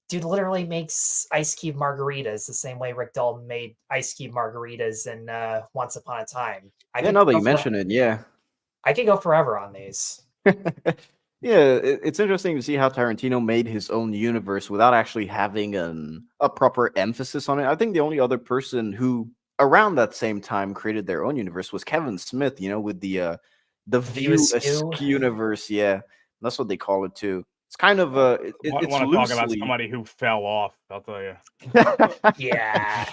dude literally makes ice cube margaritas the same way Rick Dalton made ice cube margaritas in Once Upon a Time. Now that you mention it, I could go forever on these. Yeah, it's interesting to see how Tarantino made his own universe without actually having a proper emphasis on it. I think the only other person who around that same time created their own universe was Kevin Smith, with the View Askew universe. Yeah, that's what they call it too. It's kind of it's want to talk about somebody who fell off, I'll tell you. Yeah.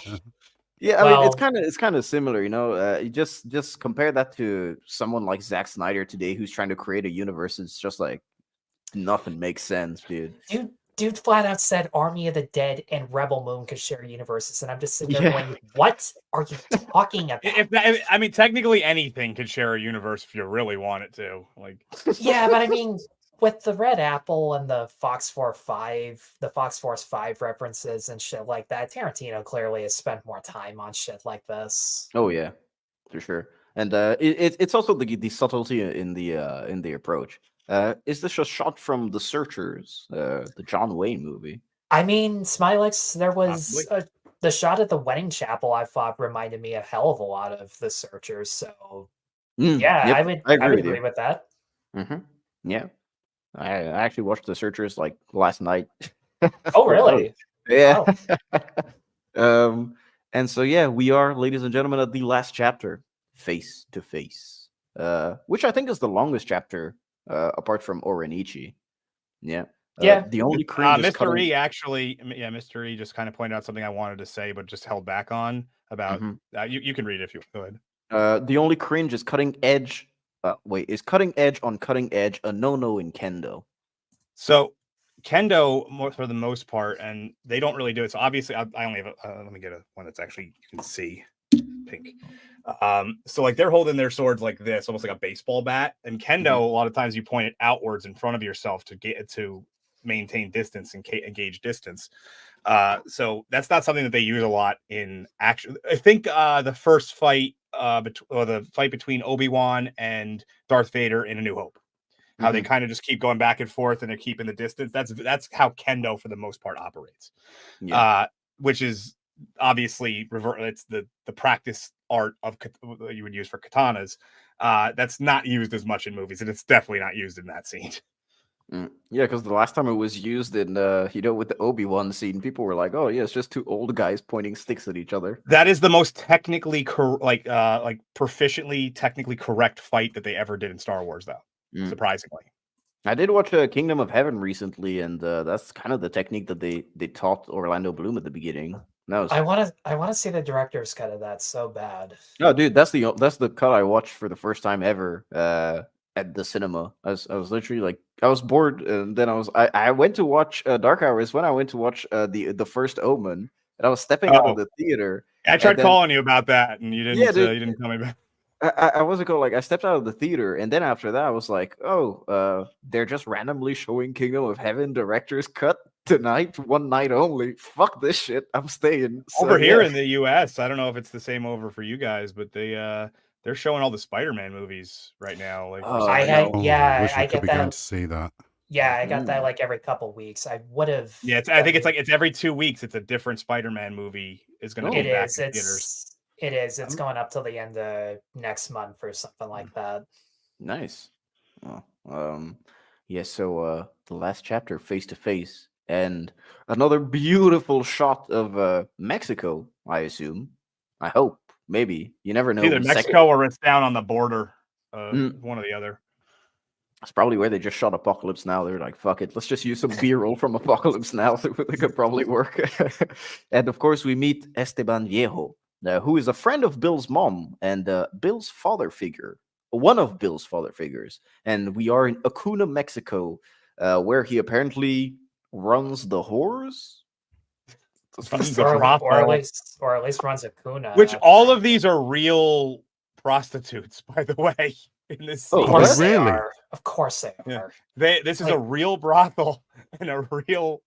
Yeah, I mean, it's kind of similar, You just compare that to someone like Zack Snyder today, who's trying to create a universe. It's just like nothing makes sense, dude. Dude flat out said Army of the Dead and Rebel Moon could share universes, and I'm just sitting there going, "What are you talking about?" I mean, technically anything could share a universe if you really want it to. Like, yeah, but I mean, with the Red Apple and the Fox Force 5 references and shit like that, Tarantino clearly has spent more time on shit like this. Oh yeah, for sure. And it's also the subtlety in the approach. Is this a shot from The Searchers, the John Wayne movie? I mean, Smilex, there was the shot at the wedding chapel. I thought reminded me a hell of a lot of The Searchers. So I would agree with that. Mm-hmm. Yeah. I actually watched The Searchers like last night. Oh, really? Yeah. Wow. And so we are, ladies and gentlemen, at the last chapter, Face to Face, which I think is the longest chapter apart from O-Ren Ishii. Yeah. The only cringe Mr. E actually, Mr. E just kind of pointed out something I wanted to say, but just held back on about. You can read it if you go ahead. The only cringe is cutting edge. Is cutting edge on cutting edge a no-no in kendo? So kendo, for the most part, and they don't really do it. So obviously, I only have let me get one that's actually you can see pink. So like they're holding their swords like this, almost like a baseball bat. And kendo, a lot of times you point it outwards in front of yourself to maintain distance and gauge distance. So that's not something that they use a lot in action. I think the first fight, the fight between Obi-Wan and Darth Vader in A New Hope, how they kind of just keep going back and forth and they're keeping the distance. That's how kendo for the most part operates. Which is obviously it's the practice art of you would use for katanas. That's not used as much in movies, and it's definitely not used in that scene. Yeah, because the last time it was used in, with the Obi-Wan scene, people were like, "Oh yeah, it's just two old guys pointing sticks at each other." That is the most technically proficiently technically correct fight that they ever did in Star Wars, though. Surprisingly, I did watch Kingdom of Heaven recently, and that's kind of the technique that they taught Orlando Bloom at the beginning. No, I want to see the director's cut of that so bad. No, dude, that's the cut I watched for the first time ever at the cinema. I was literally like, I was bored, and then I went to watch Dark Hours when I went to watch the first Omen, and I was stepping out of the theater. I tried calling you about that, and you didn't. Yeah, dude, you didn't tell me back. I wasn't going, like, I stepped out of the theater, and then after that I was like, they're just randomly showing Kingdom of Heaven director's cut tonight, one night only. Fuck this shit, I'm staying. Over here in the US, I don't know if it's the same over for you guys, but they're showing all the Spider-Man movies right now. Like, I get that. To see that. Yeah, I got that like every couple weeks. I would have. Yeah, I think it's every 2 weeks. It's a different Spider-Man movie is going to be back in theaters. It is. It's going up till the end of next month or something like that. Nice. Well, yeah. So the last chapter, Face to Face, and another beautiful shot of Mexico. I assume. I hope. Maybe. You never know. Either Mexico or it's down on the border. One or the other. That's probably where they just shot Apocalypse Now. They're like, fuck it, let's just use some B-roll from Apocalypse Now. They could probably work. And of course, we meet Esteban Viejo, who is a friend of Bill's mom and Bill's father figure, one of Bill's father figures. And we are in Acuna, Mexico, where he apparently runs the whores. Or at least runs Acuna. Which all of these are real prostitutes, by the way. In this of course they are. Of course they are. This is a real brothel and real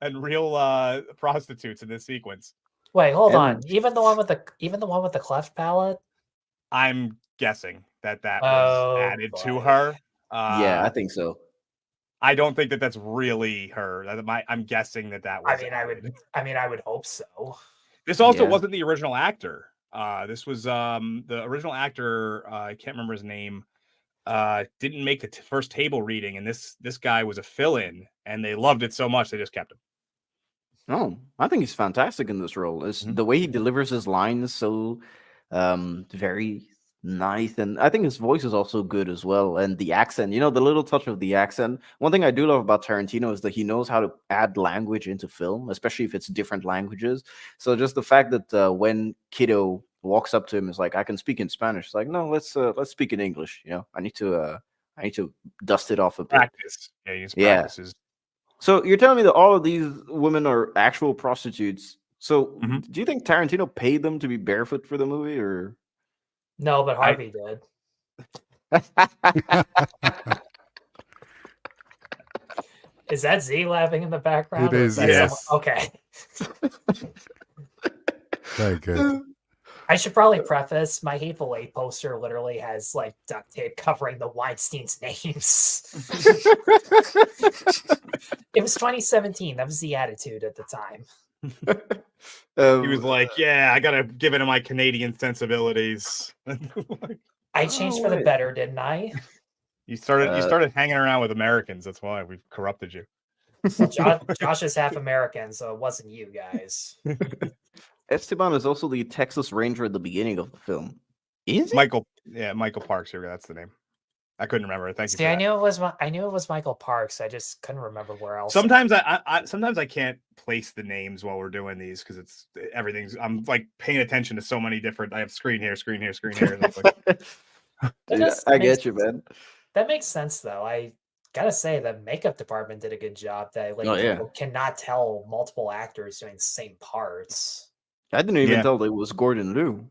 prostitutes in this sequence. Wait, hold on. Even the one with the cleft palate? I'm guessing that was added to her. Yeah, I think so. I don't think that's really her. I'm guessing that was. I would hope so. This also wasn't the original actor. This was the original actor. I can't remember his name. Didn't make the first table reading, and this guy was a fill-in, and they loved it so much they just kept him. Oh, I think he's fantastic in this role. It's the way he delivers his lines so very nice, and I think his voice is also good as well, and the accent, the little touch of the accent. One thing I do love about Tarantino is that he knows how to add language into film, especially if it's different languages. So just the fact that when Kiddo walks up to him, is like, I can speak in Spanish. It's like, no, let's speak in English. I need to dust it off a bit. Practice. Yeah, use practices. So you're telling me that all of these women are actual prostitutes. So do you think Tarantino paid them to be barefoot for the movie, or? No, but Harvey did. Is that Z laughing in the background? It is. Yes. Okay. Very good. I should probably preface, my Hateful Eight poster literally has like duct tape covering the Weinstein's names. It was 2017. That was the attitude at the time. He was like, yeah, I gotta give it to my Canadian sensibilities. I changed for the better, didn't I? You started hanging around with Americans. That's why we've corrupted you. Well, Josh is half American, so it wasn't you guys. Esteban is also the Texas Ranger at the beginning of the film. Is it? Michael Parks here. That's the name. I couldn't remember. Thank you. See, I knew it was Michael Parks. I just couldn't remember where else. Sometimes I can't place the names while we're doing these because I'm like paying attention to so many different. I have screen here. I get you, man. That makes sense, though. I gotta say the makeup department did a good job. That people cannot tell multiple actors doing the same parts. I didn't even tell that it was Gordon Liu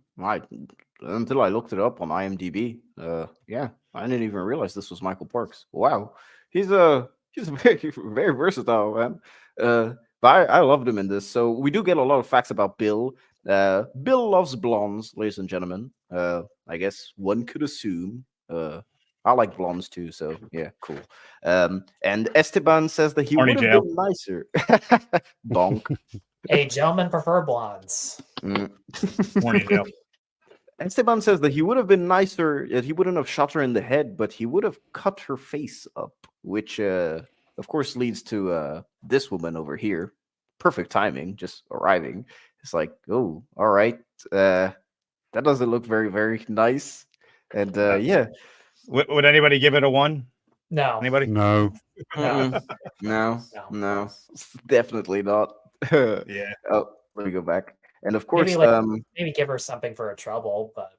until I looked it up on IMDb. I didn't even realize this was Michael Parks. Wow, he's very, very versatile, man. But I loved him in this. So we do get a lot of facts about Bill. Bill loves blondes, ladies and gentlemen. I guess one could assume. I like blondes too, so yeah, cool. And Esteban says that he would have been nicer. Bonk. Hey, gentlemen prefer blondes. Morning, Joe. Esteban says that he would have been nicer if he wouldn't have shot her in the head, but he would have cut her face up, which, of course, leads to this woman over here. Perfect timing, just arriving. It's like, oh, all right. That doesn't look very, very nice. And yeah. Would anybody give it a 1? No. Anybody? No. No, definitely not. Yeah. Oh, let me go back. And of course, maybe give her something for her trouble, but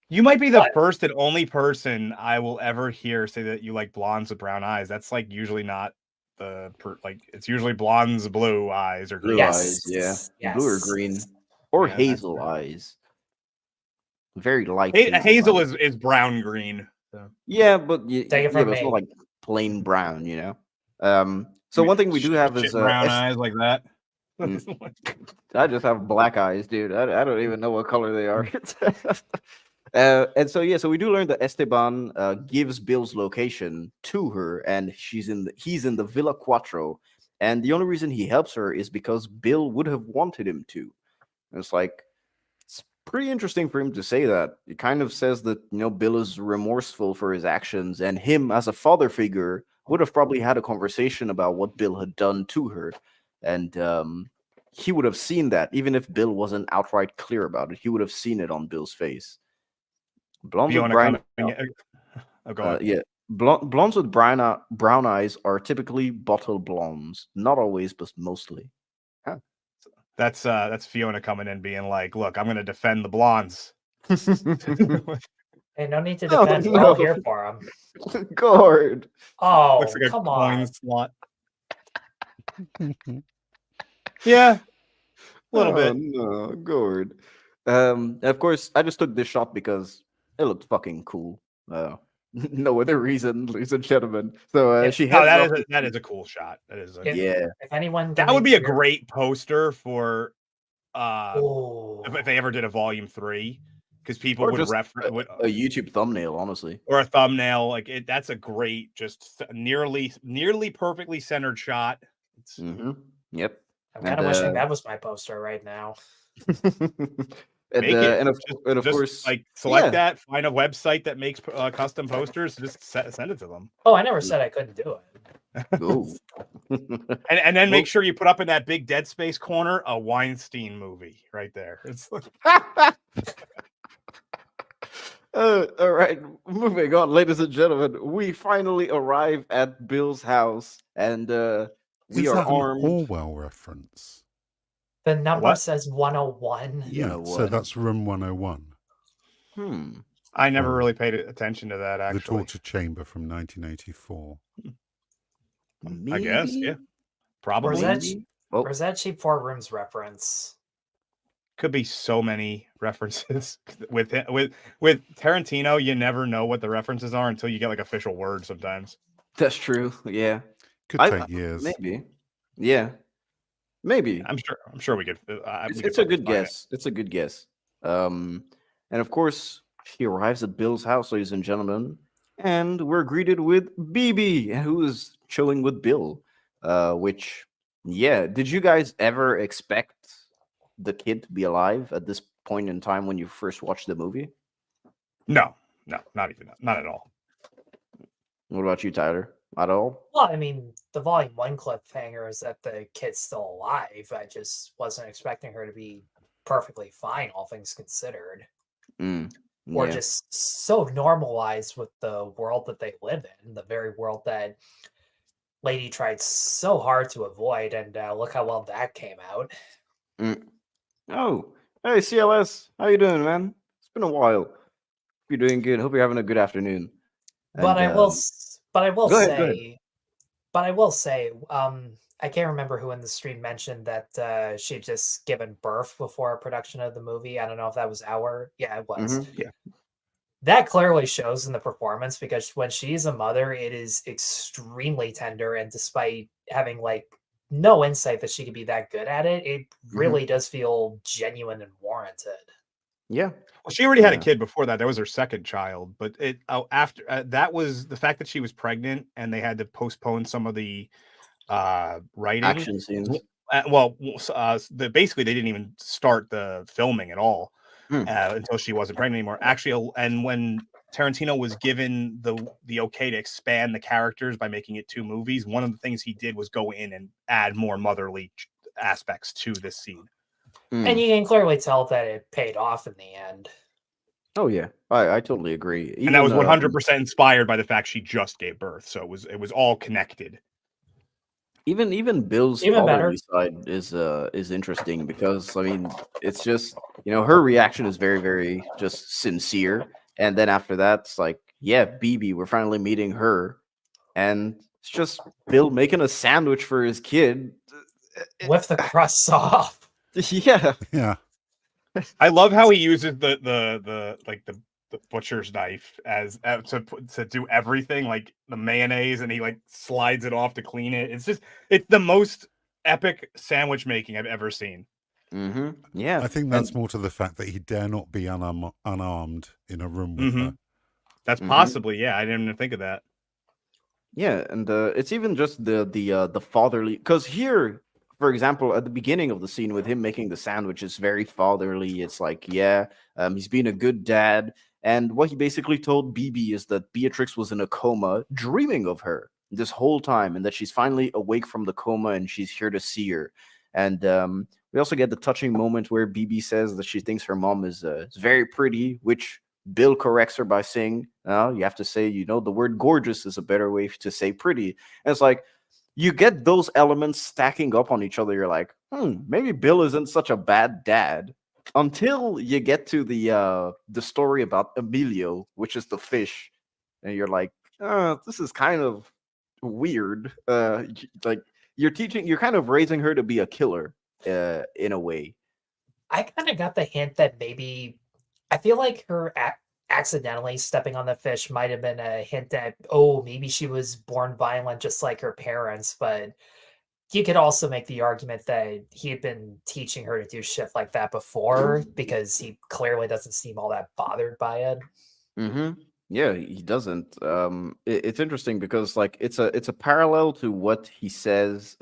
you might be the first and only person I will ever hear say that you like blondes with brown eyes. That's like usually not it's usually blondes, blue eyes or green eyes, yeah. Yes. Blue or green or hazel eyes. Very light. Hazel is brown green. So. Yeah, but take it from me. It's not like plain brown, you know. So one thing we do have is brown eyes like that. I just have black eyes, dude. I don't even know what color they are. And so yeah, so we do learn that Esteban gives Bill's location to her, and he's in the Villa Cuatro, and the only reason he helps her is because Bill would have wanted him to. And it's like, it's pretty interesting for him to say that. It kind of says that, you know, Bill is remorseful for his actions, and him as a father figure would have probably had a conversation about what Bill had done to her, and he would have seen that, even if Bill wasn't outright clear about it. He would have seen it on Bill's face. Blondes with brown, blondes with brown eyes are typically bottle blondes. Not always, but mostly. Huh. That's Fiona coming in, being like, "Look, I'm going to defend the blondes." Hey, no need to defend. We're all here for them. Gord. Oh, looks like come a on. coin slot. Yeah, a little bit. No, Gord. Of course, I just took this shot because it looked fucking cool. No other reason, ladies and gentlemen. So she has that is a cool shot. That is yeah. If anyone that would be a great poster for if they ever did a volume 3, because people would reference a YouTube thumbnail, honestly, or a thumbnail like it. That's a great, just nearly perfectly centered shot. Yep. I'm kind of wishing that was my poster right now. And of course, like select that, find a website that makes custom posters, just send it to them. Oh, I never said I couldn't do it. and then make sure you put up in that big dead space corner a Weinstein movie right there. It's all right, moving on, ladies and gentlemen. We finally arrive at Bill's house, and we are armed. An Orwell reference. The number says 101. Yeah, so that's room 101. I never really paid attention to that, actually. The torture chamber from 1984. I guess, yeah. Probably. Or is that Cheap 4 Rooms reference? Could be so many references. With Tarantino, you never know what the references are until you get like official words sometimes. That's true, yeah. Could take years. Maybe. Yeah. Maybe. I'm sure we could. It's a good guess. It's a good guess. And of course, she arrives at Bill's house, ladies and gentlemen, and we're greeted with BB, who is chilling with Bill. Which, yeah, did you guys ever expect the kid to be alive at this point in time when you first watched the movie? No, not at all. What about you, Tyler? At all? Well, I mean, the volume 1 cliffhanger is that the kid's still alive. I just wasn't expecting her to be perfectly fine, all things considered. Or just so normalized with the world that they live in, the very world that Lady tried so hard to avoid, and look how well that came out. Oh, hey, CLS. How you doing, man? It's been a while. Hope you're doing good. Hope you're having a good afternoon. But I will say, I can't remember who in the stream mentioned that she had just given birth before a production of the movie. I don't know if that was yeah, it was. Yeah. That clearly shows in the performance, because when she's a mother, it is extremely tender, and despite having like no insight that she could be that good at it, it really does feel genuine and warranted. Yeah. Well, she already had a kid before that. That was her second child. But after that was the fact that she was pregnant and they had to postpone some of the writing action scenes. Basically they didn't even start the filming at all Hmm. until she wasn't pregnant anymore. Actually, and when Tarantino was given the okay to expand the characters by making it 2 movies, one of the things he did was go in and add more motherly aspects to this scene. And you can clearly tell that it paid off in the end. Oh yeah, I totally agree. And that was 100% inspired by the fact she just gave birth, so it was all connected. Even Bill's fatherly side is interesting because I mean it's just her reaction is very, very just sincere, and then after that it's like, yeah, BB, we're finally meeting her, and it's just Bill making a sandwich for his kid with the crust off. Yeah. I love how he uses the butcher's knife as to do everything, like the mayonnaise, and he like slides it off to clean it. It's the most epic sandwich making I've ever seen. Yeah, I think that's more to the fact that he dare not be unarmed in a room with her. That's possibly, I didn't even think of that. Yeah, and it's even just the fatherly, because here, for example, at the beginning of the scene with him making the sandwich is very fatherly. It's like, he's being a good dad. And what he basically told BB is that Beatrix was in a coma, dreaming of her this whole time, and that she's finally awake from the coma and she's here to see her. And we also get the touching moment where BB says that she thinks her mom is very pretty, which Bill corrects her by saying, you have to say, the word gorgeous is a better way to say pretty. And it's like, you get those elements stacking up on each other. You're like, maybe Bill isn't such a bad dad, until you get to the story about Emilio, which is the fish, and you're like, this is kind of weird. Like you're kind of raising her to be a killer, in a way. I kind of got the hint that maybe, I feel like her accidentally stepping on the fish might have been a hint that, maybe she was born violent just like her parents, but you could also make the argument that he had been teaching her to do shit like that before, because he clearly doesn't seem all that bothered by it. Yeah, he doesn't. It's interesting because like it's a parallel to what he says.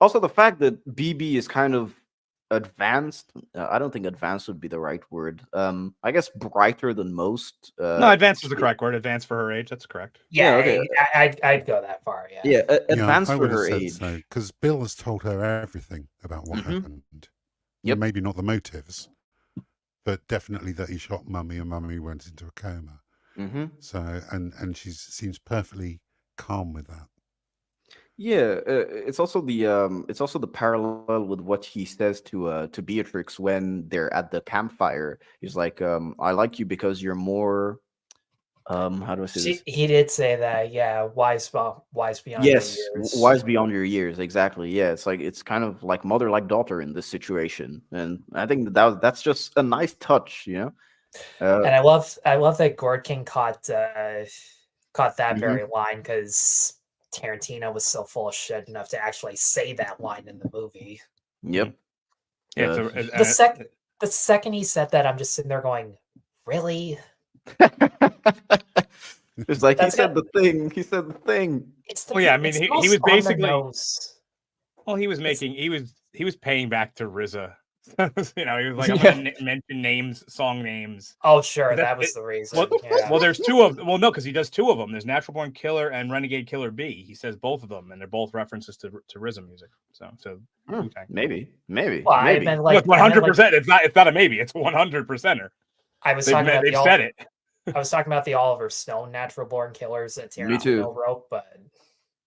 Also the fact that BB is kind of advanced. I don't think advanced would be the right word. I guess brighter than most. No, advanced is the correct word. Advanced for her age. That's correct. Yeah, okay. I'd go that far. Yeah, advanced for her age. Because Bill has told her everything about what happened. Yep. Maybe not the motives, but definitely that he shot Mummy and Mummy went into a coma. So and she seems perfectly calm with that. Yeah, it's also the parallel with what he says to Beatrix when they're at the campfire. He's like, I like you because you're more how do I say this? He did say that, wise beyond your years. Wise beyond your years, exactly. Yeah, it's kind of like mother like daughter in this situation, and I think that's just a nice touch, And I love that Gord King caught that very line, because Tarantino was so full of shit enough to actually say that line in the movie. Yep. Yeah. The second he said that, I'm just sitting there going, really? It's like he said the thing. He said the thing. I mean, he was basically. Well, he was paying back to RZA. He was like, I'm gonna mention song names. Oh, sure, that was the reason. Well, there's 2 of them. Well, no, because he does 2 of them. There's Natural Born Killer and Renegade Killer B. He says both of them, and they're both references to RZA music. So maybe. Well, I meant 100%. It's not a maybe. It's 100%er. They've said it. I was talking about the Oliver Stone Natural Born Killers that Tarantino wrote, but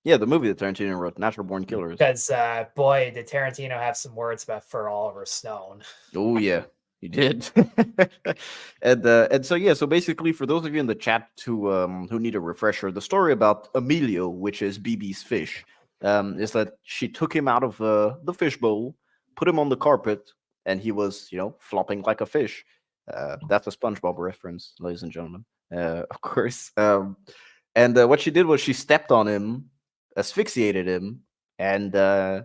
yeah, the movie that Tarantino wrote, Natural Born Killers. Because boy, did Tarantino have some words for Oliver Stone. Oh yeah, he did. and so basically, for those of you in the chat who need a refresher, the story about Emilio, which is BB's fish, is that she took him out of the fishbowl, put him on the carpet, and he was flopping like a fish. That's a SpongeBob reference, ladies and gentlemen, of course. And what she did was she stepped on him, asphyxiated him, and the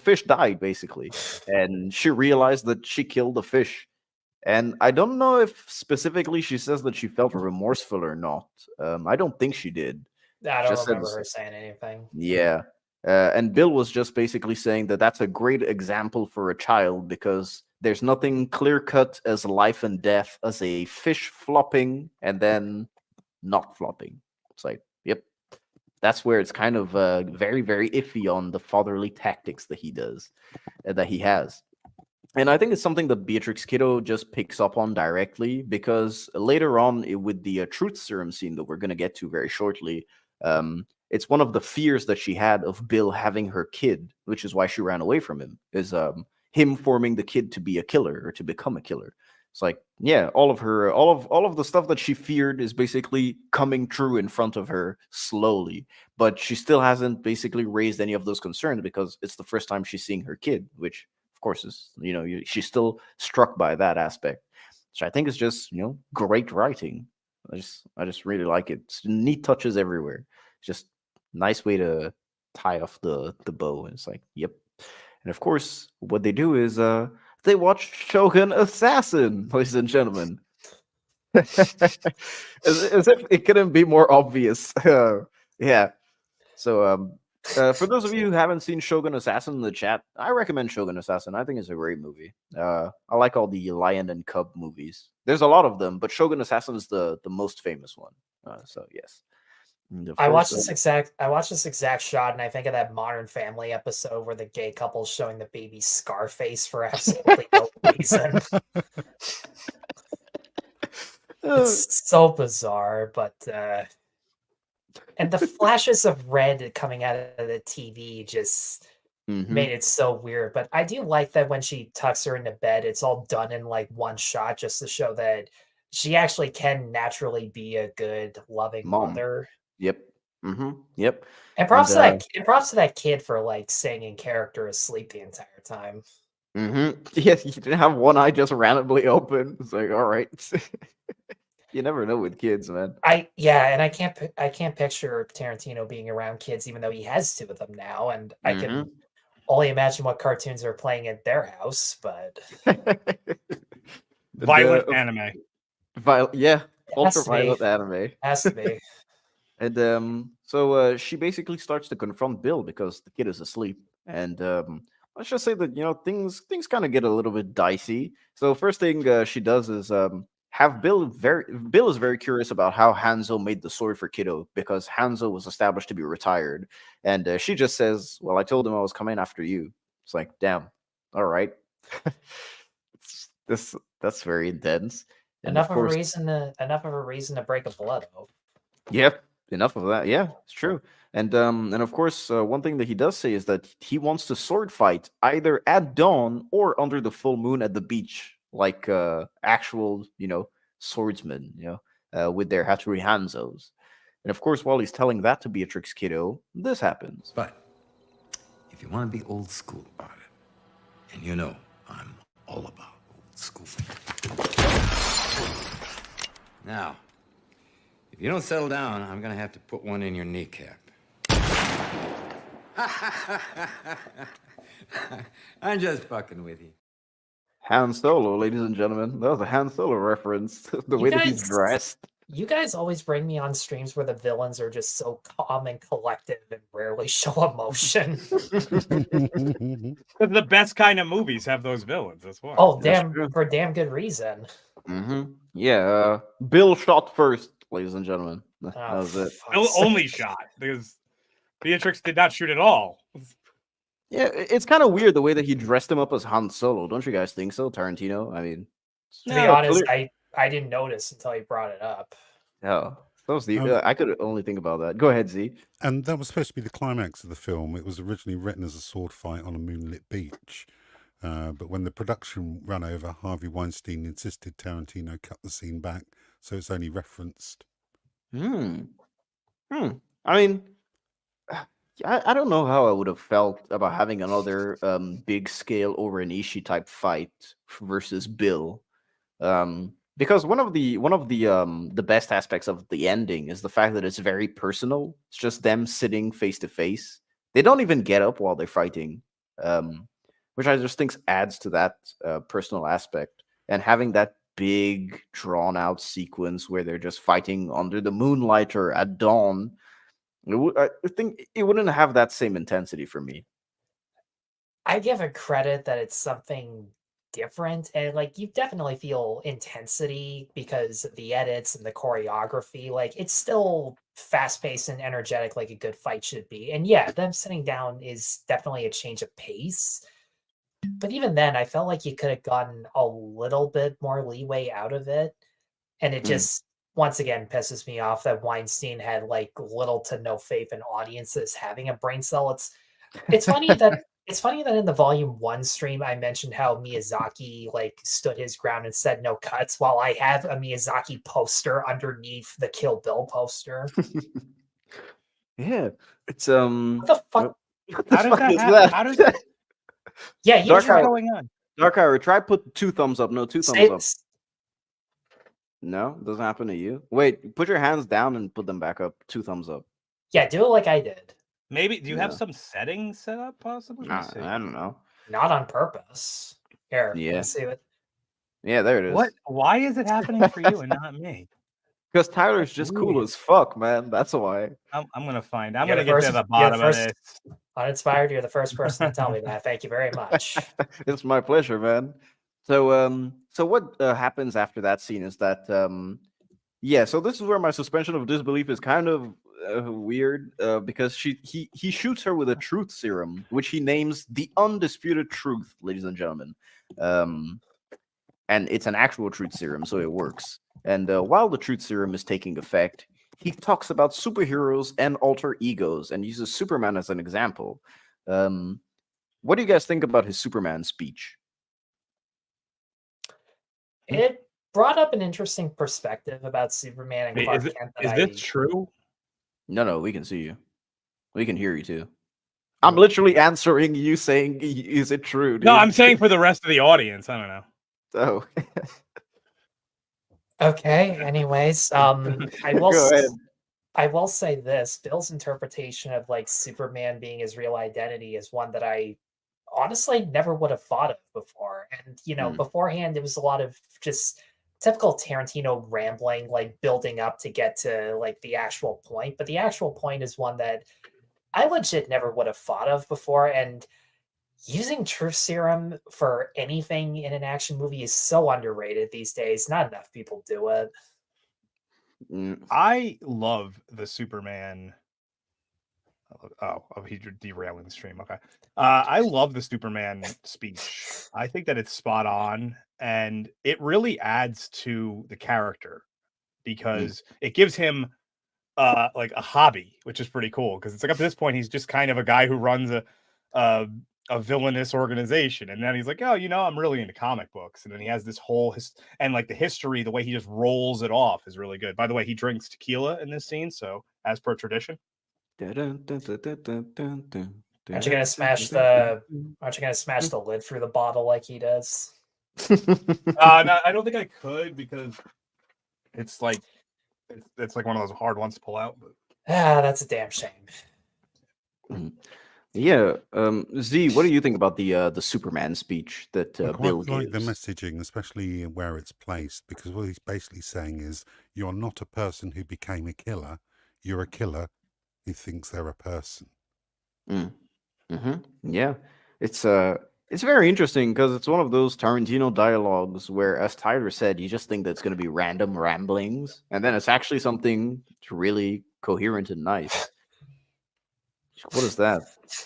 fish died basically. And she realized that she killed the fish. And I don't know if specifically she says that she felt remorseful or not. I don't think she did. I don't remember her saying anything. Yeah. And Bill was just basically saying that that's a great example for a child because there's nothing clear cut as life and death as a fish flopping and then not flopping. It's like, yep, that's where it's kind of very, very iffy on the fatherly tactics that he does, that he has. And I think it's something that Beatrix Kiddo just picks up on directly because later on with the truth serum scene that we're going to get to very shortly, it's one of the fears that she had of Bill having her kid, which is why she ran away from him, is him forming the kid to be a killer or to become a killer. It's like, yeah, all of the stuff that she feared is basically coming true in front of her slowly, but she still hasn't basically raised any of those concerns because it's the first time she's seeing her kid, which of course is, she's still struck by that aspect. So I think it's just, great writing. I just really like it. It's neat touches everywhere. It's just nice way to tie off the bow. And it's like, yep. And of course, what they do is they watch Shogun Assassin, ladies and gentlemen. as if it couldn't be more obvious. Yeah. So for those of you who haven't seen Shogun Assassin in the chat, I recommend Shogun Assassin. I think it's a great movie. I like all the Lion and Cub movies. There's a lot of them, but Shogun Assassin is the most famous one. So yes. I watched this exact shot, and I think of that Modern Family episode where the gay couple's showing the baby Scarface for absolutely no reason. It's so bizarre, but and the flashes of red coming out of the TV just made it so weird. But I do like that when she tucks her into bed, it's all done in like one shot just to show that she actually can naturally be a good, loving mother. Yep. Yep. And props to that kid for like staying in character asleep the entire time. Yes, you didn't have one eye just randomly open. It's like, all right. You never know with kids, man. And I can't picture Tarantino being around kids, even though he has two of them now, and I can only imagine what cartoons are playing at their house. But violent anime, ultra violent anime has to be. And so she basically starts to confront Bill because the kid is asleep, and let's just say that things kind of get a little bit dicey. So first thing she does is have Bill is very curious about how Hanzo made the sword for Kiddo because Hanzo was established to be retired, and she just says, "Well, I told him I was coming after you." It's like, damn, all right, that's very intense. Enough of a reason to break a blood oath. Yep. Enough of that. Yeah, it's true. And of course, one thing that he does say is that he wants to sword fight either at dawn or under the full moon at the beach, like actual, swordsmen, with their Hattori Hanzos. And of course, while he's telling that to Beatrix Kiddo, this happens. But if you want to be old school about it, and I'm all about old school. Now, if you don't settle down, I'm gonna have to put one in your kneecap. I'm just fucking with you. Han Solo, ladies and gentlemen. That was a Han Solo reference. The way that he's dressed. You guys always bring me on streams where the villains are just so calm and collective and rarely show emotion. The best kind of movies have those villains. That's why. Oh, for damn good reason. Yeah, Bill shot first, ladies and gentlemen. That was it. Bill only shot because Beatrix did not shoot at all. Yeah, it's kind of weird the way that he dressed him up as Han Solo. Don't you guys think so, Tarantino? I mean, to be honest, I didn't notice until he brought it up. Oh, that was I could only think about that. Go ahead, Z. And that was supposed to be the climax of the film. It was originally written as a sword fight on a moonlit beach. But when the production ran over, Harvey Weinstein insisted Tarantino cut the scene back, so it's only referenced. I mean, I don't know how I would have felt about having another big scale O-Ren Ishii type fight versus Bill, because one of the best aspects of the ending is the fact that it's very personal. It's just them sitting face to face. They don't even get up while they're fighting, which I just think adds to that personal aspect. And having that big drawn out sequence where they're just fighting under the moonlight or at dawn. I think it wouldn't have that same intensity for me. I give it credit that it's something different, and like you definitely feel intensity because of the edits and the choreography. Like it's still fast paced and energetic, like a good fight should be. And yeah, them sitting down is definitely a change of pace. But even then, I felt like you could have gotten a little bit more leeway out of it. And it just once again pisses me off that Weinstein had like little to no faith in audiences having a brain cell. It's funny that in the volume 1 stream I mentioned how Miyazaki like stood his ground and said no cuts, while I have a Miyazaki poster underneath the Kill Bill poster. Yeah, it's What the fuck? How does that happen? How does that? Yeah, you What's try. going on? Dark Hour, try put 2 thumbs up. No, 2 thumbs up. No, it doesn't happen to you. Wait, put your hands down and put them back up. 2 thumbs up. Yeah, do it like I did. Maybe do you have some settings set up possibly? I don't know. Not on purpose. Here, Yeah. let's see what. Yeah, there it is. What? Why is it happening for you and not me? Because Tyler's just cool as fuck, man. That's why. I'm gonna find. I'm gonna get to the bottom of this. Uninspired, you're the first person to tell me that. Thank you very much. It's my pleasure, man. So, so what happens after that scene is that, yeah. So this is where my suspension of disbelief is kind of weird, because he shoots her with a truth serum, which he names the undisputed truth, ladies and gentlemen. And it's an actual truth serum, so it works. And while the truth serum is taking effect, he talks about superheroes and alter egos and uses Superman as an example. What do you guys think about his Superman speech? It brought up an interesting perspective about Superman and Clark Kent. Is this true? No, we can see you. We can hear you too. I'm literally answering you saying, is it true? Dude? No, I'm saying for the rest of the audience. I don't know. Oh. Okay. Anyways, I will say this: Bill's interpretation of like Superman being his real identity is one that I honestly never would have thought of before. And you know, beforehand, it was a lot of just typical Tarantino rambling, like building up to get to like the actual point. But the actual point is one that I legit never would have thought of before. And using truth serum for anything in an action movie is so underrated these days. Not enough people do it. I love the Superman. Oh, he's derailing the stream. Okay. I love the Superman speech. I think that it's spot on, and it really adds to the character because it gives him like a hobby, which is pretty cool. Because it's like up to this point, he's just kind of a guy who runs a villainous organization, and then he's like, oh, you know, I'm really into comic books, and then he has this whole and like the history, the way he just rolls it off is really good. By the way, he drinks tequila in this scene, so as per tradition. Aren't you gonna smash the lid through the bottle like he does? No, I don't think I could because it's like one of those hard ones to pull out. But that's a damn shame. Yeah, Z, what do you think about the Superman speech that Bill gives? I like the messaging, especially where it's placed, because what he's basically saying is, you're not a person who became a killer. You're a killer who thinks they're a person. Yeah, it's very interesting because it's one of those Tarantino dialogues where, as Tyler said, you just think that it's going to be random ramblings, and then it's actually something really coherent and nice. What is that?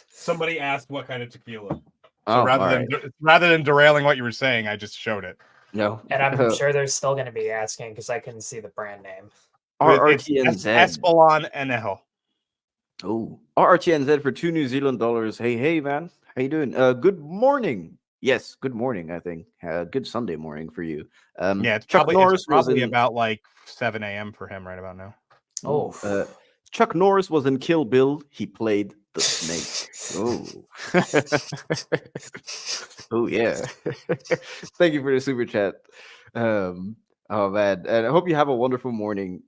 Somebody asked what kind of tequila. So rather than derailing what you were saying, I just showed it. No, and I'm sure they're still going to be asking because I couldn't see the brand name. RRTNZ. Espelon and Elle. Oh, RRTNZ for $2 New Zealand. Hey, man, how you doing? Good morning. Yes, good morning. I think good Sunday morning for you. Yeah, it's Chuck Norris probably about like 7 a.m. for him right about now. Oh, Chuck Norris was in Kill Bill. He played the snake. Oh yeah. Thank you for the super chat. Oh man, and I hope you have a wonderful morning.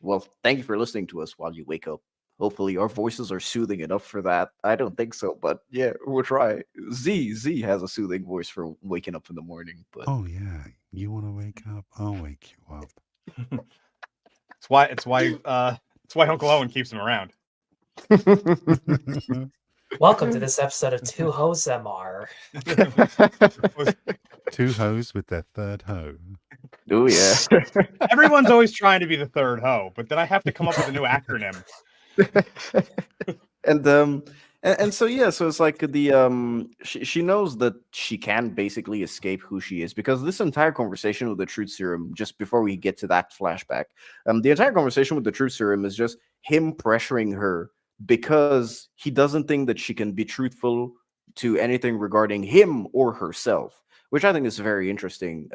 Well, thank you for listening to us while you wake up. Hopefully our voices are soothing enough for that. I don't think so, but yeah, we'll try. Z has a soothing voice for waking up in the morning. But oh yeah, you want to wake up? I'll wake you up. It's why That's why Uncle Owen keeps him around. Welcome to this episode of TUHOS MR. Two hoes with their third hoe. Oh yeah. Everyone's always trying to be the third hoe, but then I have to come up with a new acronym. And so yeah, so it's like the she knows that she can basically escape who she is, because this entire conversation with the truth serum, just before we get to that flashback, the entire conversation with the truth serum is just him pressuring her because he doesn't think that she can be truthful to anything regarding him or herself, which I think is very interesting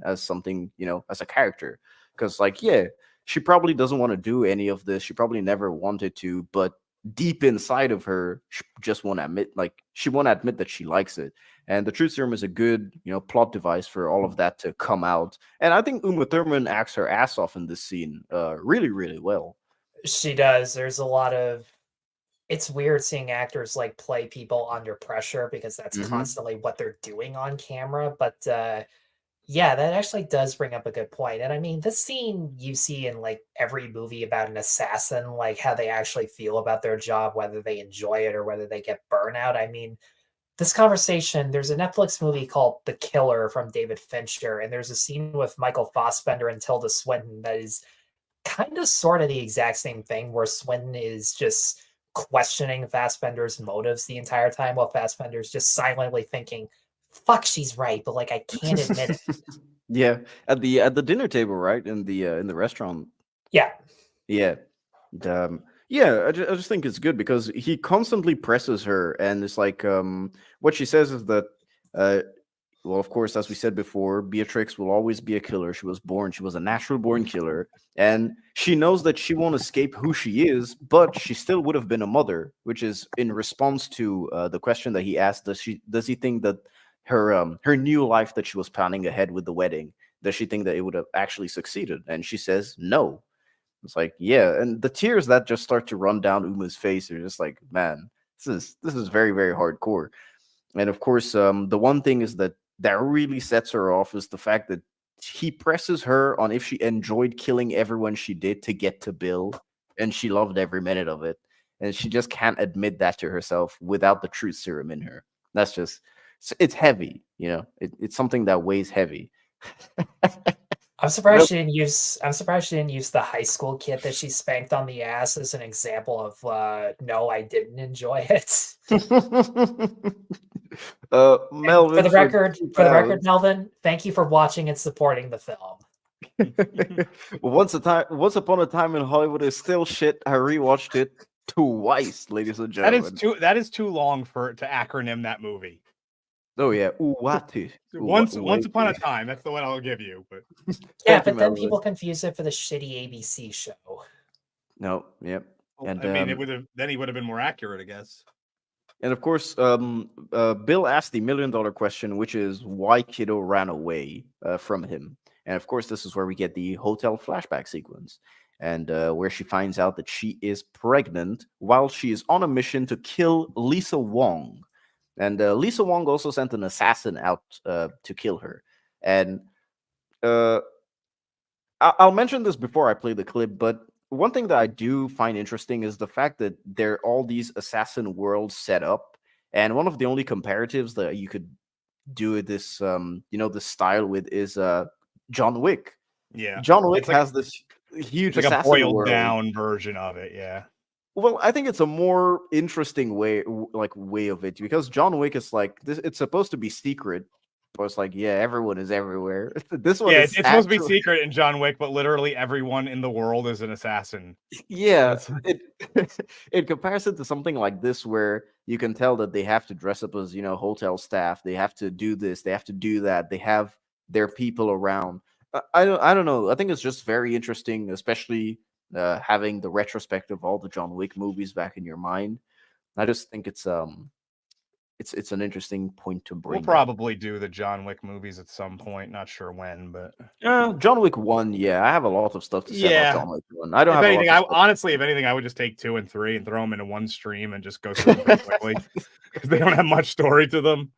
as something, you know, as a character, because like, yeah, she probably doesn't want to do any of this, she probably never wanted to, but deep inside of her, she just won't admit, like, she won't admit that she likes it. And the truth serum is a good, you know, plot device for all of that to come out. And I think Uma Thurman acts her ass off in this scene really, really well. She does. There's a lot of, it's weird seeing actors like play people under pressure, because that's constantly what they're doing on camera. But yeah, that actually does bring up a good point. And I mean, this scene you see in like every movie about an assassin, like how they actually feel about their job, whether they enjoy it or whether they get burnout. I mean, this conversation, there's a Netflix movie called The Killer from David Fincher, and there's a scene with Michael Fassbender and Tilda Swinton that is kind of sort of the exact same thing, where Swinton is just questioning Fassbender's motives the entire time, while Fassbender's just silently thinking, fuck, she's right, but like I can't admit it. Yeah, at the dinner table, right, in the restaurant. Yeah. Yeah, I just think it's good because he constantly presses her, and it's like what she says is that well, of course, as we said before, Beatrix will always be a killer. She was a natural born killer, and she knows that she won't escape who she is, but she still would have been a mother, which is in response to the question that he asked: does he think that her new life that she was planning ahead with the wedding, does she think that it would have actually succeeded? And she says no. It's like, yeah, and the tears that just start to run down Uma's face are just like, man, this is very, very hardcore. And of course, the one thing is that really sets her off is the fact that he presses her on if she enjoyed killing everyone she did to get to Bill, and she loved every minute of it, and she just can't admit that to herself without the truth serum in her. That's just, it's heavy, you know. It's something that weighs heavy. I'm surprised she didn't use the high school kid that she spanked on the ass as an example of no, I didn't enjoy it. Melvin, for the record, Melvin, thank you for watching and supporting the film. Once upon a time in Hollywood is still shit. I rewatched it twice, ladies and gentlemen. That is too long to acronym that movie. Oh yeah, Uwati. Once upon a time. That's the one I'll give you. But yeah, but then people confuse it for the shitty ABC show. No, yep. And I mean, he would have been more accurate, I guess. And of course, Bill asked the $1 million question, which is why Kiddo ran away from him. And of course, this is where we get the hotel flashback sequence, and where she finds out that she is pregnant while she is on a mission to kill Lisa Wong. And Lisa Wong also sent an assassin out to kill her. And I'll mention this before I play the clip, but one thing that I do find interesting is the fact that there are all these assassin worlds set up, and one of the only comparatives that you could do this, this style with is John Wick. Yeah, John Wick has this huge, like a boiled world. down version of it. Yeah. Well, I think it's a more interesting way of it, because John Wick is like this. It's supposed to be secret, but it's like, yeah, everyone is everywhere. This one, it's supposed to be secret in John Wick, but literally everyone in the world is an assassin. Yeah, in comparison to something like this, where you can tell that they have to dress up as, hotel staff. They have to do this. They have to do that. They have their people around. I don't know. I think it's just very interesting, especially having the retrospective of all the John Wick movies back in your mind. I just think it's an interesting point to bring. We'll probably do the John Wick movies at some point. Not sure when, but John Wick 1. Yeah, I have a lot of stuff to say about John Wick 1. I don't have anything. Honestly, if anything, I would just take 2 and 3 and throw them into one stream and just go through them quickly, because they don't have much story to them.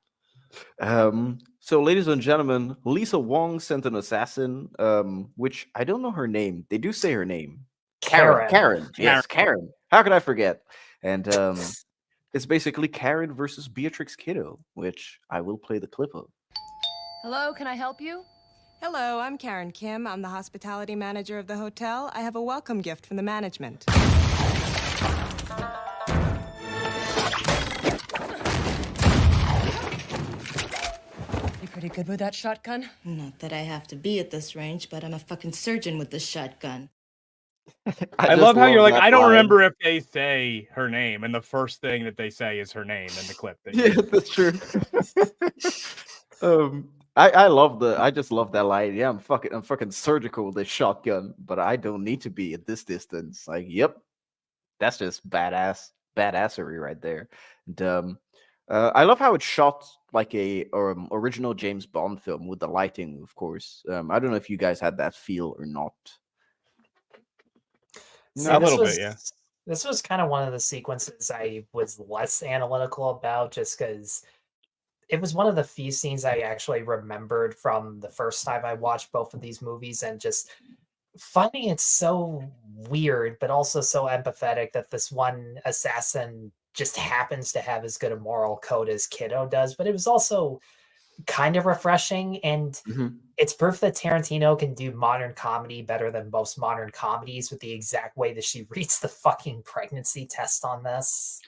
So, ladies and gentlemen, Lisa Wong sent an assassin, which I don't know her name. They do say her name. Karen. Yes, Karen. How could I forget? And it's basically Karen versus Beatrix Kiddo, which I will play the clip of. Hello, can I help you? Hello, I'm Karen Kim. I'm the hospitality manager of the hotel. I have a welcome gift from the management. You pretty good with that shotgun? Not that I have to be at this range, but I'm a fucking surgeon with this shotgun. I love how you're like, I don't remember if they say her name, and the first thing that they say is her name in the clip. Yeah, that's true. I just love that line. Yeah, I'm fucking surgical with this shotgun, but I don't need to be at this distance. Like, yep, that's just badassery right there. And I love how it's shot like a original James Bond film with the lighting, of course. I don't know if you guys had that feel or not. A little bit, yeah. This was kind of one of the sequences I was less analytical about, just because it was one of the few scenes I actually remembered from the first time I watched both of these movies, and just finding it so weird, but also so empathetic that this one assassin just happens to have as good a moral code as Kiddo does. But it was also kind of refreshing, and it's proof that Tarantino can do modern comedy better than most modern comedies, with the exact way that she reads the fucking pregnancy test on this.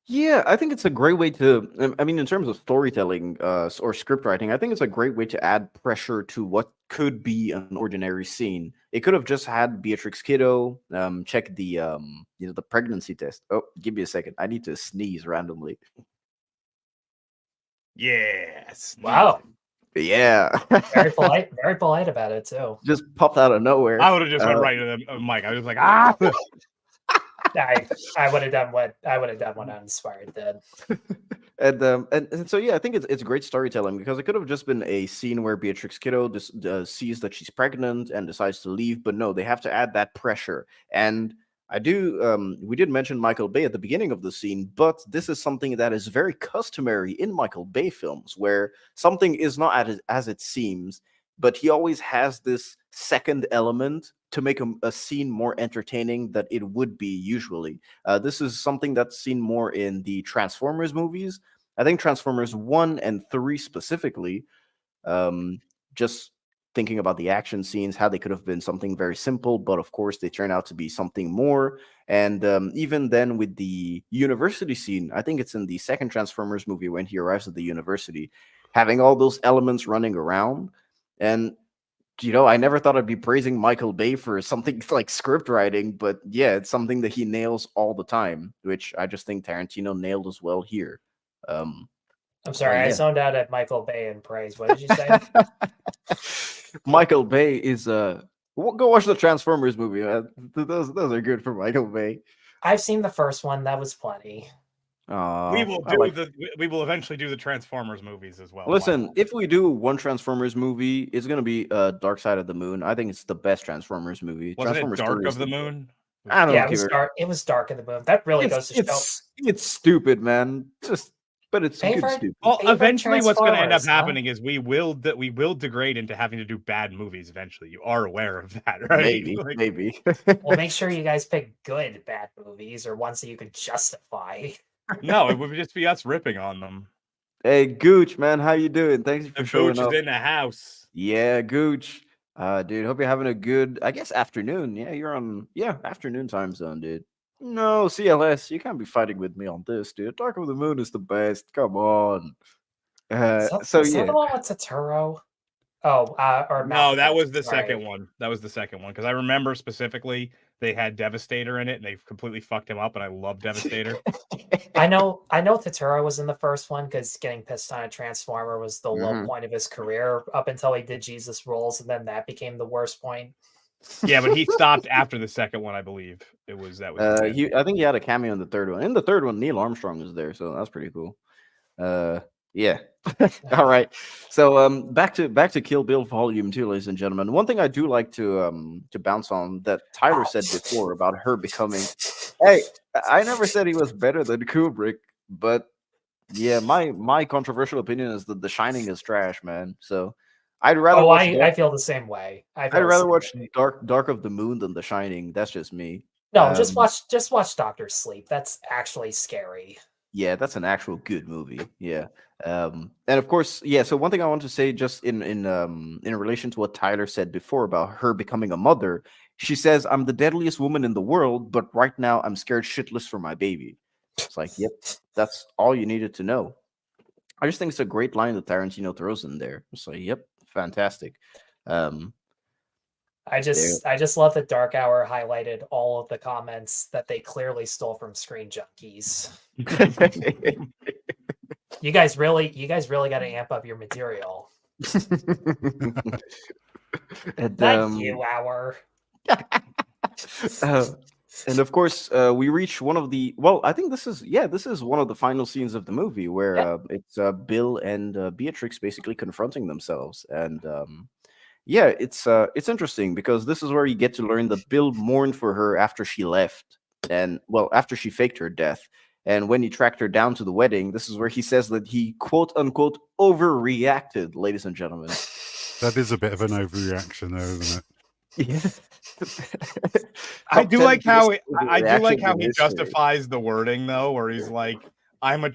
Yeah, I think it's a great way to, I mean, in terms of storytelling or script writing, I think it's a great way to add pressure to what could be an ordinary scene. It could have just had Beatrix Kiddo check the the pregnancy test. Oh, give me a second. I need to sneeze randomly. Yes. Wow. Yeah. Very polite about it too. Just popped out of nowhere. I would have just went right to the mic. I was like, ah. I would have done what Uninspired did. And so yeah, I think it's great storytelling, because it could have just been a scene where Beatrix Kiddo just sees that she's pregnant and decides to leave, but no, they have to add that pressure. And we did mention Michael Bay at the beginning of the scene, but this is something that is very customary in Michael Bay films, where something is not as it seems, but he always has this second element to make a scene more entertaining than it would be usually. This is something that's seen more in the Transformers movies. I think Transformers 1 and 3 specifically, just thinking about the action scenes, how they could have been something very simple, but of course they turn out to be something more. And even then with the university scene, I think it's in the second Transformers movie when he arrives at the university, having all those elements running around. And I never thought I'd be praising Michael Bay for something like script writing, but yeah, it's something that he nails all the time, which I just think Tarantino nailed as well here. I'm sorry, I zoned out at Michael Bay in praise. What did you say? Michael Bay is go watch the Transformers movie. Those are good for Michael Bay. I've seen the first one. That was plenty. We will eventually do the Transformers movies as well. Listen, if we do one Transformers movie, it's gonna be Dark Side of the Moon. I think it's the best Transformers movie. Wasn't Transformers it Dark of the Moon? I don't know. It was Dark of the Moon. That really goes to show. It's stupid, man. But it's good stupid. Well, eventually, what's going to end up happening is we will degrade into having to do bad movies. Eventually, you are aware of that, right? Maybe. Well, make sure you guys pick good bad movies, or ones that you could justify. No, it would just be us ripping on them. Hey, Gooch, man, how you doing? Thanks for showing up. Gooch is in the house. Yeah, Gooch. Dude, hope you're having a good, I guess, afternoon. Yeah, you're on, afternoon time zone, dude. No, CLS, you can't be fighting with me on this, dude. Dark of the Moon is the best. Come on. Is that the one with Totoro? Oh, or no, that was the second one. That was the second one, because I remember specifically they had Devastator in it, and they completely fucked him up. And I love Devastator. I know Totoro was in the first one, because getting pissed on a Transformer was the low point of his career up until he did Jesus Rolls, and then that became the worst point. Yeah, but he stopped after the second one, I believe. I think he had a cameo in the third one. In the third one, Neil Armstrong was there, so that's pretty cool. Yeah. All right. So back to Kill Bill Volume 2, ladies and gentlemen. One thing I do like to bounce on that Tyler said before about her becoming. Hey, I never said he was better than Kubrick, but yeah, my controversial opinion is that The Shining is trash, man. So I'd rather watch. I feel the same way. I'd rather watch Dark of the Moon than The Shining. That's just me. No, just watch Doctor Sleep. That's actually scary. Yeah, that's an actual good movie. Yeah. And of course, yeah. So one thing I want to say, just in relation to what Tyler said before about her becoming a mother, she says, "I'm the deadliest woman in the world, but right now I'm scared shitless for my baby." It's like, yep, that's all you needed to know. I just think it's a great line that Tarantino throws in there. It's like, yep, fantastic. I just love that Dark Hour highlighted all of the comments that they clearly stole from Screen Junkies. You guys really got to amp up your material. Thank you, Hour. And of course, we reach one of the. Well, I think this is one of the final scenes of the movie where it's Bill and Beatrix basically confronting themselves, and it's interesting because this is where you get to learn that Bill mourned for her after she left, and after she faked her death. And when he tracked her down to the wedding, this is where he says that he quote unquote overreacted, ladies and gentlemen. That is a bit of an overreaction, though, isn't it? Yeah. I do like how he justifies the wording though, where he's like, I'm a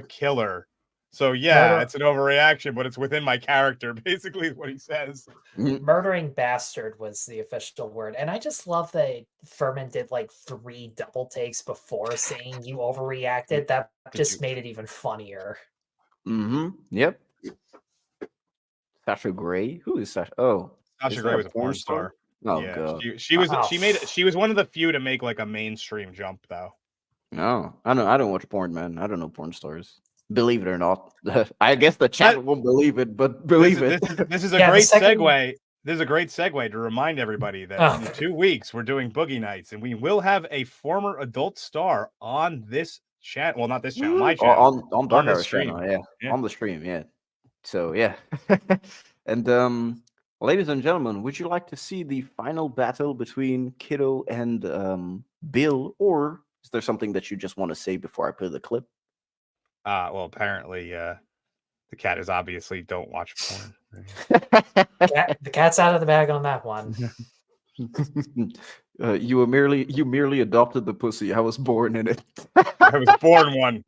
killer. So yeah, it's an overreaction, but it's within my character, basically is what he says. Murdering bastard was the official word. And I just love that Furman did like 3 double takes before saying you overreacted. That just made it even funnier. Mm-hmm. Yep. Sasha Grey? Who is Sasha? Oh, Sasha Grey was a porn star. Oh yeah, god. She was one of the few to make like a mainstream jump though. No, I don't watch porn, man. I don't know porn stars. Believe it or not. I guess the chat won't believe it, but believe it. This is a great segue. This is a great segue to remind everybody that in 2 weeks we're doing Boogie Nights, and we will have a former adult star on this channel. Well, not this channel, my channel. On Dark Hour channel, yeah. On the stream, yeah. So yeah. And ladies and gentlemen, would you like to see the final battle between Kiddo and Bill, or is there something that you just want to say before I play the clip? Well, apparently, the cat is obviously don't watch porn. The cat's out of the bag on that one. You merely adopted the pussy. I was born in it. I was born one.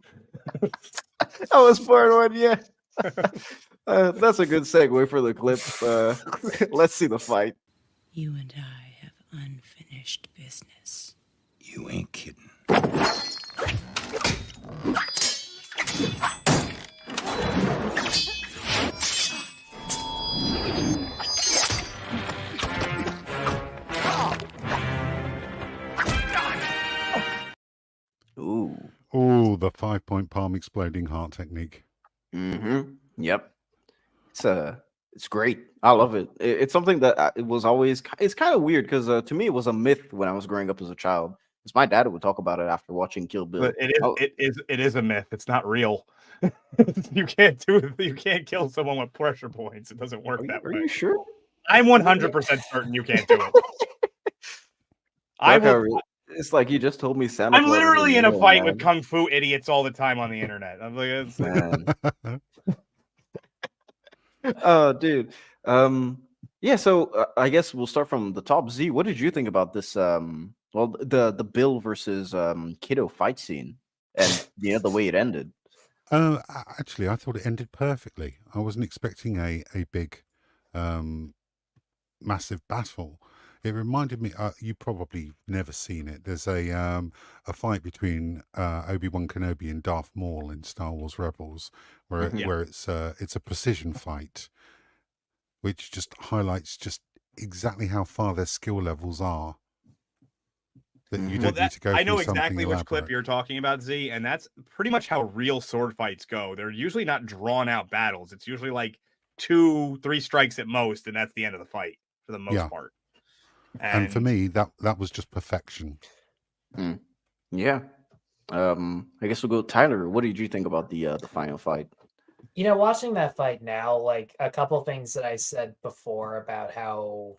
I was born one. Yeah. That's a good segue for the clip. Let's see the fight. You and I have unfinished business. You ain't kidding. Ooh, the 5-point palm exploding heart technique. Mm-hmm. Yep. It's great. I love it. It's something that it was always. It's kind of weird because to me it was a myth when I was growing up as a child. Because my dad would talk about it after watching Kill Bill. But it is a myth. It's not real. You can't kill someone with pressure points. It doesn't work that way. Are you sure? I'm 100% certain you can't do it. It's like you just told me Santa I'm Claus literally in a fight with kung fu idiots all the time on the internet. I'm like, oh, dude. Yeah. So I guess we'll start from the top. Z, what did you think about this? The Bill versus Kiddo fight scene, and the way it ended. Actually, I thought it ended perfectly. I wasn't expecting a big, massive battle. It reminded me. You probably never seen it. There's a fight between Obi-Wan Kenobi and Darth Maul in Star Wars Rebels, where it's a precision fight, which just highlights just exactly how far their skill levels are. That you don't need to go. I know through exactly which elaborate. clip you're talking about, Z, and that's pretty much how real sword fights go. They're usually not drawn out battles. It's usually like 2-3 strikes at most, and that's the end of the fight for the most part. And for me, that was just perfection. Yeah. I guess we'll go Tyler. What did you think about the final fight? Watching that fight now, like a couple things that I said before about how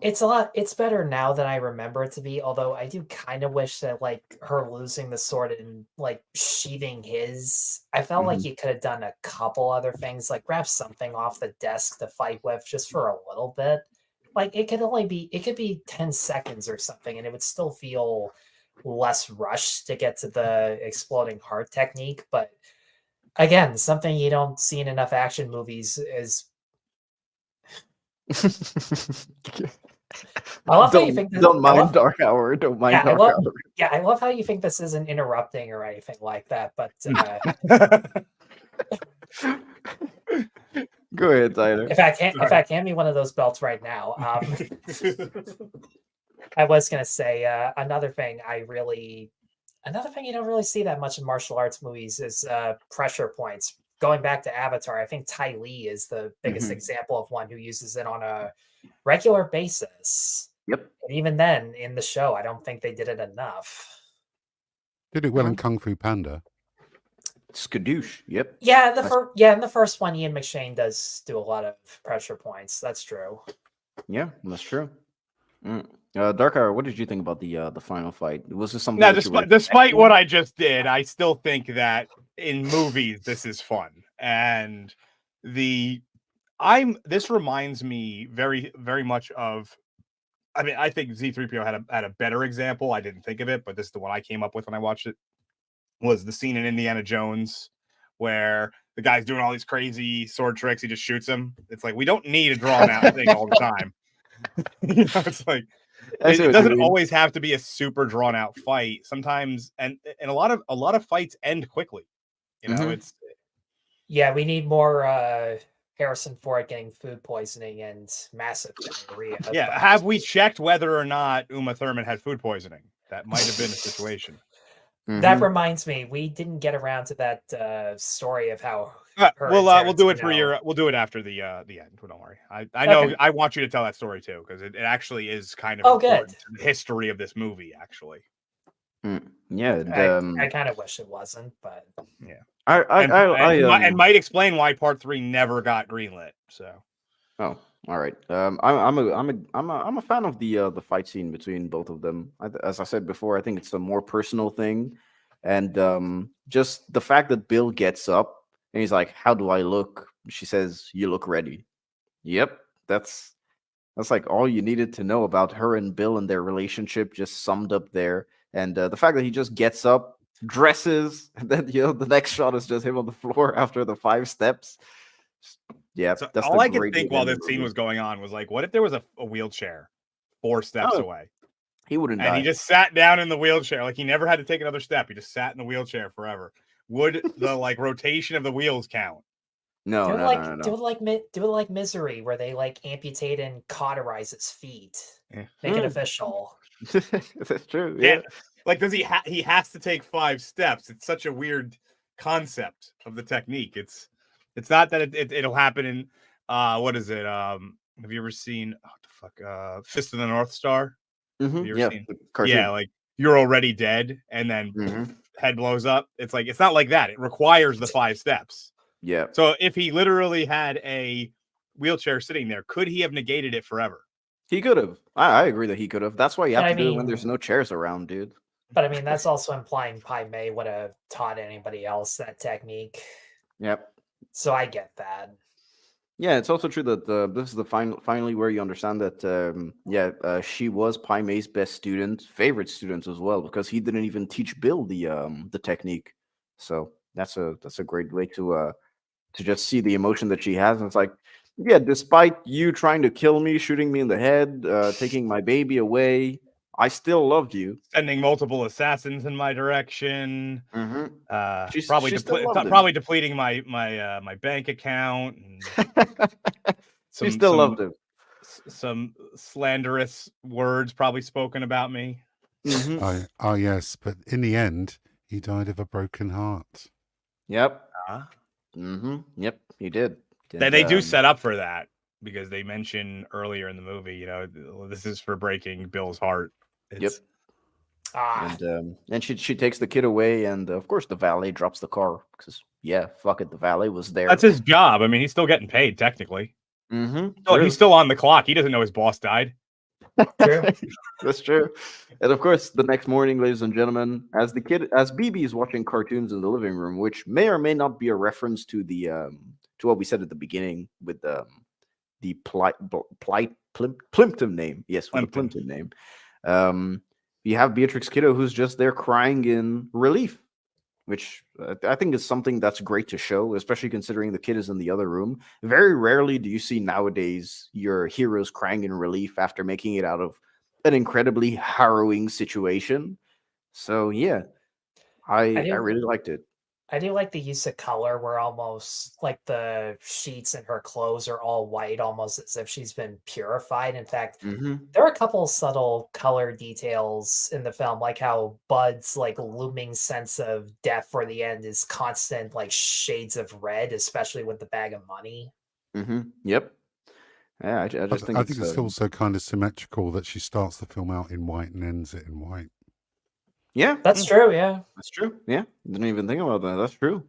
It's better now than I remember it to be, although I do kind of wish that, like, her losing the sword and, like, sheathing his, I felt like you could have done a couple other things, like grab something off the desk to fight with just for a little bit. Like, it could be 10 seconds or something, and it would still feel less rushed to get to the exploding heart technique. But again, something you don't see in enough action movies is I love how you think don't mind Dark Hour. Don't mind Dark Hour. Yeah, I love how you think this isn't interrupting or anything like that. But go ahead, Tyler. If I can't hand me one of those belts right now, I was gonna say another thing you don't really see that much in martial arts movies is pressure points. Going back to Avatar, I think Ty Lee is the biggest example of one who uses it on a regular basis. Yep. And even then, in the show, I don't think they did it enough. Did it well in Kung Fu Panda. Skadoosh. Yep. Yeah, in the first one, Ian McShane does do a lot of pressure points. That's true. Yeah, that's true. Dark Hour, what did you think about the final fight? Was this something? Now, despite what I just did, I still think that in movies this is fun, and this reminds me very, very much of. I mean, I think Z3PO had a better example. I didn't think of it, but this is the one I came up with when I watched it. Was the scene in Indiana Jones where the guy's doing all these crazy sword tricks? He just shoots him. It's like we don't need a drawn out thing all the time. You know, it's like it doesn't always have to be a super drawn out fight. Sometimes, and a lot of fights end quickly. You know, we need more Harrison Ford getting food poisoning and massive diarrhea. Yeah, have we checked whether or not Uma Thurman had food poisoning? That might have been a situation. That reminds me, we didn't get around to that story of how we'll do it we'll do it after the end. Don't worry. I know okay. I want you to tell that story too, because it actually is kind of important to the history of this movie, actually. Yeah, I kind of wish it wasn't, but yeah. I might explain why Part 3 never got greenlit. So, all right. I'm a fan of the fight scene between both of them. As I said before, I think it's a more personal thing, and just the fact that Bill gets up and he's like, "How do I look?" She says, "You look ready." Yep, that's like all you needed to know about her and Bill and their relationship, just summed up there. And the fact that he just gets up, dresses, and then the next shot is just him on the floor after the 5 steps. Yeah, so that's all I could think while this scene was going on was like, what if there was a wheelchair 4 steps away? He wouldn't die. He just sat down in the wheelchair, like he never had to take another step. He just sat in the wheelchair forever. Would the rotation of the wheels count? No. Do it like Misery, where they amputate and cauterize his feet. Make it official. That's true. Yeah. Does he has to take 5 steps? It's such a weird concept of the technique. It's not that it'll happen in what is it? Have you ever seen Fist of the North Star? Have you ever seen? Yeah, you're already dead, and then head blows up. It's not like that. It requires the 5 steps. Yeah. So if he literally had a wheelchair sitting there, could he have negated it forever? He could have. I agree that he could have. That's why you have to do it when there's no chairs around, dude. But I mean, that's also implying Pai Mei would have taught anybody else that technique. Yep. So I get that. Yeah, it's also true that this is the finally where you understand that she was Pai Mei's best student, favorite student as well, because he didn't even teach Bill the technique. So that's a great way to just see the emotion that she has. And it's like, yeah, despite you trying to kill me, shooting me in the head, taking my baby away, I still loved you. Sending multiple assassins in my direction. She probably depleting my bank account. She still loved him. Some slanderous words probably spoken about me. Oh yes, but in the end, he died of a broken heart. Yep. Yep, he did. They do set up for that, because they mention earlier in the movie, this is for breaking Bill's heart. Yep. And she takes the kid away, and of course the valet drops the car because fuck it, the valet was there. That's his job. I mean, he's still getting paid technically. He's still on the clock. He doesn't know his boss died. True. That's true. And of course, the next morning, ladies and gentlemen, as BB is watching cartoons in the living room, which may or may not be a reference to the to what we said at the beginning with the Plimpton name. Yes, with the Plimpton name. You have Beatrix Kiddo, who's just there crying in relief, which I think is something that's great to show, especially considering the kid is in the other room. Very rarely do you see nowadays your heroes crying in relief after making it out of an incredibly harrowing situation. So yeah, I really liked it. I do like the use of color where almost like the sheets in her clothes are all white, almost as if she's been purified. In fact, there are a couple subtle color details in the film, like how Bud's like looming sense of death for the end is constant, like shades of red, especially with the bag of money. Yep. Yeah, I just think it's also kind of symmetrical that she starts the film out in white and ends it in white. Yeah, that's true. Yeah, that's true. Yeah, didn't even think about that. That's true.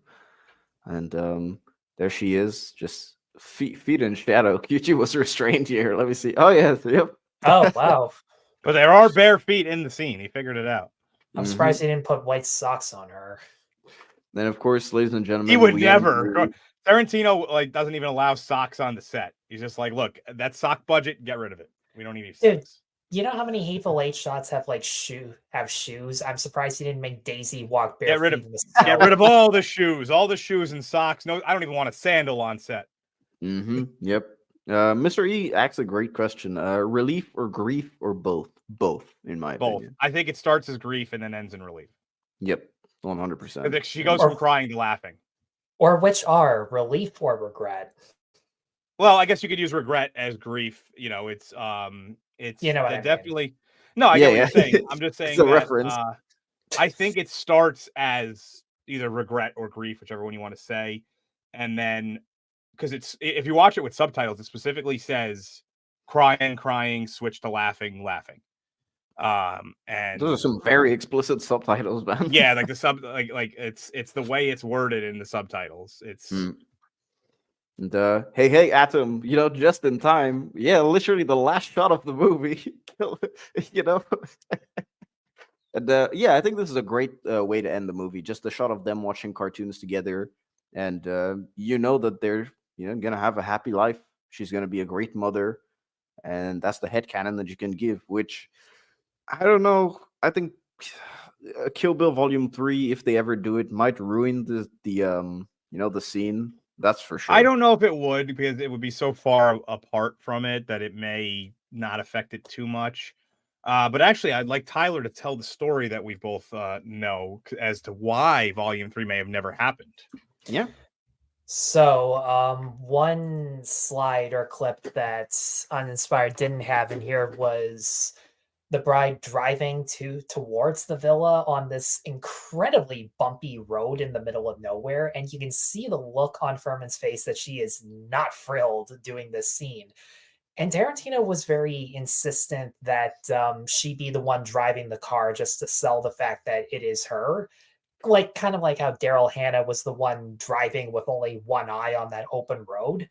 And there she is, just feet in shadow. Kyuchi was restrained here. Let me see. Oh yes, yep. Oh wow. But there are bare feet in the scene. He figured it out. I'm surprised he didn't put white socks on her. Then, of course, ladies and gentlemen, he would never. Tarantino like doesn't even allow socks on the set. He's just like, look, that sock budget, get rid of it. We don't need any socks. You know how many Hateful Eight shots have like shoes? I'm surprised he didn't make Daisy walk barefoot. Get rid of all the shoes and socks. No, I don't even want a sandal on set. Yep. Mr. E asks a great question. Relief or grief or both? Both, in my opinion. I think it starts as grief and then ends in relief. Yep, 100%. She goes from crying to laughing. Or which are relief or regret? Well, I guess you could use regret as grief. You know, it's you know what definitely. I mean. No, I get what you're saying. I'm just saying it's a reference. I think it starts as either regret or grief, whichever one you want to say, and then because if you watch it with subtitles, it specifically says crying, switch to laughing. And those are some very explicit subtitles, man. Yeah, like the like it's the way it's worded in the subtitles. It's. And hey, Atom, you know, just in time. Yeah, literally the last shot of the movie, you know. And yeah, I think this is a great way to end the movie. Just the shot of them watching cartoons together, and you know that they're gonna have a happy life. She's gonna be a great mother, and that's the headcanon that you can give. Which I don't know. I think Kill Bill Volume 3, if they ever do it, might ruin the scene. That's for sure. I don't know if it would, because it would be so far apart from it that it may not affect it too much. But actually, I'd like Tyler to tell the story that we both know as to why Volume 3 may have never happened. Yeah. So one slide or clip that Uninspired didn't have in here was the bride driving towards the villa on this incredibly bumpy road in the middle of nowhere, and you can see the look on Furman's face that she is not thrilled doing this scene. And Tarantino was very insistent that she be the one driving the car just to sell the fact that it is her. Kind of like how Daryl Hannah was the one driving with only one eye on that open road.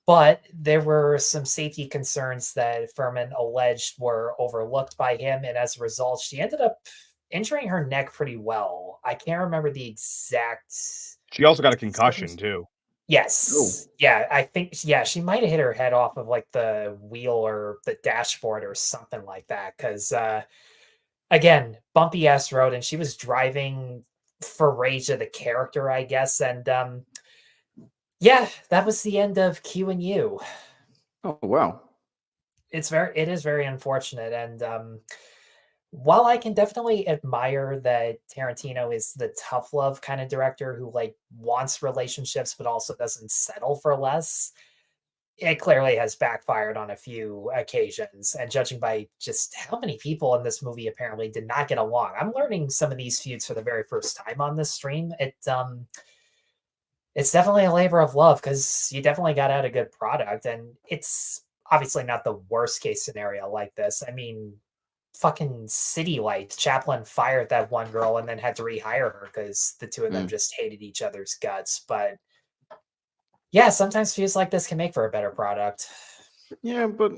But there were some safety concerns that Furman alleged were overlooked by him. And as a result, she ended up injuring her neck pretty well. I can't remember the exact... She also got a concussion, too. Yes. Ooh. Yeah, I think, she might have hit her head off of like the wheel or the dashboard or something like that. Because, again, bumpy ass road, and she was driving for Raja, the character, I guess. And yeah, that was the end of Q and U. Oh wow. It is very unfortunate. And while I can definitely admire that Tarantino is the tough love kind of director who like wants relationships but also doesn't settle for less, it clearly has backfired on a few occasions. And judging by just how many people in this movie apparently did not get along, I'm learning some of these feuds for the very first time on this stream. It's definitely a labor of love, because you definitely got out a good product, and it's obviously not the worst case scenario like this. I mean, fucking City Lights, Chaplin fired that one girl and then had to rehire her because the two of them just hated each other's guts. But yeah, sometimes feuds like this can make for a better product. Yeah, but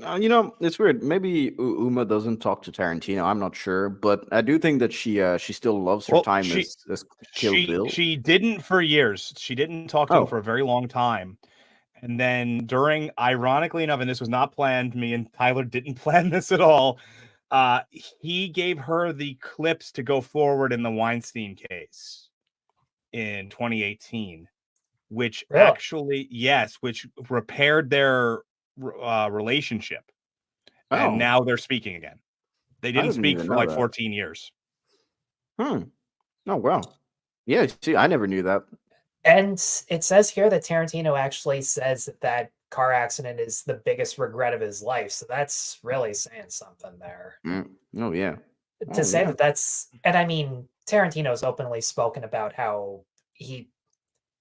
it's weird. Maybe Uma doesn't talk to Tarantino. I'm not sure, but I do think that she still loves her Well, time as Kill Bill. she didn't for years. She didn't talk to him for a very long time. And then ironically enough, and this was not planned, me and Tyler didn't plan this at all. He gave her the clips to go forward in the Weinstein case in 2018, which which repaired their relationship. And now they're speaking again. They didn't speak for like 14 years. Oh, wow. Yeah, see, I never knew that. And it says here that Tarantino actually says that car accident is the biggest regret of his life. So that's really saying something there. Oh, yeah. To say that that's, and I mean, Tarantino's openly spoken about how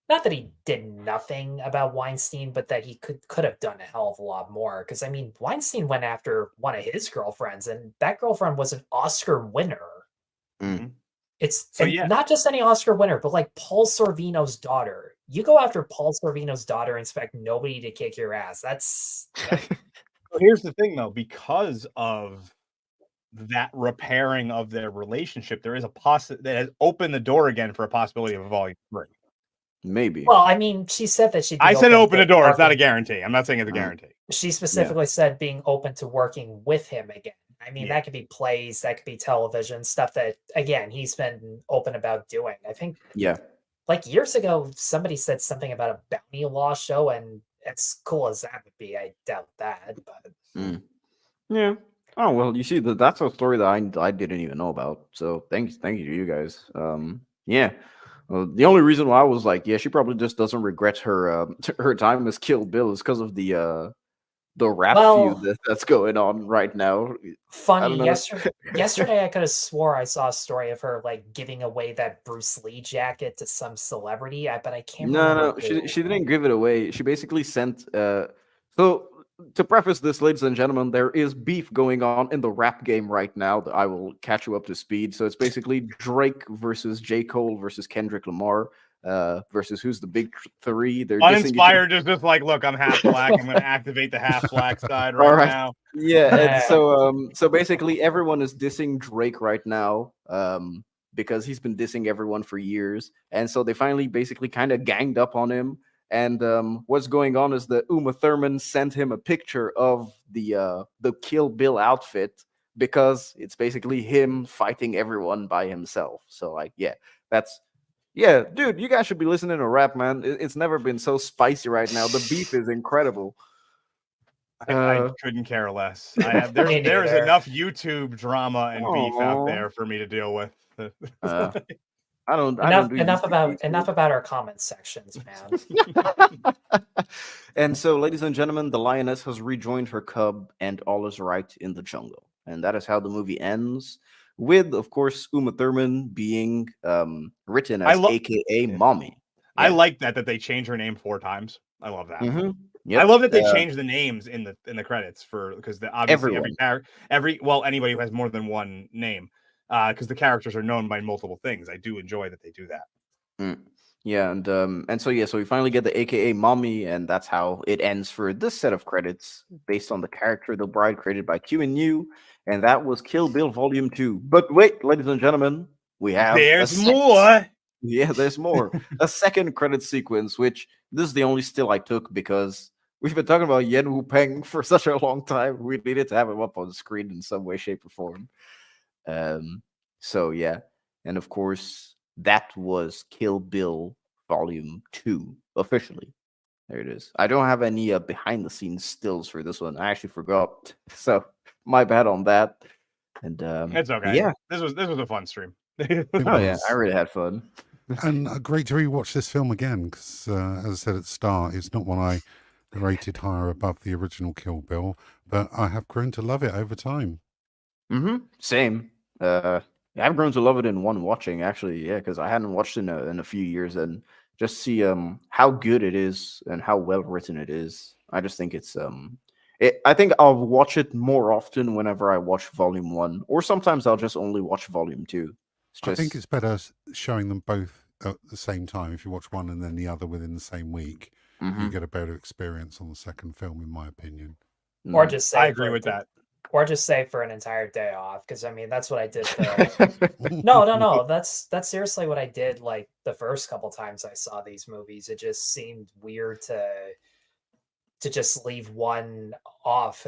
not that he did nothing about Weinstein, but that he could have done a hell of a lot more. Because, I mean, Weinstein went after one of his girlfriends, and that girlfriend was an Oscar winner. It's not just any Oscar winner, but like Paul Sorvino's daughter. You go after Paul Sorvino's daughter and expect nobody to kick your ass. That's... Well, here's the thing, though. Because of that repairing of their relationship, there is that has opened the door again for a possibility of a volume 3. Maybe. Well, I mean, she said that I said open the door. It's not a guarantee. I'm not saying it's a guarantee. She specifically said being open to working with him again. I mean, that could be plays, that could be television, stuff that, again, he's been open about doing. I think, like years ago, somebody said something about a bounty law show, and as cool as that would be, I doubt that. But yeah. Oh well, you see, that's a story that I didn't even know about. So thank you to you guys. Yeah. The only reason why I was like, yeah, she probably just doesn't regret her her time as Kill Bill is because of the rap feud that's going on right now. Funny, yesterday I could have swore I saw a story of her like giving away that Bruce Lee jacket to some celebrity, but I can't remember. No, she didn't give it away. She basically sent so to preface this, ladies and gentlemen, there is beef going on in the rap game right now that I will catch you up to speed. So it's basically Drake versus J. Cole versus Kendrick Lamar versus who's the big three. They're Uninspired is just like, look, I'm half black. I'm going to activate the half black side right now. Yeah, and so basically everyone is dissing Drake right now because he's been dissing everyone for years. And so they finally basically kind of ganged up on him. And what's going on is that Uma Thurman sent him a picture of the Kill Bill outfit because it's basically him fighting everyone by himself. So like, dude, you guys should be listening to rap, man. It's never been so spicy right now. The beef is incredible. I couldn't care less. There is enough YouTube drama and beef out there for me to deal with. Enough about our comment sections, man. And so, ladies and gentlemen, the lioness has rejoined her cub, and all is right in the jungle. And that is how the movie ends, with, of course, Uma Thurman being written as AKA Mommy. Yeah. I like that they changed her name 4 times. I love that. Yep. I love that they changed the names in the credits because obviously anybody who has more than one name. Because the characters are known by multiple things. I do enjoy that they do that. Yeah, and so we finally get the AKA Mommy, and that's how it ends for this set of credits, based on the character The Bride created by Q and U, and that was Kill Bill Volume 2. But wait, ladies and gentlemen, there's more. Yeah, there's more. A second credit sequence, which this is the only still I took because we've been talking about Yen Wu Peng for such a long time. We needed to have him up on the screen in some way, shape, or form. So yeah, and of course that was Kill Bill Volume 2 officially. There it is. I don't have any behind the scenes stills for this one. I actually forgot, so my bad on that. And it's okay. Yeah, this was a fun stream. Yeah, I really had fun. And great to rewatch this film again because, as I said at the start, it's not one I rated higher above the original Kill Bill, but I have grown to love it over time. Same. I've grown to love it in one watching, actually. Yeah, because I hadn't watched it in a few years, and just see how good it is and how well written it is. I just think it's I think I'll watch it more often whenever I watch Volume 1, or sometimes I'll just only watch Volume 2. I think it's better showing them both at the same time. If you watch one and then the other within the same week, you get a better experience on the second film, in my opinion. Or just say I agree with that. Or just say for an entire day off, because I mean that's what I did. No, that's seriously what I did. Like the first couple times I saw these movies, it just seemed weird to just leave one off.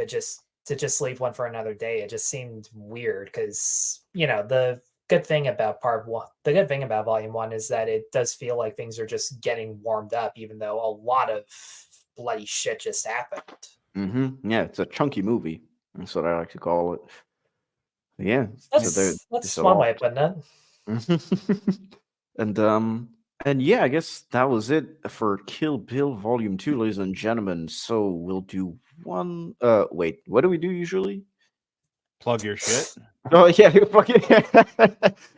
To just leave one for another day. It just seemed weird because the good thing about volume 1 is that it does feel like things are just getting warmed up, even though a lot of bloody shit just happened. Yeah, it's a chunky movie. That's what I like to call it. Yeah, that's one way of putting it. And yeah, I guess that was it for Kill Bill Volume 2, ladies and gentlemen. So we'll do one. Wait, what do we do usually? Plug your shit. Oh yeah, fucking.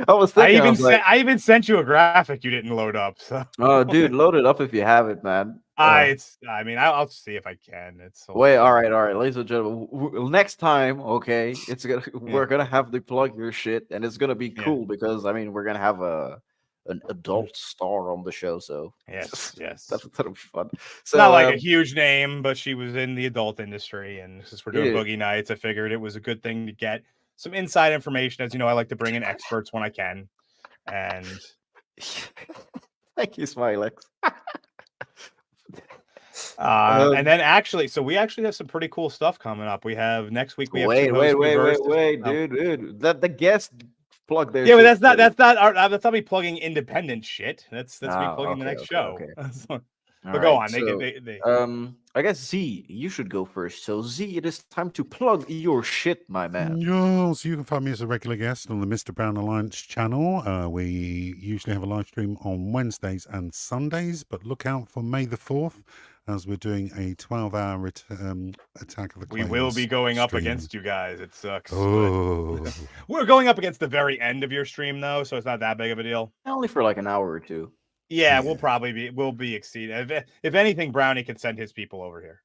I was thinking. I even sent you a graphic you didn't load up. So. Oh, dude, load it up if you have it, man. I mean, I'll see if I can. Wait, all right, ladies and gentlemen. Next time, okay, we're gonna have the plug your shit, and it's gonna be cool because I mean we're gonna have an adult star on the show, so yes, that'll be fun. So not like a huge name, but she was in the adult industry, and since we're doing Boogie Nights, I figured it was a good thing to get some inside information. As you know, I like to bring in experts when I can, and thank you, Smilex. And then we actually have some pretty cool stuff coming up. We have next week. We have wait, dude. The guest plug there. Yeah, but that's not me plugging independent shit. That's me plugging the next show. But go on. I guess Z, you should go first. So Z, it is time to plug your shit, my man. Yes, you can find me as a regular guest on the Mr. Brown Alliance channel. We usually have a live stream on Wednesdays and Sundays, but look out for May the 4th as we're doing a 12-hour Attack of the Clones. We will be going up against you guys. It sucks. Oh. We're going up against the very end of your stream, though, so it's not that big of a deal. Only for like an hour or two. Yeah, we'll be exceeded. If anything, Brownie can send his people over here.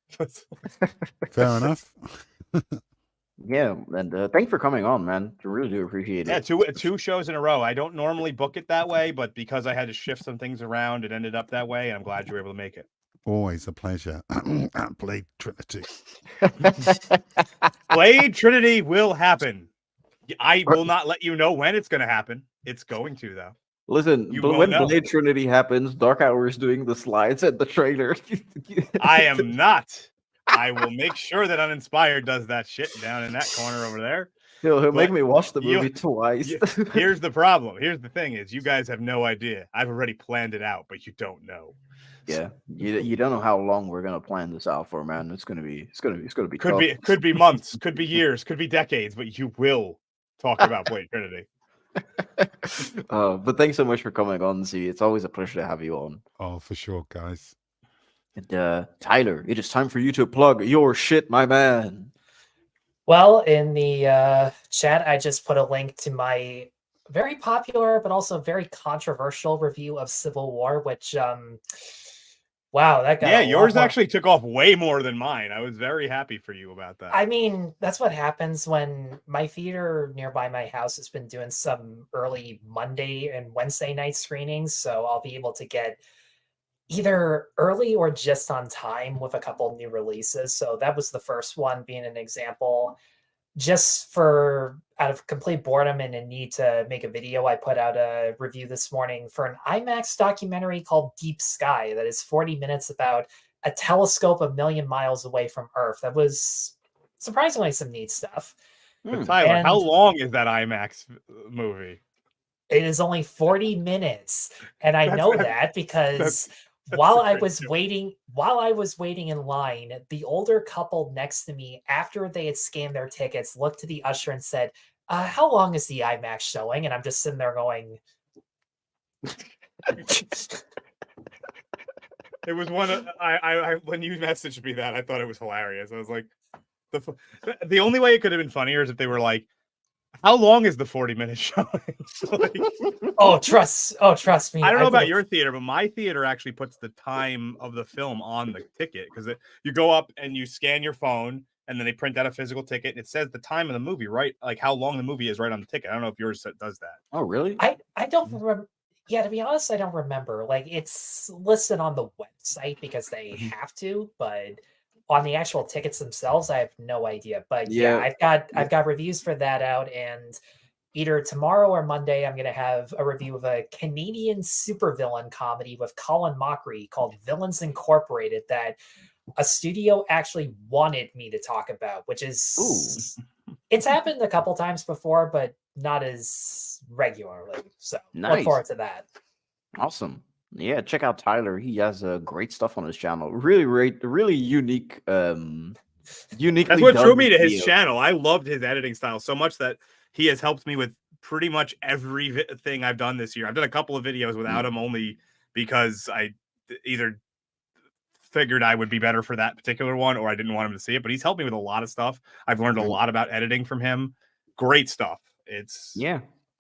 Fair enough. Yeah, and thanks for coming on, man. I really do appreciate it. Yeah, two shows in a row. I don't normally book it that way, but because I had to shift some things around, it ended up that way, and I'm glad you were able to make it. Always a pleasure. Blade Trinity. Blade Trinity will happen. I will not let you know when it's going to happen. It's going to, though. Listen, when Blade Trinity happens, Dark Hour is doing the slides and the trailer. I am not. I will make sure that Uninspired does that shit down in that corner over there. He'll make me watch the movie twice. Here's the problem. Here's the thing: is you guys have no idea. I've already planned it out, but you don't know. Yeah, you don't know how long we're gonna plan this out for, man. It's gonna be could be months, could be years, could be decades, but you will talk about Blade Trinity. But thanks so much for coming on, Z. It's always a pleasure to have you on. Oh, for sure, guys. And Tyler, it is time for you to plug your shit, my man. Well, in the chat, I just put a link to my very popular but also very controversial review of Civil War, which wow, that got yours actually took off way more than mine. I was very happy for you about that. I mean, that's what happens when my theater nearby my house has been doing some early Monday and Wednesday night screenings, so I'll be able to get either early or just on time with a couple new releases. So that was the first one, being an example. Just for out of complete boredom and a need to make a video, I put out a review this morning for an IMAX documentary called Deep Sky that is 40 minutes about a telescope a million miles away from Earth. That was surprisingly some neat stuff. But Tyler, how long is that IMAX movie? It is only 40 minutes. And I know that because while I was waiting in line, the older couple next to me, after they had scanned their tickets, looked to the usher and said, how long is the IMAX showing? And I'm just sitting there going, it was one of I when you messaged me that, I thought it was hilarious. I was like, the only way it could have been funnier is if they were like, how long is the 40-minute showing? like, trust me. I don't know about your theater, but my theater actually puts the time of the film on the ticket, because you go up and you scan your phone, and then they print out a physical ticket, and it says the time of the movie, right? Like how long the movie is right on the ticket. I don't know if yours does that. Oh, really? I don't remember. Yeah, to be honest, I don't remember. Like, it's listed on the website because they have to, but on the actual tickets themselves, I have no idea. But yeah, I've got reviews for that out, and either tomorrow or Monday, I'm going to have a review of a Canadian supervillain comedy with Colin Mockery called Villains Incorporated that a studio actually wanted me to talk about, which is it's happened a couple times before, but not as regularly. So look forward to that. Awesome. Yeah, check out Tyler. He has great stuff on his channel. Really unique. Uniquely. That's what drew me to videos. his channel. I loved his editing style so much that he has helped me with pretty much every thing I've done this year. I've done a couple of videos without him only because I either figured I would be better for that particular one or I didn't want him to see it. But he's helped me with a lot of stuff. I've learned a lot about editing from him. Great stuff. It's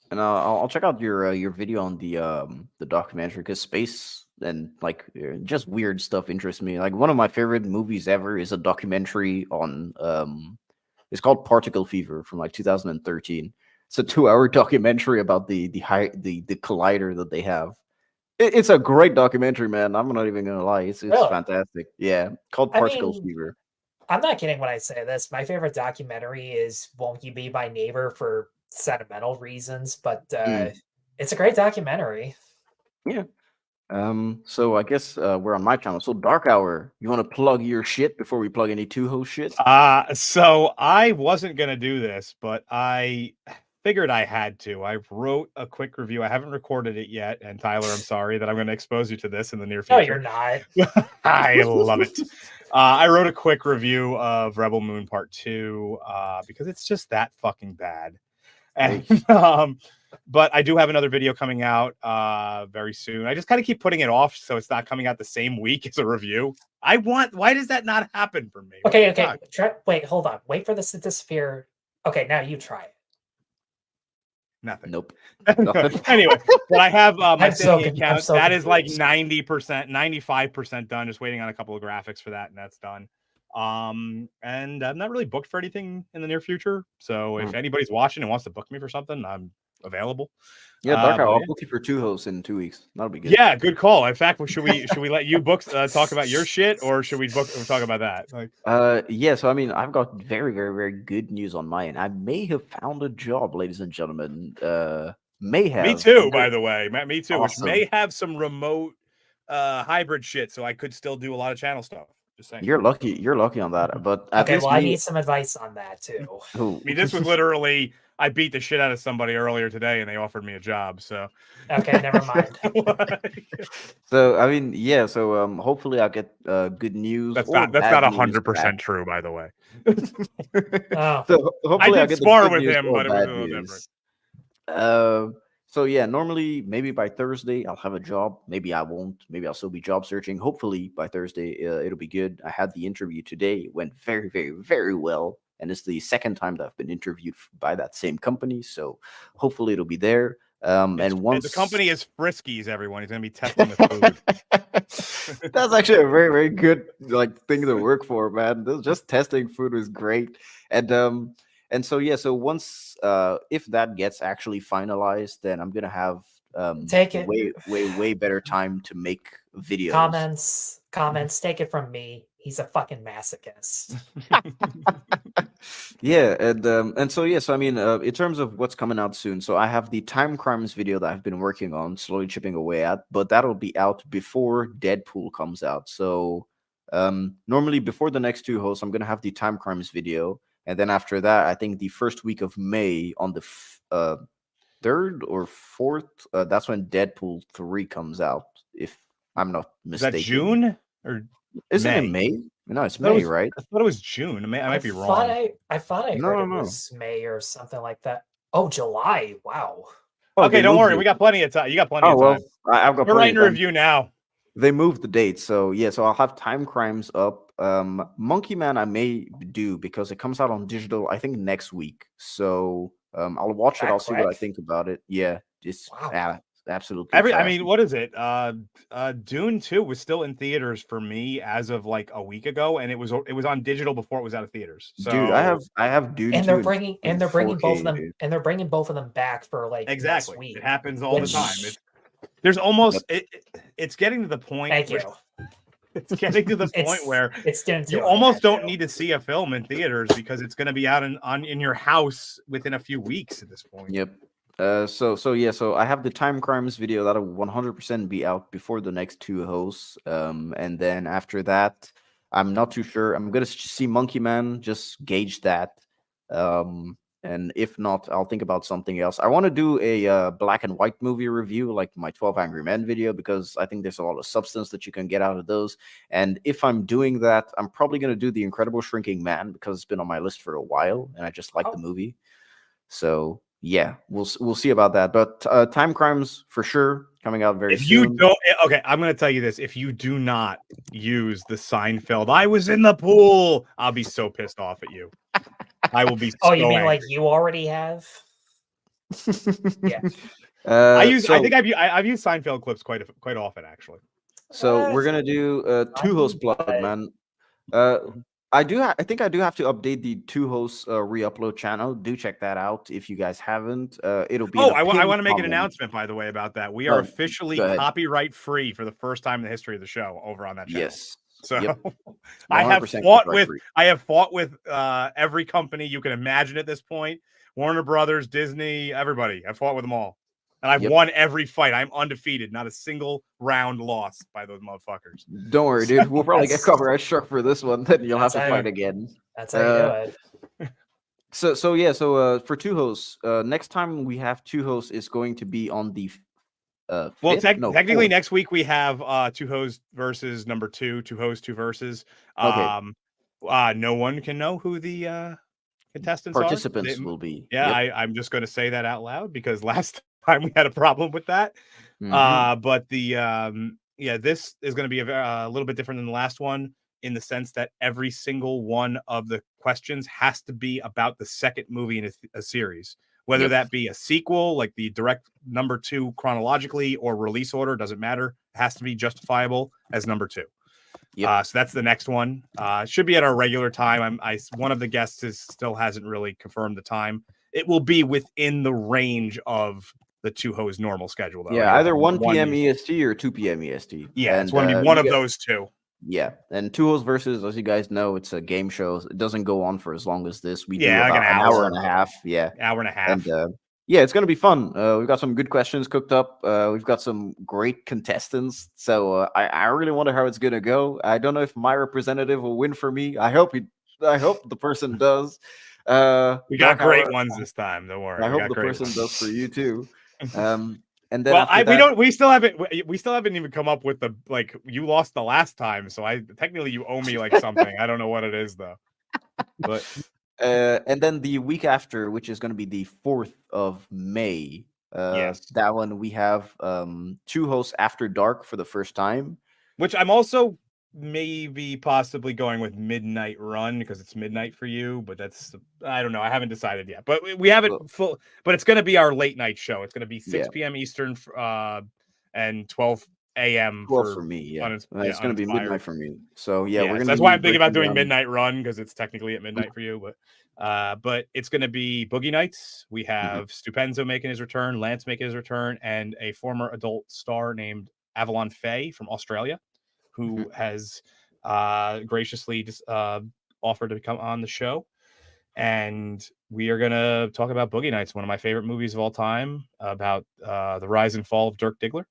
and I'll check out your video on the documentary because space and like just weird stuff interests me. Like one of my favorite movies ever is a documentary on it's called Particle Fever from like 2013. It's a 2-hour documentary about the collider that they have. It's a great documentary, man. I'm not even gonna lie. It's really? Fantastic. Yeah, called Particle Fever. I'm not kidding when I say this. My favorite documentary is Won't You Be My Neighbor for sentimental reasons, but it's a great documentary. Yeah. So I guess we're on my channel. So Dark Hour, you want to plug your shit before we plug any TUHOS shit? So I wasn't gonna do this, but I figured I had to. I wrote a quick review. I haven't recorded it yet, and Tyler, I'm sorry that I'm going to expose you to this in the near future. No, you're not. I love it. I wrote a quick review of Rebel Moon Part 2 because it's just that fucking bad. And but I do have another video coming out very soon. I just kind of keep putting it off so it's not coming out the same week as a review. Why does that not happen for me? Okay. Wait, hold on. Wait for this to disappear. Okay, now you try it. Nothing. Nope. Anyway, but I have my Cine account. That is like 90%, 95% done. Just waiting on a couple of graphics for that, and that's done. And I'm not really booked for anything in the near future. So if anybody's watching and wants to book me for something, I'm available. Yeah, Dark Hour, I'll book you for TUHOS in 2 weeks. That'll be good. Yeah, good call. In fact, should we let you talk about your shit, or should we talk about that? Like, yeah. So I mean, I've got very, very, very good news on my end. I may have found a job, ladies and gentlemen. May have. Me too, by the way. Me too. Awesome. Which may have some remote hybrid shit, so I could still do a lot of channel stuff. Just saying. You're lucky. You're lucky on that. But okay, well, I need some advice on that too. I mean, this was literally I beat the shit out of somebody earlier today, and they offered me a job. So okay, never mind. So I mean, yeah. So hopefully I'll get good news. That's not 100% true, by the way. So hopefully I did spar with him, but it was a little different. So yeah, normally maybe by Thursday I'll have a job. Maybe I won't. Maybe I'll still be job searching. Hopefully by Thursday it'll be good. I had the interview today. It went very, very, very well. And it's the second time that I've been interviewed by that same company. So hopefully it'll be there. And once the company is Friskies, everyone. He's going to be testing the food. That's actually a very, very good thing to work for, man. Just testing food is great. And so yeah, so once if that gets actually finalized, then I'm gonna have take it way better time to make videos. Comments. Take it from me. He's a fucking masochist. Yeah, and so yeah, so I mean, in terms of what's coming out soon, so I have the Time Crimes video that I've been working on, slowly chipping away at, but that'll be out before Deadpool comes out. So normally before the next TUHOS, I'm gonna have the Time Crimes video. And then after that, I think the first week of May on the 3rd or 4th, that's when Deadpool 3 comes out, if I'm not mistaken. Is that June? Or isn't it May? No, it's May, right? I thought it was June. I might be wrong. I thought I heard it was May or something like that. Oh, July. Wow. Okay, don't worry. We got plenty of time. You got plenty of time. I've got We're writing a review now. They moved the date. So yeah, so I'll have Time Crimes up. Monkey Man I may do because it comes out on digital, I think next week. So I'll watch it. I'll see what I think about it. Yeah, just absolutely. I mean, what is it? Dune 2 was still in theaters for me as of like a week ago, and it was on digital before it was out of theaters. So, dude, I have Dune, and they're bringing both of them, dude. And they're bringing both of them back for like exactly. Next week. It happens all the time. There's almost it's getting to the point. Thank you. It's getting to the point where it's you almost don't need to see a film in theaters because it's going to be out in your house within a few weeks at this point. Yep. So I have the Time Crimes video that'll 100% be out before the next TUHOS. And then after that, I'm not too sure. I'm gonna see Monkey Man, just gauge that. And if not, I'll think about something else. I want to do a black and white movie review, like my 12 Angry Men video, because I think there's a lot of substance that you can get out of those. And if I'm doing that, I'm probably gonna do The Incredible Shrinking Man because it's been on my list for a while, and I just like the movie. So yeah, we'll see about that. But Time Crimes for sure coming out very soon. If you don't, okay, I'm going to tell you this: if you do not use the Seinfeld, I was in the pool, I'll be so pissed off at you. I will be. Oh, so you mean angry. like you already have? Yeah. I think I've used Seinfeld clips quite often actually. So we're gonna do TUHOS plug, man. I think I do have to update the TUHOS re-upload channel. Do check that out if you guys haven't. It'll be. I want to make an announcement, by the way, about that. We are officially copyright free for the first time in the history of the show over on that channel. Yes. So yep. I have fought with every company you can imagine at this point. Warner Brothers, Disney, everybody. I've fought with them all. And I've won every fight. I'm undefeated. Not a single round lost by those motherfuckers. Don't worry, dude. We'll probably get copyright struck for this one. Then you'll have to fight again. That's how you do it. So for TUHOS, next time we have TUHOS is going to be on the technically next week we have TUHOS versus number 2, TUHOS 2 versus. No one can know who the participants will be. Yeah, yep. I'm just going to say that out loud because last time we had a problem with that. But this is going to be a little bit different than the last one in the sense that every single one of the questions has to be about the second movie in a series, whether that be a sequel, like the direct number 2 chronologically, or release order, doesn't matter. It has to be justifiable as number 2. So that's the next one. Should be at our regular time. One of the guests still hasn't really confirmed the time. It will be within the range of the TUHOS normal schedule, though. Yeah, either 1 p.m. EST or 2 p.m. EST. Yeah, it's going to be one of those two. Yeah, and TUHOS versus, as you guys know, it's a game show. It doesn't go on for as long as this. We do like about an hour and a half. Yeah, hour and a half. And yeah, it's going to be fun. We've got some good questions cooked up. We've got some great contestants. So I really wonder how it's going to go. I don't know if my representative will win for me. I hope the person does. We got great ones this time. Don't worry. I hope the person does for you too. And then we still haven't even come up with you lost the last time, so technically you owe me like something. I don't know what it is though. But and then the week after, which is going to be the 4th of May, that one we have TUHOS After Dark for the first time, which I'm also maybe possibly going with Midnight Run because it's midnight for you, but I don't know. I haven't decided yet, but we haven't full. But it's going to be our late night show. It's going to be 6 p.m. Eastern and 12 a.m. for me. Yeah, it's going to be midnight for me. So that's why I'm thinking about doing Midnight Run because it's technically at midnight for you. But it's going to be Boogie Nights. We have Stupenzo making his return, Lance making his return, and a former adult star named Avalon Faye from Australia, who has graciously offered to come on the show. And we are going to talk about Boogie Nights, one of my favorite movies of all time, about the rise and fall of Dirk Diggler.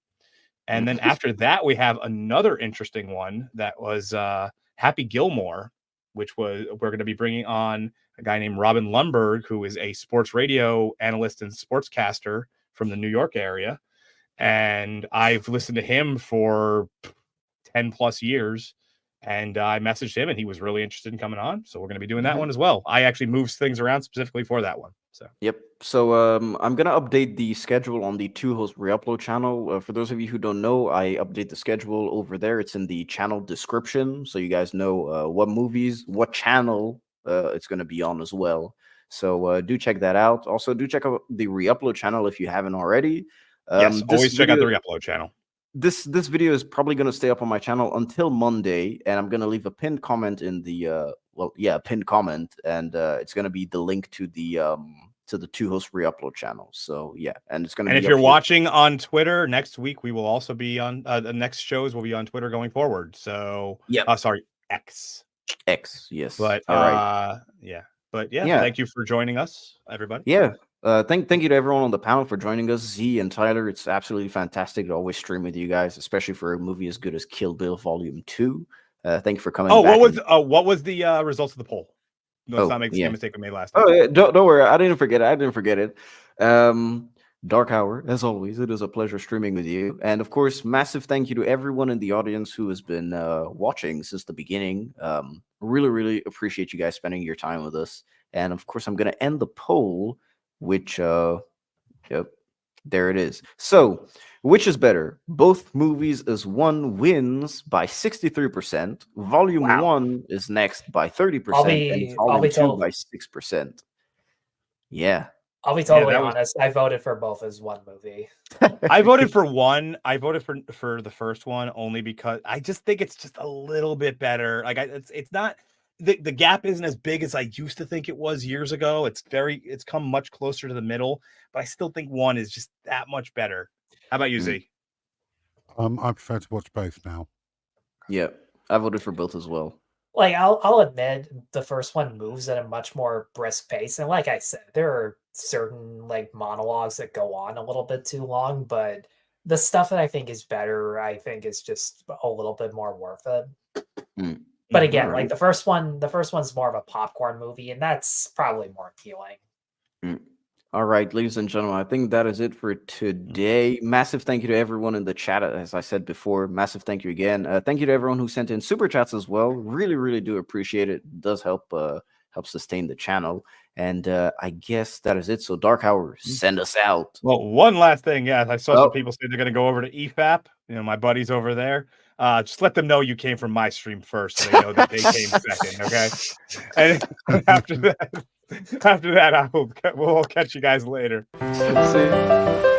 And then after that, we have another interesting one that was Happy Gilmore, which we're going to be bringing on a guy named Robin Lundberg, who is a sports radio analyst and sportscaster from the New York area. And I've listened to him for 10 plus years, and I messaged him and he was really interested in coming on, so we're going to be doing that one as well. I actually moved things around specifically for that one. So I'm gonna update the schedule on the TUHOS re-upload channel. For those of you who don't know, I update the schedule over there. It's in the channel description, so you guys know what movies, what channel it's going to be on as well. So do check that out. Also do check out the re-upload channel if you haven't already. Yes, always check out the re-upload channel. This video is probably going to stay up on my channel until Monday, and I'm going to leave a pinned comment in the pinned comment, and it's going to be the link to the the TUHOS re-upload channel. So yeah, and it's going to. And be if you're here. watching on Twitter next week, we will also be on the next shows will be on Twitter going forward. So yeah, sorry, X, yes. But all right, yeah, but yeah, thank you for joining us, everybody. Yeah. Thank you to everyone on the panel for joining us. Z and Tyler, it's absolutely fantastic to always stream with you guys, especially for a movie as good as Kill Bill Volume 2. Thank you for coming. What was the results of the poll? Let's not make the same mistake we made last time. Oh yeah, don't worry. I didn't forget it. Dark Hour, as always, it is a pleasure streaming with you. And of course, massive thank you to everyone in the audience who has been watching since the beginning. Really, really appreciate you guys spending your time with us. And of course, I'm going to end the poll, which, yep, there it is. So, which is better? Both movies as one wins by 63%. Volume 1 is next by 30%. And Volume 2 by 6%. Yeah. I'll be totally honest. I voted for both as one movie. I voted for one. I voted for the first one only because I just think it's just a little bit better. Like it's not the gap isn't as big as I used to think it was years ago. It's come much closer to the middle, but I still think one is just that much better. How about you, Z? I prefer to watch both now. Yeah, I voted for both as well. Like I'll admit the first one moves at a much more brisk pace, and like I said, there are certain like monologues that go on a little bit too long, but the stuff that I think is better, I think is just a little bit more worth it. But again, like the first one's more of a popcorn movie, and that's probably more appealing. All right, ladies and gentlemen, I think that is it for today. Massive thank you to everyone in the chat. As I said before, massive thank you again. Thank you to everyone who sent in super chats as well. Really, really do appreciate it. It does help sustain the channel. And I guess that is it. So Dark Hour, send us out. Well, one last thing. Yeah, I saw some people say they're going to go over to EFAP. You know, my buddies over there. Just let them know you came from my stream first, so they know that they came second. Okay, and after that, we'll catch you guys later. See.